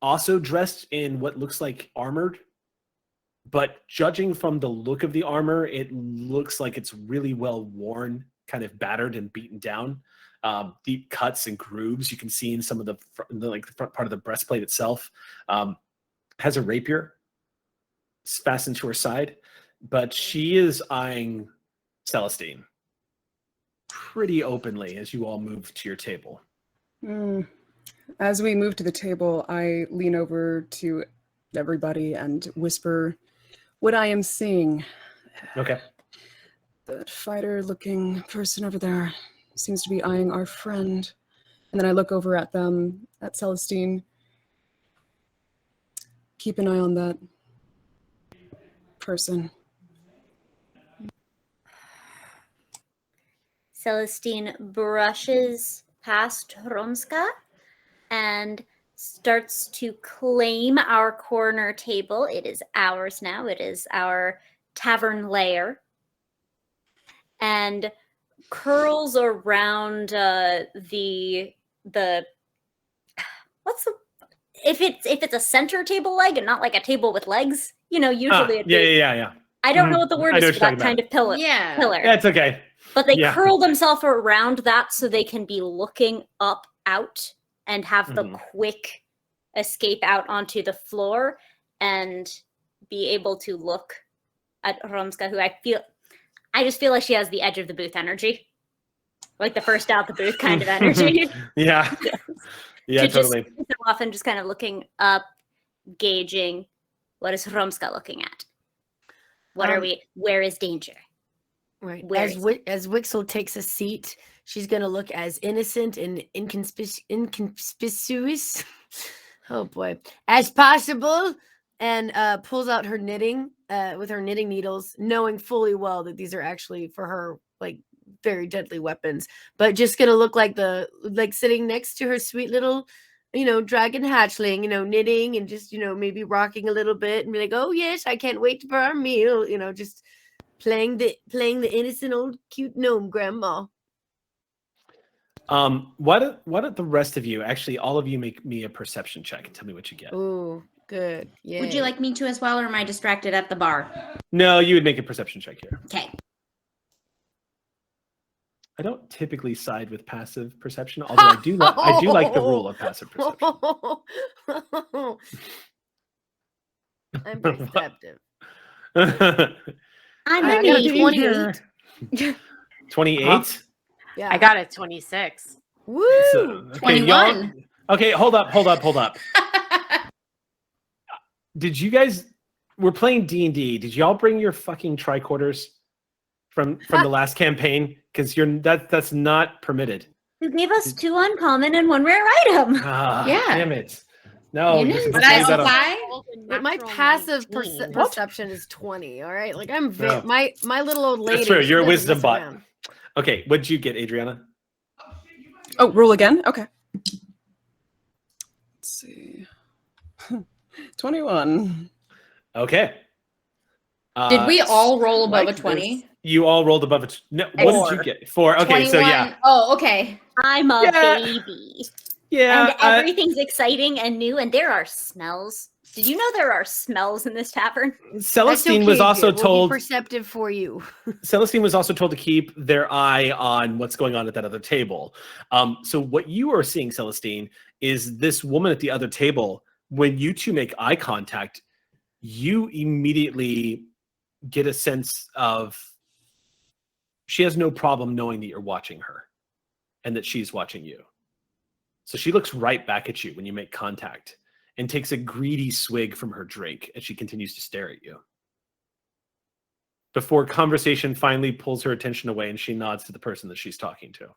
also dressed in what looks like armored, but judging from the look of the armor, it looks like it's really well worn, kind of battered and beaten down. Deep cuts and grooves you can see in some of the front part of the breastplate itself. Has a rapier fastened to her side, but she is eyeing Celestine pretty openly as you all move to your table. As we move to the table, I lean over to everybody and whisper what I am seeing. Okay. That fighter-looking person over there seems to be eyeing our friend. And then I look over at them, at Celestine. Keep an eye on that person. Celestine brushes past Romska and starts to claim our corner table. It is ours now. It is our tavern lair. And curls around the what's the if it's a center table leg and not like a table with legs, usually Yeah. I don't know what the word is for that kind of pillar. Yeah. That's okay. But they Yeah. curl themselves around that so they can be looking up out and have the quick escape out onto the floor and be able to look at Romska, who I just feel like she has the edge of the booth energy. Like the first out the booth kind of energy. Yeah. Yeah, totally. Just so often just kind of looking up, gauging what is Romska looking at. Where is danger? Right. Where As Wixel takes a seat, she's going to look as innocent and inconspicuous, oh boy, as possible, and pulls out her knitting with her knitting needles, knowing fully well that these are actually for her, like, very deadly weapons, but just going to look like sitting next to her sweet little, dragon hatchling, knitting and just, maybe rocking a little bit and be like, oh yes, I can't wait for our meal, just playing the innocent old cute gnome grandma. Why don't the rest of you, actually all of you, make me a perception check and tell me what you get. Ooh, good. Yeah. Would you like me to as well, or am I distracted at the bar? No, you would make a perception check here. Okay. I don't typically side with passive perception, although I do like the rule of passive perception. I'm perceptive. I'm I a got a baby. 28. 28? Yeah. I got a 26. Woo! Okay, 21. Okay, hold up. Did you guys, we're playing D&D. Did y'all bring your fucking tricorders from the last campaign? Because that's not permitted. You gave us 2 uncommon and 1 rare item. Yeah. Damn it. No, You you're didn't supposed to leave that on. But my passive perception is 20. All right, like I'm my little old lady. That's true. You're a she doesn't wisdom mess bot. around. Okay, what'd you get, Adriana? Oh, roll again? Okay. Let's see. 21. Okay. Did we all roll above like a 20? You all rolled above it. No, what did you get? 4. Okay, 21. so yeah. Oh, okay. I'm a baby. Yeah. And everything's exciting and new, and there are smells. Did you know there are smells in this tavern? Celestine That's was okay, also dear. We'll told be perceptive for you. Celestine was also told to keep their eye on what's going on at that other table. So what you are seeing, Celestine, is this woman at the other table when you two make eye contact, you immediately get a sense of she has no problem knowing that you're watching her and that she's watching you. So she looks right back at you when you make contact and takes a greedy swig from her drink as she continues to stare at you. Before conversation finally pulls her attention away and she nods to the person that she's talking to.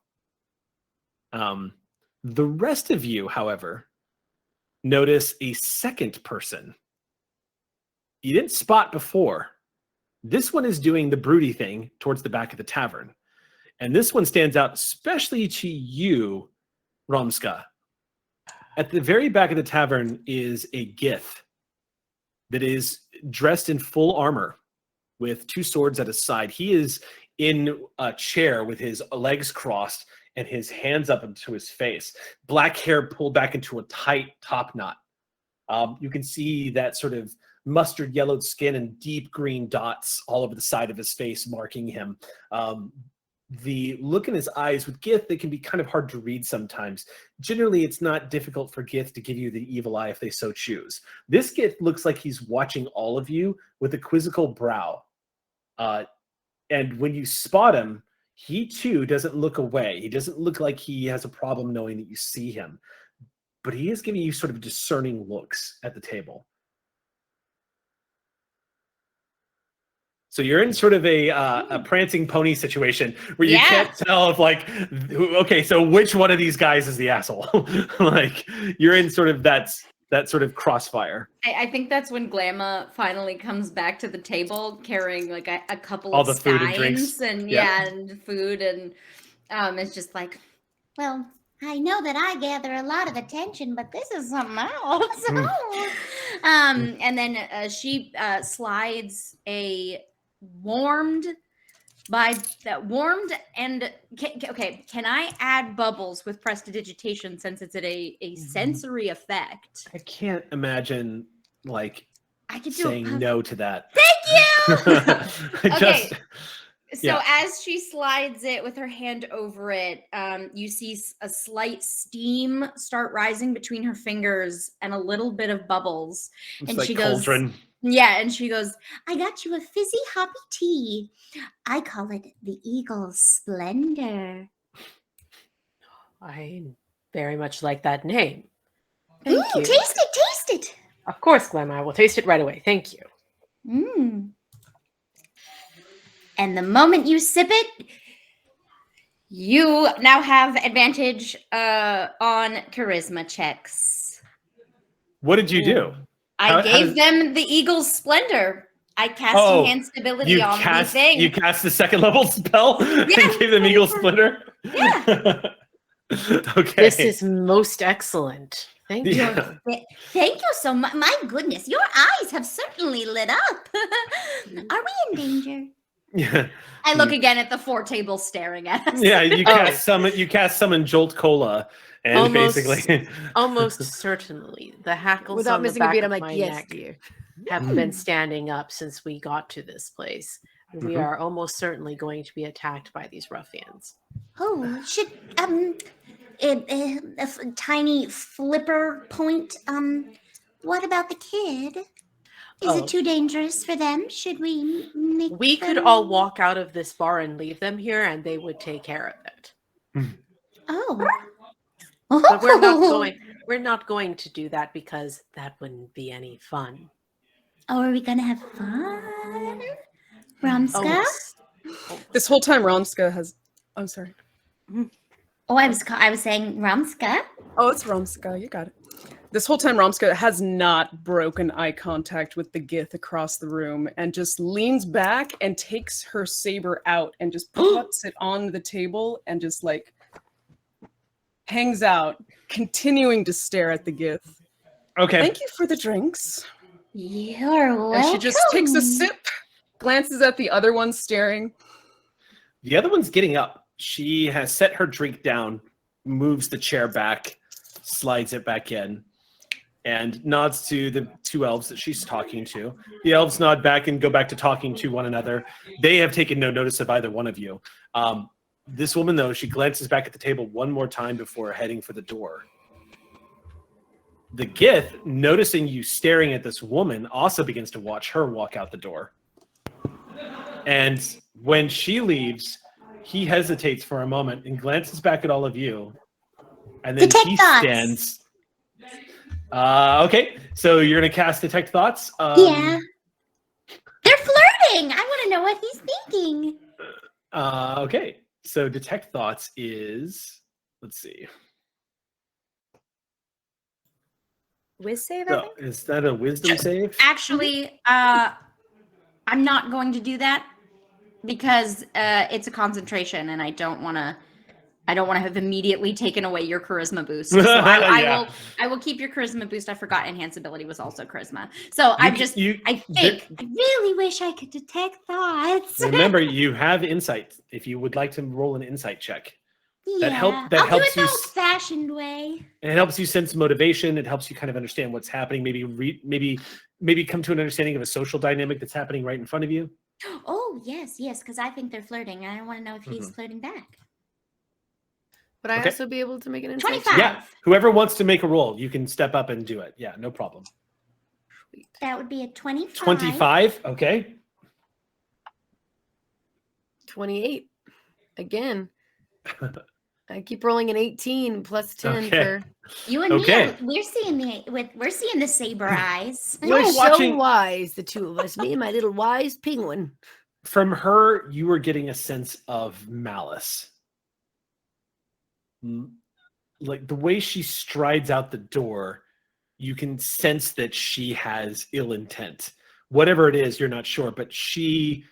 The rest of you, however, notice a second person you didn't spot before. This one is doing the broody thing towards the back of the tavern. And this one stands out especially to you, Romska. At the very back of the tavern is a Gith that is dressed in full armor with 2 swords at his side. He is in a chair with his legs crossed and his hands up into his face. Black hair pulled back into a tight top knot. You can see that sort of mustard yellowed skin and deep green dots all over the side of his face marking him. The look in his eyes with Gith, they can be kind of hard to read sometimes. Generally, it's not difficult for Gith to give you the evil eye if they so choose. This Gith looks like he's watching all of you with a quizzical brow. And when you spot him, he too doesn't look away. He doesn't look like he has a problem knowing that you see him. But he is giving you sort of discerning looks at the table. So you're in sort of a prancing pony situation where you can't tell if like, okay, so which one of these guys is the asshole? Like you're in sort of that sort of crossfire. I think that's when Glamma finally comes back to the table carrying like a couple all of the food and drinks and and food and it's just like, Well, I know that I gather a lot of attention, but this is something else. and then she slides a warmed and can I add bubbles with prestidigitation since it's a sensory effect? I can't imagine like I could do saying no to that. Thank you. So Yeah. as she slides it with her hand over it, you see a slight steam start rising between her fingers and a little bit of bubbles. It's and like she goes, cauldron. and she goes, I got you a fizzy hoppy tea. I call it the Eagle's Splendor. I very much like that name. Thank Ooh, you. taste it. Of course, Glam, I will taste it right away. Thank you. Mmm. And the moment you sip it, you now have advantage on charisma checks. What did you do? I gave them the Eagle's Splendor. I cast enhanced ability on the thing. You cast the 2nd level spell and gave them Eagle Splendor? Yeah. Okay. This is most excellent. Thank you. thank you so much. My goodness, your eyes have certainly lit up. Are we in danger? Yeah. I look again at the 4 tables staring at us. Yeah, you cast summon Jolt Cola and basically almost certainly the hackles Without on the missing a back beat, of I'm my like, yes, neck dear. have been standing up since we got to this place. We are almost certainly going to be attacked by these ruffians. Oh, should a tiny flipper point. What about the kid? Is it too dangerous for them? Should we make We could them- all walk out of this bar and leave them here, and they would take care of it. Oh. But we're not going to do that because that wouldn't be any fun. Oh, are we gonna have fun? Romska? This whole time, Romska has. I'm sorry. Oh, I was saying Romska. Oh, it's Romska. You got it. This whole time, Romska has not broken eye contact with the Gith across the room and just leans back and takes her saber out and just puts it on the table and just like hangs out, continuing to stare at the Gith. Okay. Thank you for the drinks. You're welcome. And she just takes a sip, glances at the other one staring. The other one's getting up. She has set her drink down, moves the chair back, slides it back in, and nods to the 2 elves that she's talking to. The elves nod back and go back to talking to one another. They have taken no notice of either one of you. This woman, though, she glances back at the table one more time before heading for the door. The Gith, noticing you staring at this woman, also begins to watch her walk out the door. And when she leaves, he hesitates for a moment and glances back at all of you. And then Detect he thoughts. stands. Okay, so you're going to cast Detect Thoughts. Yeah. They're flirting. I want to know what he's thinking. Okay, so Detect Thoughts is, let's see. Whiz save, I So, think? is that a wisdom save? Actually, I'm not going to do that because it's a concentration, and I don't want to have immediately taken away your charisma boost. So Yeah. I will keep your charisma boost. I forgot enhance ability was also charisma. So I Really wish I could detect thoughts. Remember, you have insight. If you would like to roll an insight check, Yeah, that I'll helps do you. it the old-fashioned way. And it helps you sense motivation. It helps you kind of understand what's happening. Maybe come to an understanding of a social dynamic that's happening right in front of you. Oh, yes, because I think they're flirting, and I want to know if he's flirting back. Would I Okay. also be able to make an insight 25. check? Yeah. Whoever wants to make a roll, you can step up and do it. Yeah, no problem. That would be a 25. 25. Okay. 28. Again. I keep rolling an 18 plus 10 Okay. for. You and Okay. me, we're seeing the saber eyes. You were We're watching- so wise, the two of us. Me and my little wise penguin. From her, you were getting a sense of malice. Like the way she strides out the door, you can sense that she has ill intent. Whatever it is, you're not sure, but she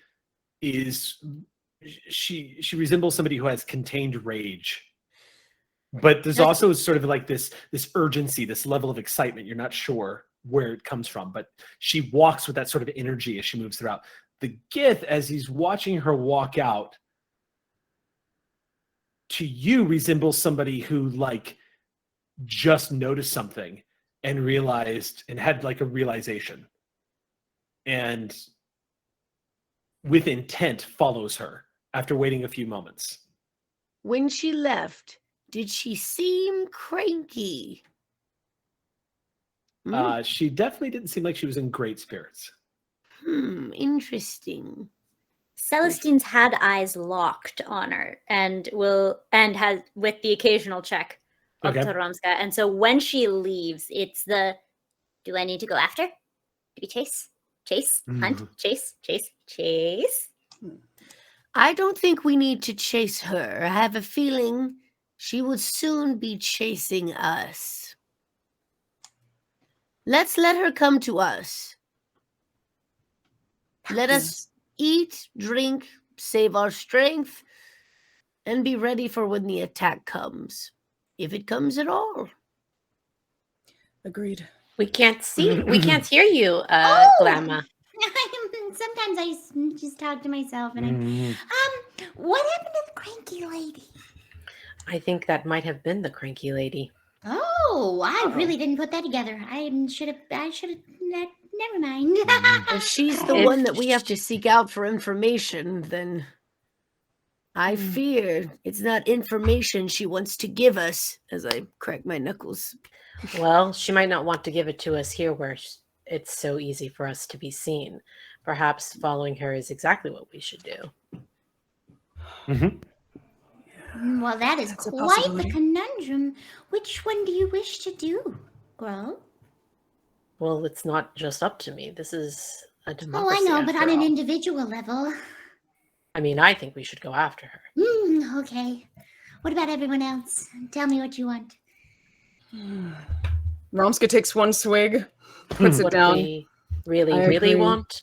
resembles somebody who has contained rage. But there's also sort of like this urgency, this level of excitement. You're not sure where it comes from, but she walks with that sort of energy as she moves throughout. The Gith, as he's watching her walk out, to you resembles somebody who like just noticed something and realized and had like a realization and with intent follows her after waiting a few moments. When she left, did she seem cranky? She definitely didn't seem like she was in great spirits. Interesting. Celestine's had eyes locked on her and has with the occasional check of Okay. Toromska. And so when she leaves, it's the do I need to go after? Do we chase? Chase? Hunt? Chase? Chase? Chase? I don't think we need to chase her. I have a feeling she would soon be chasing us. Let's let her come to us. Let us eat, drink, save our strength, and be ready for when the attack comes. If it comes at all. Agreed. We can't hear you, Glamma. Sometimes I just talk to myself and what happened to the cranky lady? I think that might have been the cranky lady. Oh, I really didn't put that together. I should have, never mind. If she's the one that we have to seek out for information, then I fear it's not information she wants to give us, as I crack my knuckles. Well, she might not want to give it to us here where it's so easy for us to be seen. Perhaps following her is exactly what we should do. Well, that is That's a quite the possibility. conundrum. Which one do you wish to do, Grow? Well, it's not just up to me. This is a Oh, democracy. I know, but after on an all. individual level. I mean, I think we should go after her. Okay. What about everyone else? Tell me what you want. Romska takes one swig, puts it What down. we really, I really agree. want.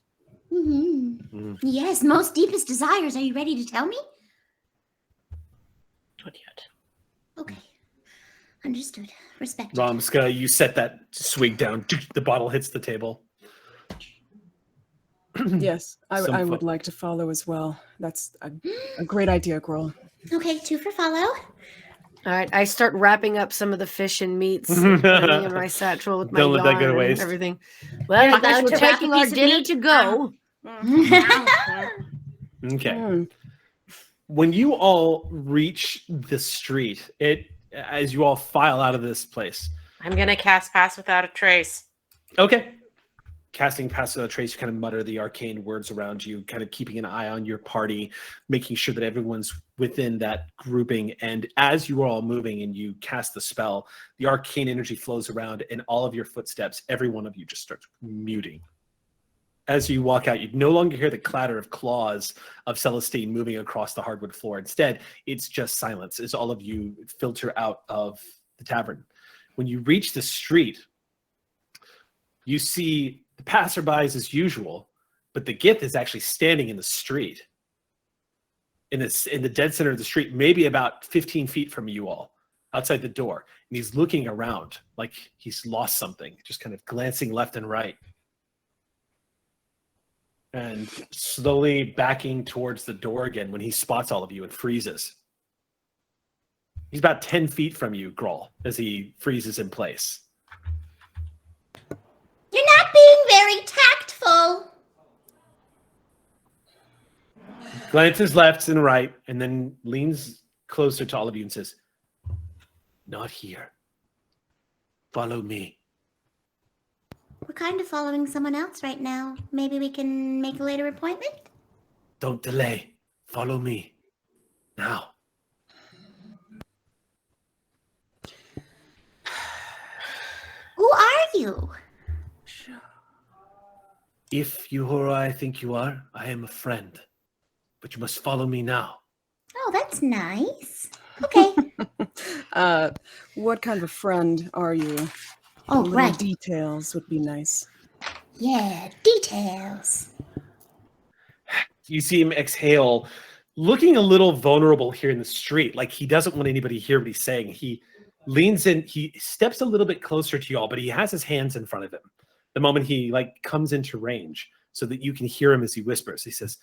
Yes, most deepest desires. Are you ready to tell me? Not yet. Okay. Understood. Respected. Romska, you set that swig down. The bottle hits the table. Yes, Some I would fo- like to follow as well. That's a great idea, girl. Okay, 2 for follow. All right, I start wrapping up some of the fish and meats, putting them in my satchel with my Don't let that go to yarn and waste. everything. Well, I guess allowed we're to wrap a taking our piece of dinner meat? to go. Okay. When you all reach the street, as you all file out of this place, I'm gonna cast Pass Without a Trace. Okay. Casting Pass Without a Trace, you kind of mutter the arcane words around you, kind of keeping an eye on your party, making sure that everyone's within that grouping. And as you are all moving and you cast the spell, the arcane energy flows around, and all of your footsteps, every one of you just starts muting. As you walk out, you no longer hear the clatter of claws of Celestine moving across the hardwood floor. Instead, it's just silence as all of you filter out of the tavern. When you reach the street, you see the passerbys as usual, but the Gith is actually standing in the street, in the dead center of the street, maybe about 15 feet from you all, outside the door. And he's looking around like he's lost something, just kind of glancing left and right. And slowly backing towards the door again when he spots all of you and freezes. He's about 10 feet from you, Grawl, as he freezes in place. You're not being very tactful. Glances left and right, and then leans closer to all of you and says, "Not here. Follow me." We're kind of following someone else right now. Maybe we can make a later appointment? Don't delay. Follow me. Now. Who are you? If you who I think you are, I am a friend. But you must follow me now. Oh, that's nice. Okay. What kind of a friend are you? Oh, Little right. details would be nice. Yeah, details. You see him exhale, looking a little vulnerable here in the street, like he doesn't want anybody to hear what he's saying. He leans in, he steps a little bit closer to y'all, but he has his hands in front of him. The moment he comes into range so that you can hear him as he whispers, he says,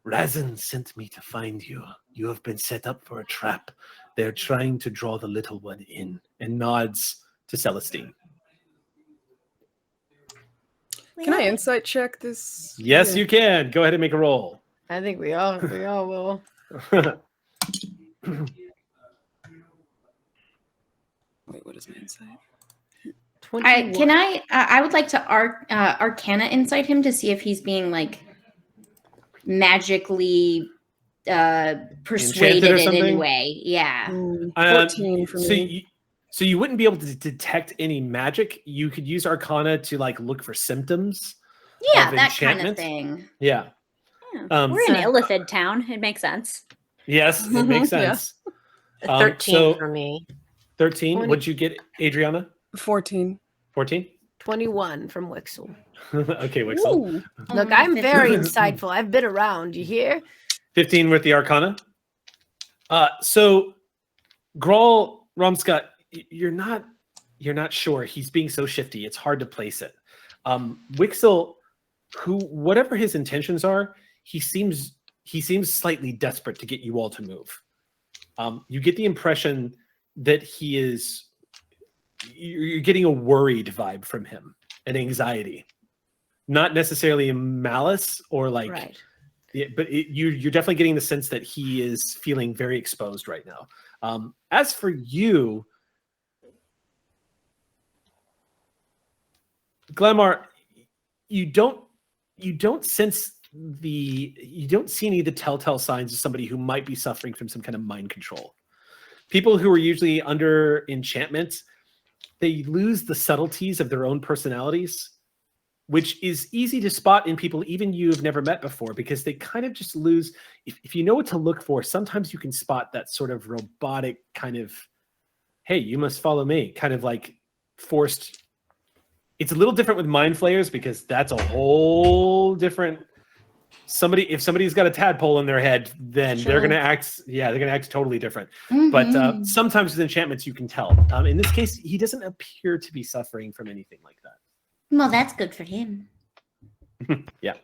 "Razin sent me to find you. You have been set up for a trap. They're trying to draw the little one in," and nods to Celestine. Can I insight check this? Yes, you can. Go ahead and make a roll. I think we all will. Wait, what is my insight? I would like to Arcana insight him to see if he's being magically persuaded in any something? way. Yeah. 14 for me. So you wouldn't be able to detect any magic. You could use Arcana to look for symptoms. Yeah, of that kind of enchantment. thing. Yeah. We're in Illithid town. It makes sense. Yes, it makes sense. 13 for me. 13. 20. What'd you get, Adriana? 14. 14? 21 from Wixel. Okay, Wixel. Ooh. Look, I'm very insightful. I've been around. You hear? 15 with the Arcana. So Grawl, Romscott, you're not sure. He's being so shifty. It's hard to place it. Wixel, whatever his intentions are, he seems slightly desperate to get you all to move. You get the impression that you're getting a worried vibe from him, an anxiety, not necessarily a malice or Right. yeah, but you're definitely getting the sense that he is feeling very exposed right now. As for you, Glamar, you don't see any of the telltale signs of somebody who might be suffering from some kind of mind control. People who are usually under enchantment, they lose the subtleties of their own personalities, which is easy to spot in people even you've never met before, because they kind of just lose. If you know what to look for, sometimes you can spot that sort of robotic kind of, "Hey, you must follow me," kind of forced. It's a little different with Mind Flayers because that's a whole different. If somebody's got a tadpole in their head, then they're gonna act. Yeah, they're gonna act totally different. But sometimes with enchantments, you can tell. In this case, he doesn't appear to be suffering from anything like that. Well, that's good for him. Yeah.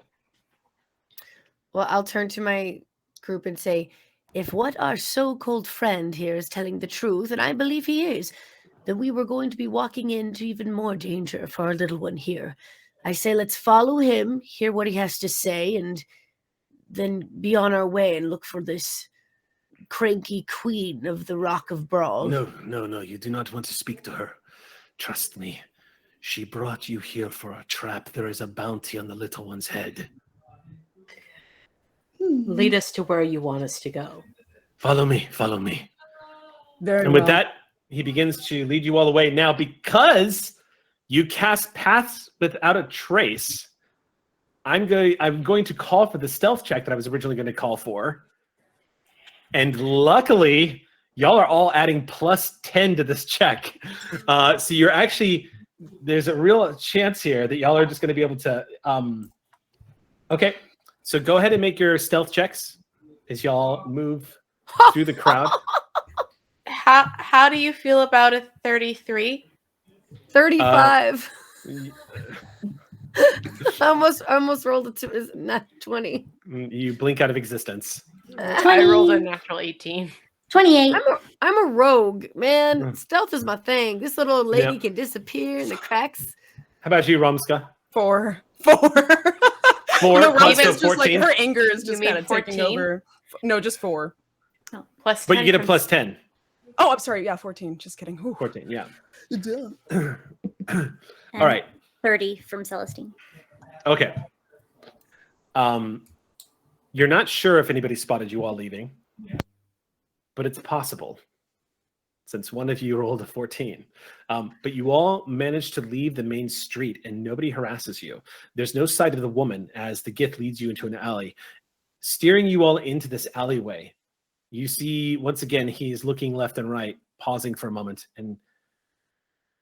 Well, I'll turn to my group and say, if what our so-called friend here is telling the truth, and I believe he is, then we were going to be walking into even more danger for our little one here. I say let's follow him, hear what he has to say, and then be on our way and look for this cranky queen of the Rock of Brawl. No, you do not want to speak to her. Trust me. She brought you here for a trap. There is a bounty on the little one's head. Lead us to where you want us to go. Follow me, follow me. Very And with well. that, he begins to lead you all the way. Now, because you cast Paths Without a Trace, I'm going to call for the stealth check that I was originally going to call for. And luckily, y'all are all adding +10 to this check. So you're actually, there's a real chance here that y'all are just going to be able to, okay. So go ahead and make your stealth checks as y'all move through the crowd. How do you feel about a 33? 35. I almost rolled a nat 20. You blink out of existence. I rolled a natural 18. 28. I'm a rogue, man. Stealth is my thing. This little old lady can disappear in the cracks. How about you, Romska? 4. 4 No, plus Robin's the just like 14. her anger is You just mean kind of taking 14? over. No, just 4. Oh, plus 10 But you get a from- +10. Oh, I'm sorry. Yeah, 14. Just kidding. Ooh. 14, yeah. And All right. 30 from Celestine. Okay. You're not sure if anybody spotted you all leaving, but it's possible since one of you rolled a 14. But you all managed to leave the main street and nobody harasses you. There's no sight of the woman as the Gith leads you into an alley. Steering you all into this alleyway, you see, once again, he's looking left and right, pausing for a moment, and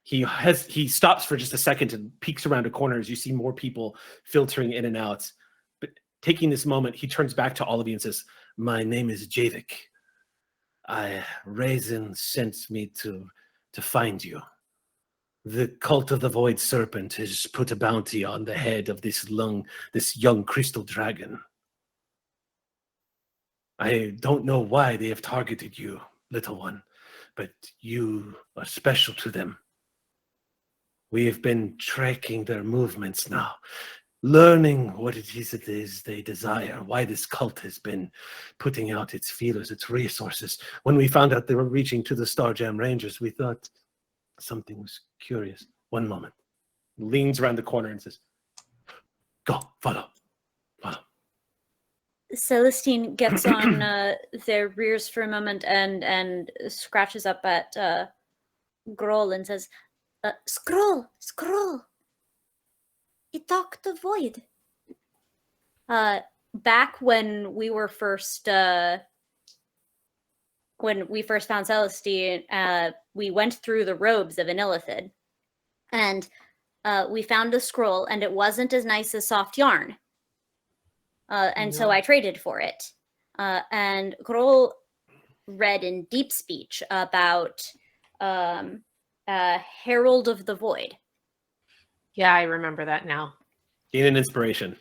he stops for just a second and peeks around a corner as you see more people filtering in and out. But taking this moment, he turns back to all of you and says, "My name is Javik. Raisin sent me to find you. The cult of the Void Serpent has put a bounty on the head of this young crystal dragon. I don't know why they have targeted you, little one, but you are special to them. We have been tracking their movements now, learning what it is they desire, why this cult has been putting out its feelers, its resources. When we found out they were reaching to the Spelljammer Rangers, we thought something was curious. One moment. Leans around the corner and says, "Go, follow. Celestine gets on their rears for a moment and scratches up at Groll and says, Scroll! It talked the void. Back when we were first when we first found Celestine, we went through the robes of an illithid, and we found a scroll, and it wasn't as nice as soft yarn. So I traded for it. And Groll read in deep speech about Herald of the Void. Yeah, I remember that now. Gain an inspiration."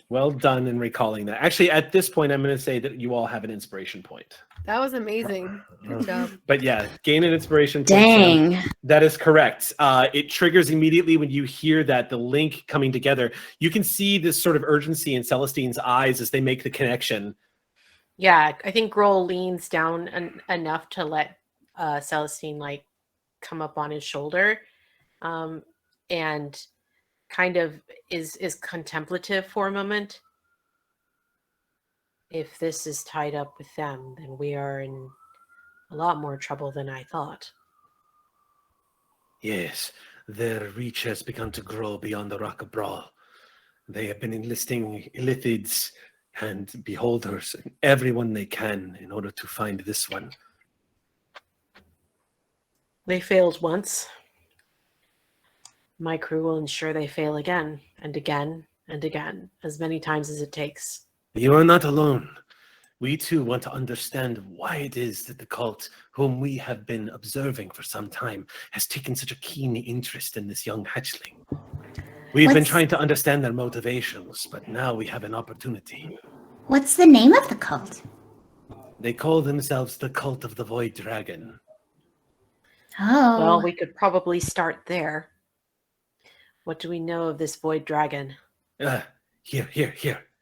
Well done in recalling that. Actually, at this point, I'm going to say that you all have an inspiration point. That was amazing. Good job. But yeah, gain an inspiration point. Dang. That is correct. It triggers immediately when you hear that, the link coming together. You can see this sort of urgency in Celestine's eyes as they make the connection. Yeah, I think Groll leans down enough to let Celestine like come up on his shoulder, and kind of is contemplative for a moment. If this is tied up with them, then we are in a lot more trouble than I thought. Yes, their reach has begun to grow beyond the Rock of Brawl. They have been enlisting illithids and beholders, and everyone they can, in order to find this one. They failed once. My crew will ensure they fail again and again and again, as many times as it takes. You are not alone. We too want to understand why it is that the cult, whom we have been observing for some time, has taken such a keen interest in this young hatchling. We've been What's- trying to understand their motivations, but now we have an opportunity. What's the name of the cult? They call themselves the Cult of the Void Dragon. Oh. Well, we could probably start there. What do we know of this void dragon? Here.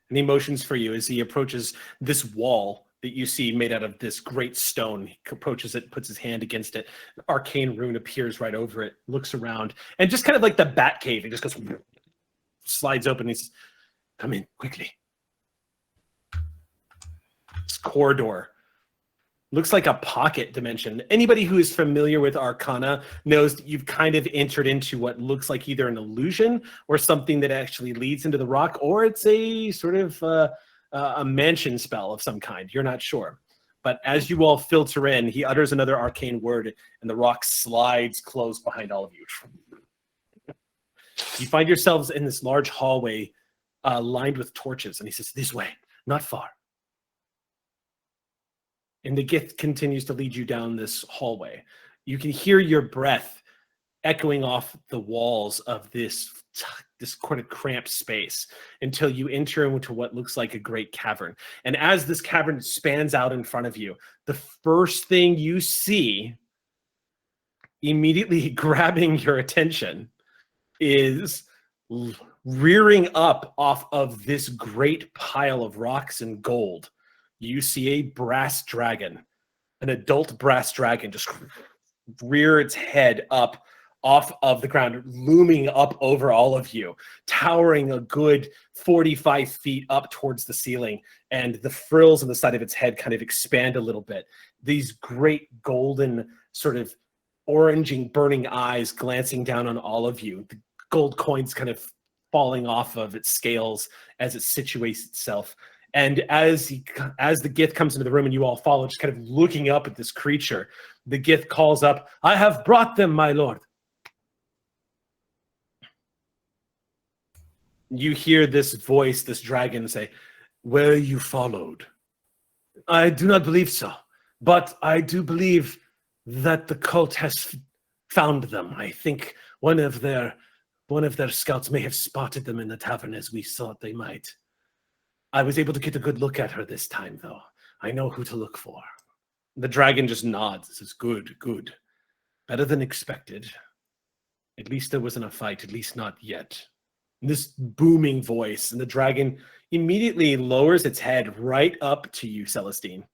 And he motions for you as he approaches this wall that you see made out of this great stone. He approaches it, puts his hand against it. An arcane rune appears right over it, looks around, and just kind of like the bat cave, it just goes, slides open. He says, "Come in quickly." This corridor looks like a pocket dimension. Anybody who is familiar with Arcana knows that you've kind of entered into what looks like either an illusion or something that actually leads into the rock, or it's a sort of a mansion spell of some kind. You're not sure. But as you all filter in, he utters another arcane word, and the rock slides closed behind all of you. You find yourselves in this large hallway lined with torches, and he says, "This way, not far." And the gift continues to lead you down this hallway. You can hear your breath echoing off the walls of this kind of cramped space until you enter into what looks like a great cavern. And as this cavern spans out in front of you, the first thing you see immediately grabbing your attention is rearing up off of this great pile of rocks and gold. You see a brass dragon, an adult brass dragon, just rear its head up off of the ground, looming up over all of you, towering a good 45 feet up towards the ceiling, and the frills on the side of its head kind of expand a little bit. These great golden, sort of oranging, burning eyes glancing down on all of you. The gold coins kind of falling off of its scales as it situates itself. And as the Gith comes into the room and you all follow, just kind of looking up at this creature, the Gith calls up, "I have brought them, my lord." You hear this voice, this dragon say, "Were you followed?" "I do not believe so, but I do believe that the cult has found them. I think one of their scouts may have spotted them in the tavern as we thought they might. I was able to get a good look at her this time, though. I know who to look for." The dragon just nods and says, "Good, good. Better than expected. At least there wasn't a fight, at least not yet." This booming voice, and the dragon immediately lowers its head right up to you, Celestine.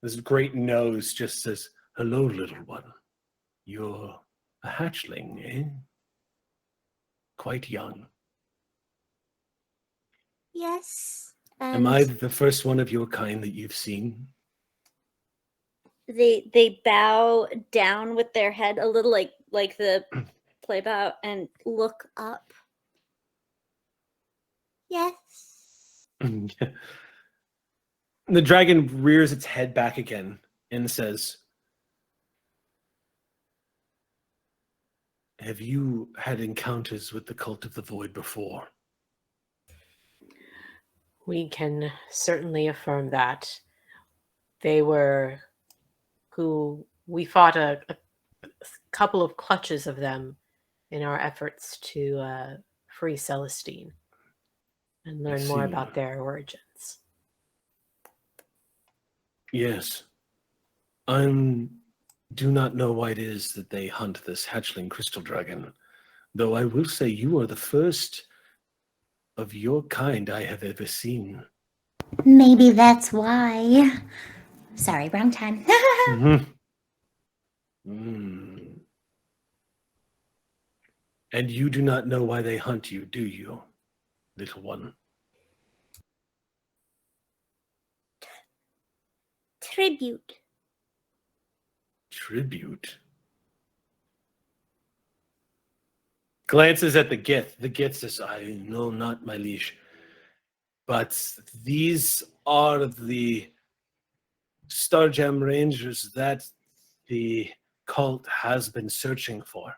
This great nose just says, "Hello, little one. You're a hatchling, eh? Quite young. Yes. Am I the first one of your kind that you've seen?" They bow down with their head a little like the play bow and look up. Yes. The dragon rears its head back again and says, "Have you had encounters with the cult of the void before?" We can certainly affirm that. They were who we fought a couple of clutches of them in our efforts to free Celestine and learn more see. about their origins. Yes. I do not know why it is that they hunt this hatchling crystal dragon, though I will say you are the first of your kind I have ever seen. Maybe that's why. Sorry, wrong time. And you do not know why they hunt you, do you, little one? Tribute. Tribute. Glances at the Gith. The Gith says, "I know not, my liege. But these are the Spelljammer Rangers that the cult has been searching for."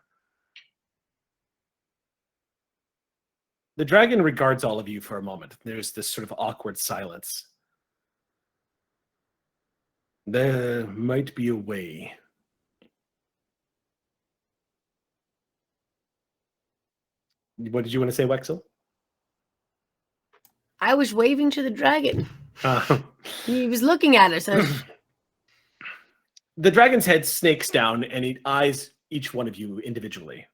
The dragon regards all of you for a moment. There's this sort of awkward silence. "There might be a way." What did you want to say, Wexel? I was waving to the dragon. He was looking at us. The dragon's head snakes down and it eyes each one of you individually.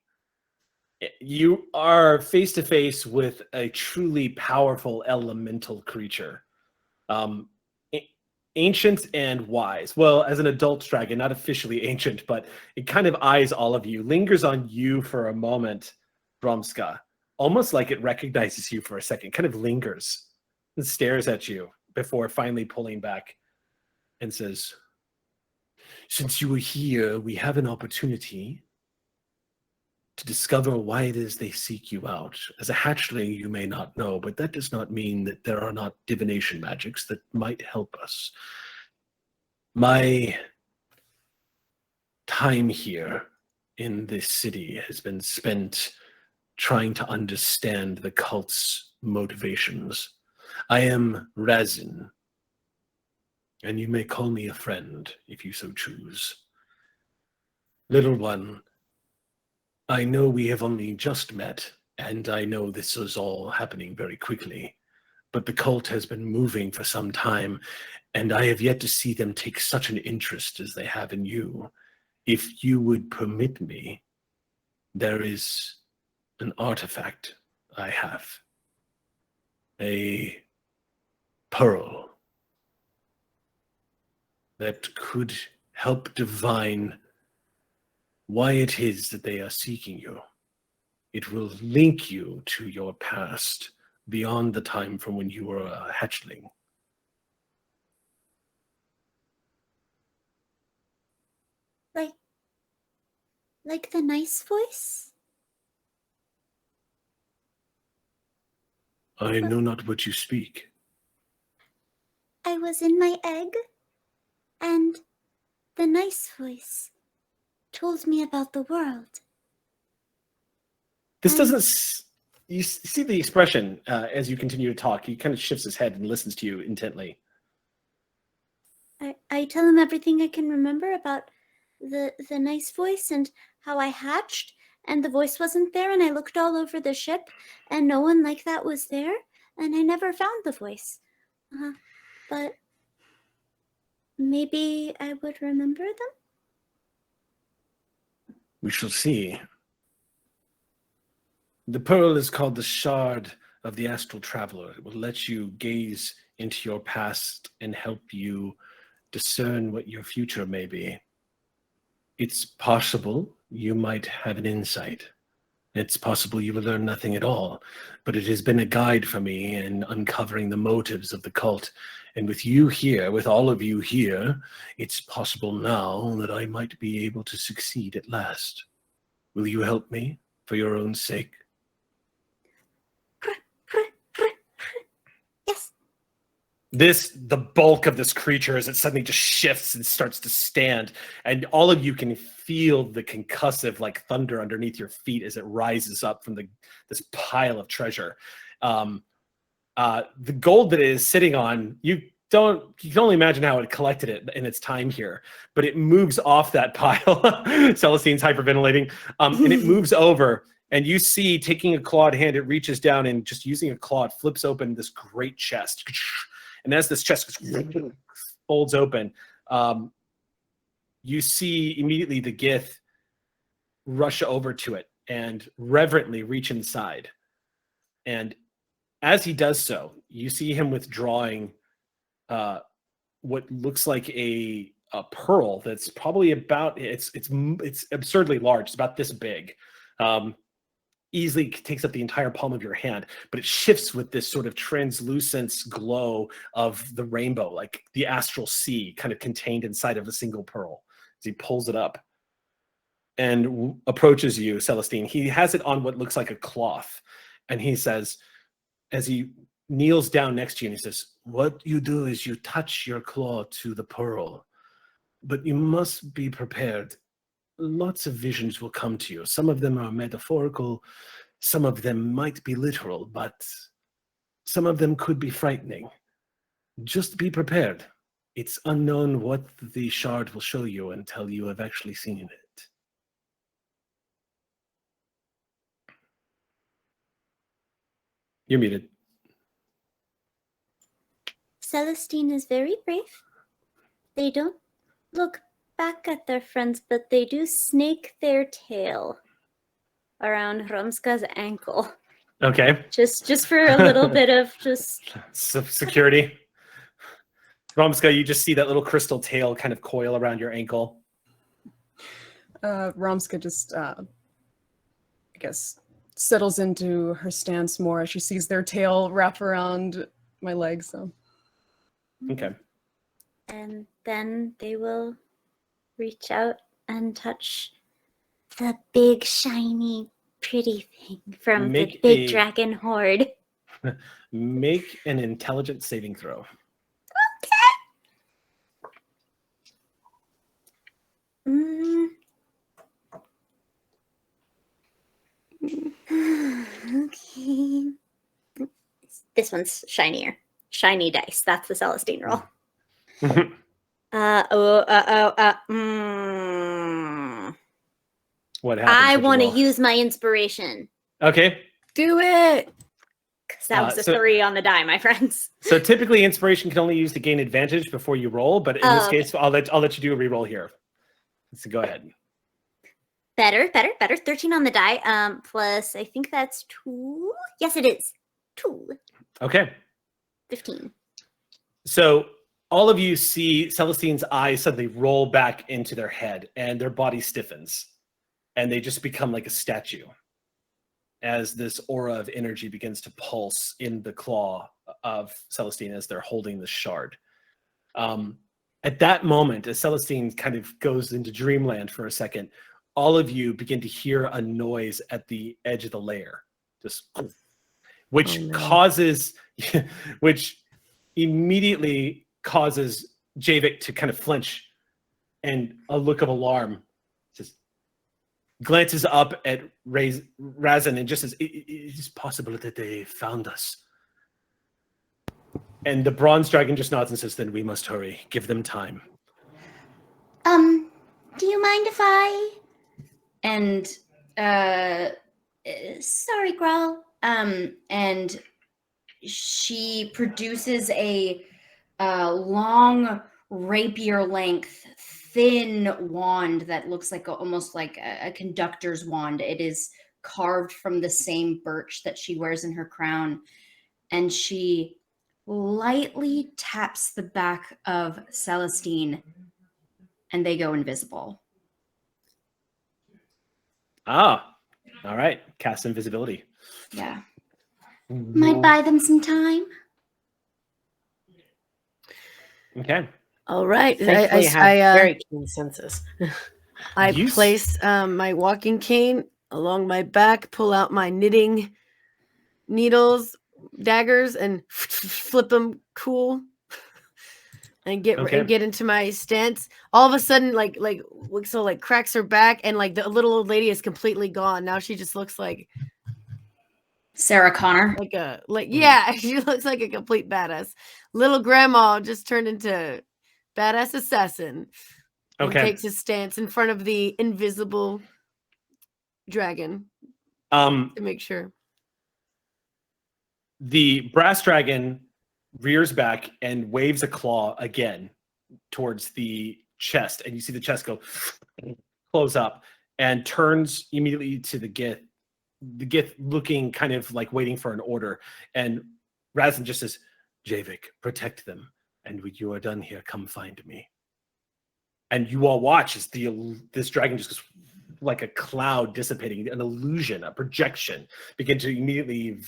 You are face to face with a truly powerful elemental creature. ancient and wise. Well, as an adult dragon, not officially ancient, but it kind of eyes all of you, lingers on you for a moment, Dromska, almost like it recognizes you for a second, kind of lingers and stares at you before finally pulling back and says, since you were here, we have an opportunity to discover why it is they seek you out. As a hatchling, you may not know, but that does not mean that there are not divination magics that might help us. My time here in this city has been spent trying to understand the cult's motivations. I am Razin, and you may call me a friend if you so choose. Little one, I know we have only just met, and I know this is all happening very quickly, but the cult has been moving for some time, and I have yet to see them take such an interest as they have in you. If you would permit me, there is an artifact I have. A pearl that could help divine why it is that they are seeking you. It will link you to your past beyond the time from when you were a hatchling. Like the nice voice? I know not what you speak. I was in my egg, and the nice voice told me about the world. This doesn't... You see the expression as you continue to talk. He kind of shifts his head and listens to you intently. I tell him everything I can remember about the nice voice and how I hatched, and the voice wasn't there, and I looked all over the ship, and no one like that was there, and I never found the voice. But maybe I would remember them? We shall see. The pearl is called the Shard of the Astral Traveler. It will let you gaze into your past and help you discern what your future may be. It's possible you might have an insight. It's possible you will learn nothing at all, but it has been a guide for me in uncovering the motives of the cult. And with you here, with all of you here, it's possible now that I might be able to succeed at last. Will you help me for your own sake? Yes. The bulk of this creature, as it suddenly just shifts and starts to stand, and all of you can feel the concussive like thunder underneath your feet as it rises up from this pile of treasure. The gold that it is sitting on, you can only imagine how it collected it in its time here, but it moves off that pile. Celestine's hyperventilating, and it moves over. And you see, taking a clawed hand, it reaches down and just using a claw, it flips open this great chest. And as this chest folds open, you see immediately the Gith rush over to it and reverently reach inside. And as he does so, you see him withdrawing what looks like a pearl that's probably about, it's absurdly large. It's about this big. Easily takes up the entire palm of your hand, but it shifts with this sort of translucent glow of the rainbow, like the astral sea kind of contained inside of a single pearl. As he pulls it up and approaches you, Celestine, he has it on what looks like a cloth. And he says, as he kneels down next to you, and he says, what you do is you touch your claw to the pearl, but you must be prepared. Lots of visions will come to you. Some of them are metaphorical, some of them might be literal, but some of them could be frightening. Just be prepared. It's unknown what the shard will show you until you have actually seen it. You're muted. Celestine is very brave. They don't look back at their friends, but they do snake their tail Around Romska's ankle. Okay. Just for a little bit of just Security. Romska, you just see that little crystal tail kind of coil around your ankle. Romska just, I guess, settles into her stance more as she sees their tail wrap around my legs. So. Okay. And then they will reach out and touch the big, shiny, pretty thing from Make the big a- dragon horde. Make an intelligence saving throw. Okay. This one's shinier. Shiny dice. That's the Celestine roll. What happens? I with the want to roll? use my inspiration. Okay. Do it. Because that was a so- 3 on the die, my friends. So typically, inspiration can only use to gain advantage before you roll, but in this okay. case, I'll let you do a reroll here. So go ahead. Better. 13 on the die. Plus, I think that's 2. Yes, it is. 2. Okay. 15. So all of you see Celestine's eyes suddenly roll back into their head, and their body stiffens, and they just become like a statue as this aura of energy begins to pulse in the claw of Celestine as they're holding the shard. At that moment, as Celestine kind of goes into dreamland for a second, all of you begin to hear a noise at the edge of the lair, just which causes, which immediately causes Javik to kind of flinch, and a look of alarm just glances up at Razin and just says, it is possible that they found us. And the bronze dragon just nods and says, then we must hurry. Give them time. Do you mind if I? And Sorry, Grawl. and she produces a long rapier length thin wand that looks like almost like a conductor's wand. It is carved from the same birch that she wears in her crown, and she lightly taps the back of Celestine, and they go invisible. Ah, all right. Cast invisibility. Yeah. Might buy them some time. Okay. All right. Thankfully, I have very keen senses. I You s- place my walking cane along my back, pull out my knitting needles, daggers, and flip them cool, and get Okay. and get into my stance. All of a sudden, like Wixel like cracks her back, and like the little old lady is completely gone. Now she just looks like Sarah Connor. yeah, she looks like a complete badass. Little grandma just turned into badass assassin. And Okay. takes his stance in front of the invisible dragon Um, to make sure. the brass dragon rears back and waves a claw again towards the chest, and you see the chest go close up and turns immediately to the Gith. The Gith looking kind of like waiting for an order, and Razin just says, Javik, protect them, and when you are done here, come find me. And you all watch as this dragon just goes like a cloud dissipating, an illusion, a projection, begin to immediately,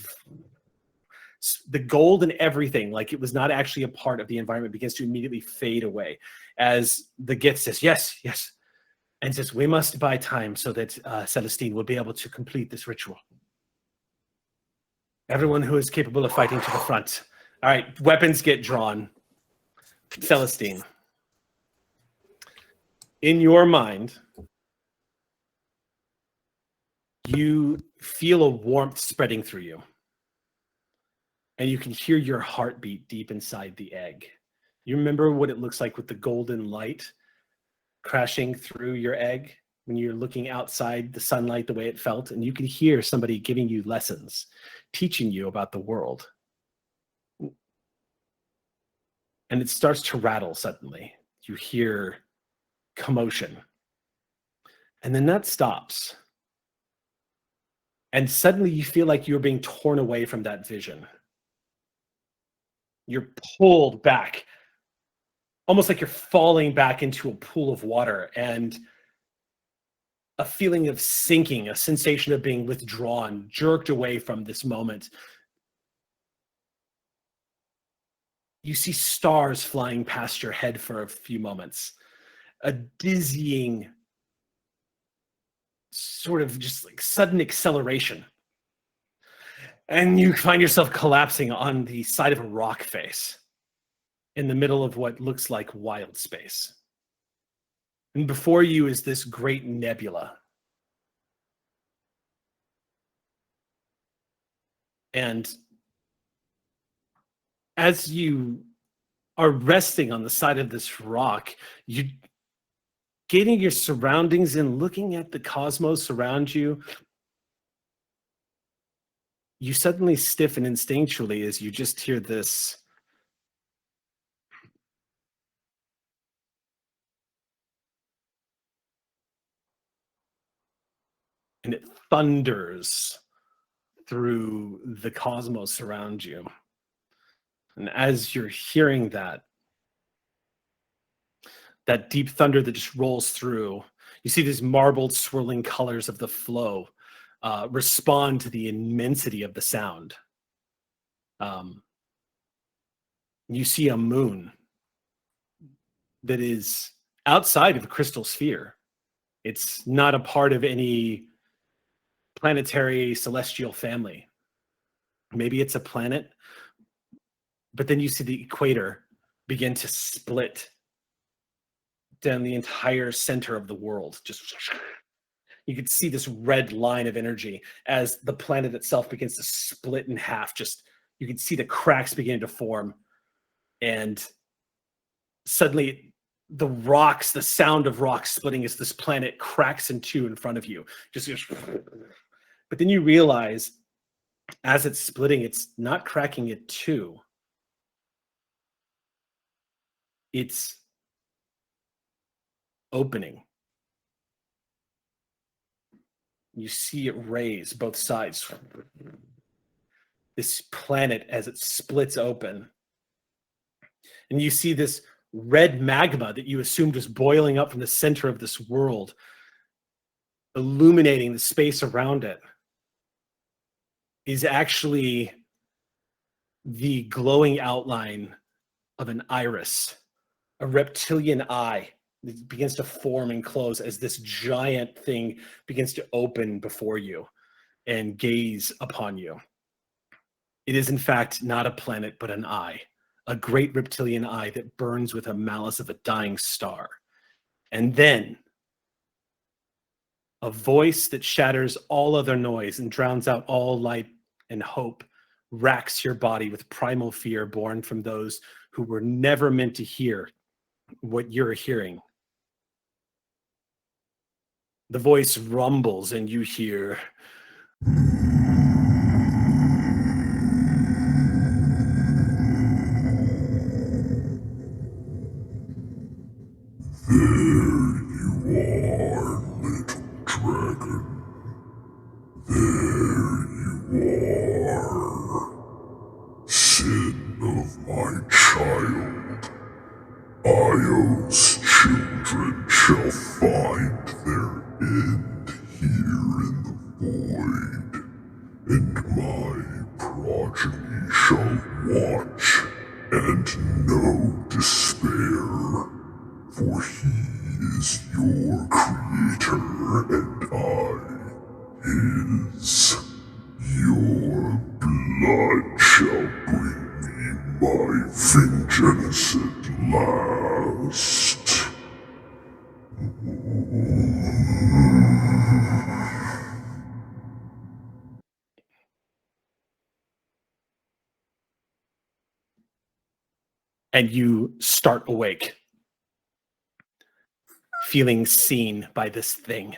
the gold and everything, like it was not actually a part of the environment, begins to immediately fade away as the Gith says, yes, and says, we must buy time so that Celestine will be able to complete this ritual. Everyone who is capable of fighting to the front. All right, weapons get drawn. Celestine. In your mind, you feel a warmth spreading through you. And you can hear your heartbeat deep inside the egg. You remember what it looks like with the golden light crashing through your egg when you're looking outside the sunlight, the way it felt, and you can hear somebody giving you lessons, teaching you about the world. And it starts to rattle suddenly. You hear commotion. And then that stops. And suddenly you feel like you're being torn away from that vision. You're pulled back almost like you're falling back into a pool of water, and a feeling of sinking, a sensation of being withdrawn, jerked away from this moment. You see stars flying past your head for a few moments, a dizzying sort of just like sudden acceleration. And you find yourself collapsing on the side of a rock face in the middle of what looks like wild space. And before you is this great nebula. And as you are resting on the side of this rock, you getting your surroundings and looking at the cosmos around you, you suddenly stiffen instinctually as you just hear this and it thunders through the cosmos around you. And as you're hearing that deep thunder that just rolls through, you see these marbled swirling colors of the flow respond to the immensity of the sound. You see a moon that is outside of the crystal sphere. It's not a part of any planetary celestial family. Maybe it's a planet, but then you see the equator begin to split down the entire center of the world. Just you could see this red line of energy as the planet itself begins to split in half. Just you can see the cracks beginning to form, and suddenly the rocks, the sound of rocks splitting as this planet cracks in two in front of you. But then you realize as it's splitting, it's not cracking it two. It's opening. You see it raise both sides. This planet as it splits open. And you see this red magma that you assumed was boiling up from the center of this world, illuminating the space around it, is actually the glowing outline of an iris, a reptilian eye that begins to form and close as this giant thing begins to open before you and gaze upon you. It is in fact not a planet, but an eye, a great reptilian eye that burns with the malice of a dying star. And then a voice that shatters all other noise and drowns out all light and hope racks your body with primal fear born from those who were never meant to hear what you're hearing. The voice rumbles and you hear, "There you are, little dragon. There you are. Sin of my child. Io's children shall find their end here in the void, and my progeny shall watch and know despair, for he is your creator and I his. Your blood shall bring me my vengeance at last." and you start awake, feeling seen by this thing.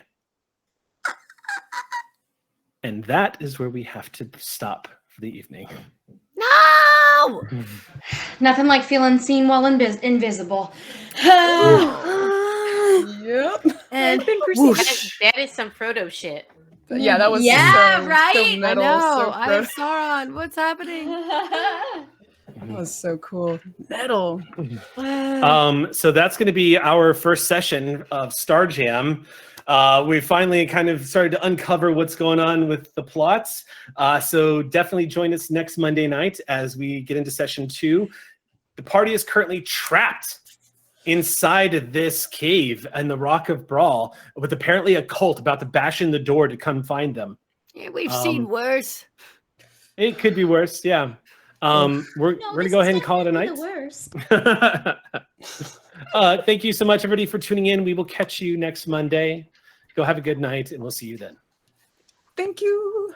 And that is where we have to stop for the evening. No! Nothing like feeling seen while invisible. Yep. And That is some Frodo shit. Yeah, that was Yeah, so, right? so I metal. know. So I'm Sauron. What's happening? That was so cool. Metal. So that's going to be our first session of Star Jam. We finally kind of started to uncover what's going on with the plots. So definitely join us next Monday night as we get into session 2. The party is currently trapped inside this cave in the Rock of Brawl with apparently a cult about to bash in the door to come find them. Yeah, we've seen worse. It could be worse, yeah. We're gonna go ahead and call it a night. The worst. Thank you so much, everybody, for tuning in. We will catch you next Monday. Go have a good night, and we'll see you then. Thank you.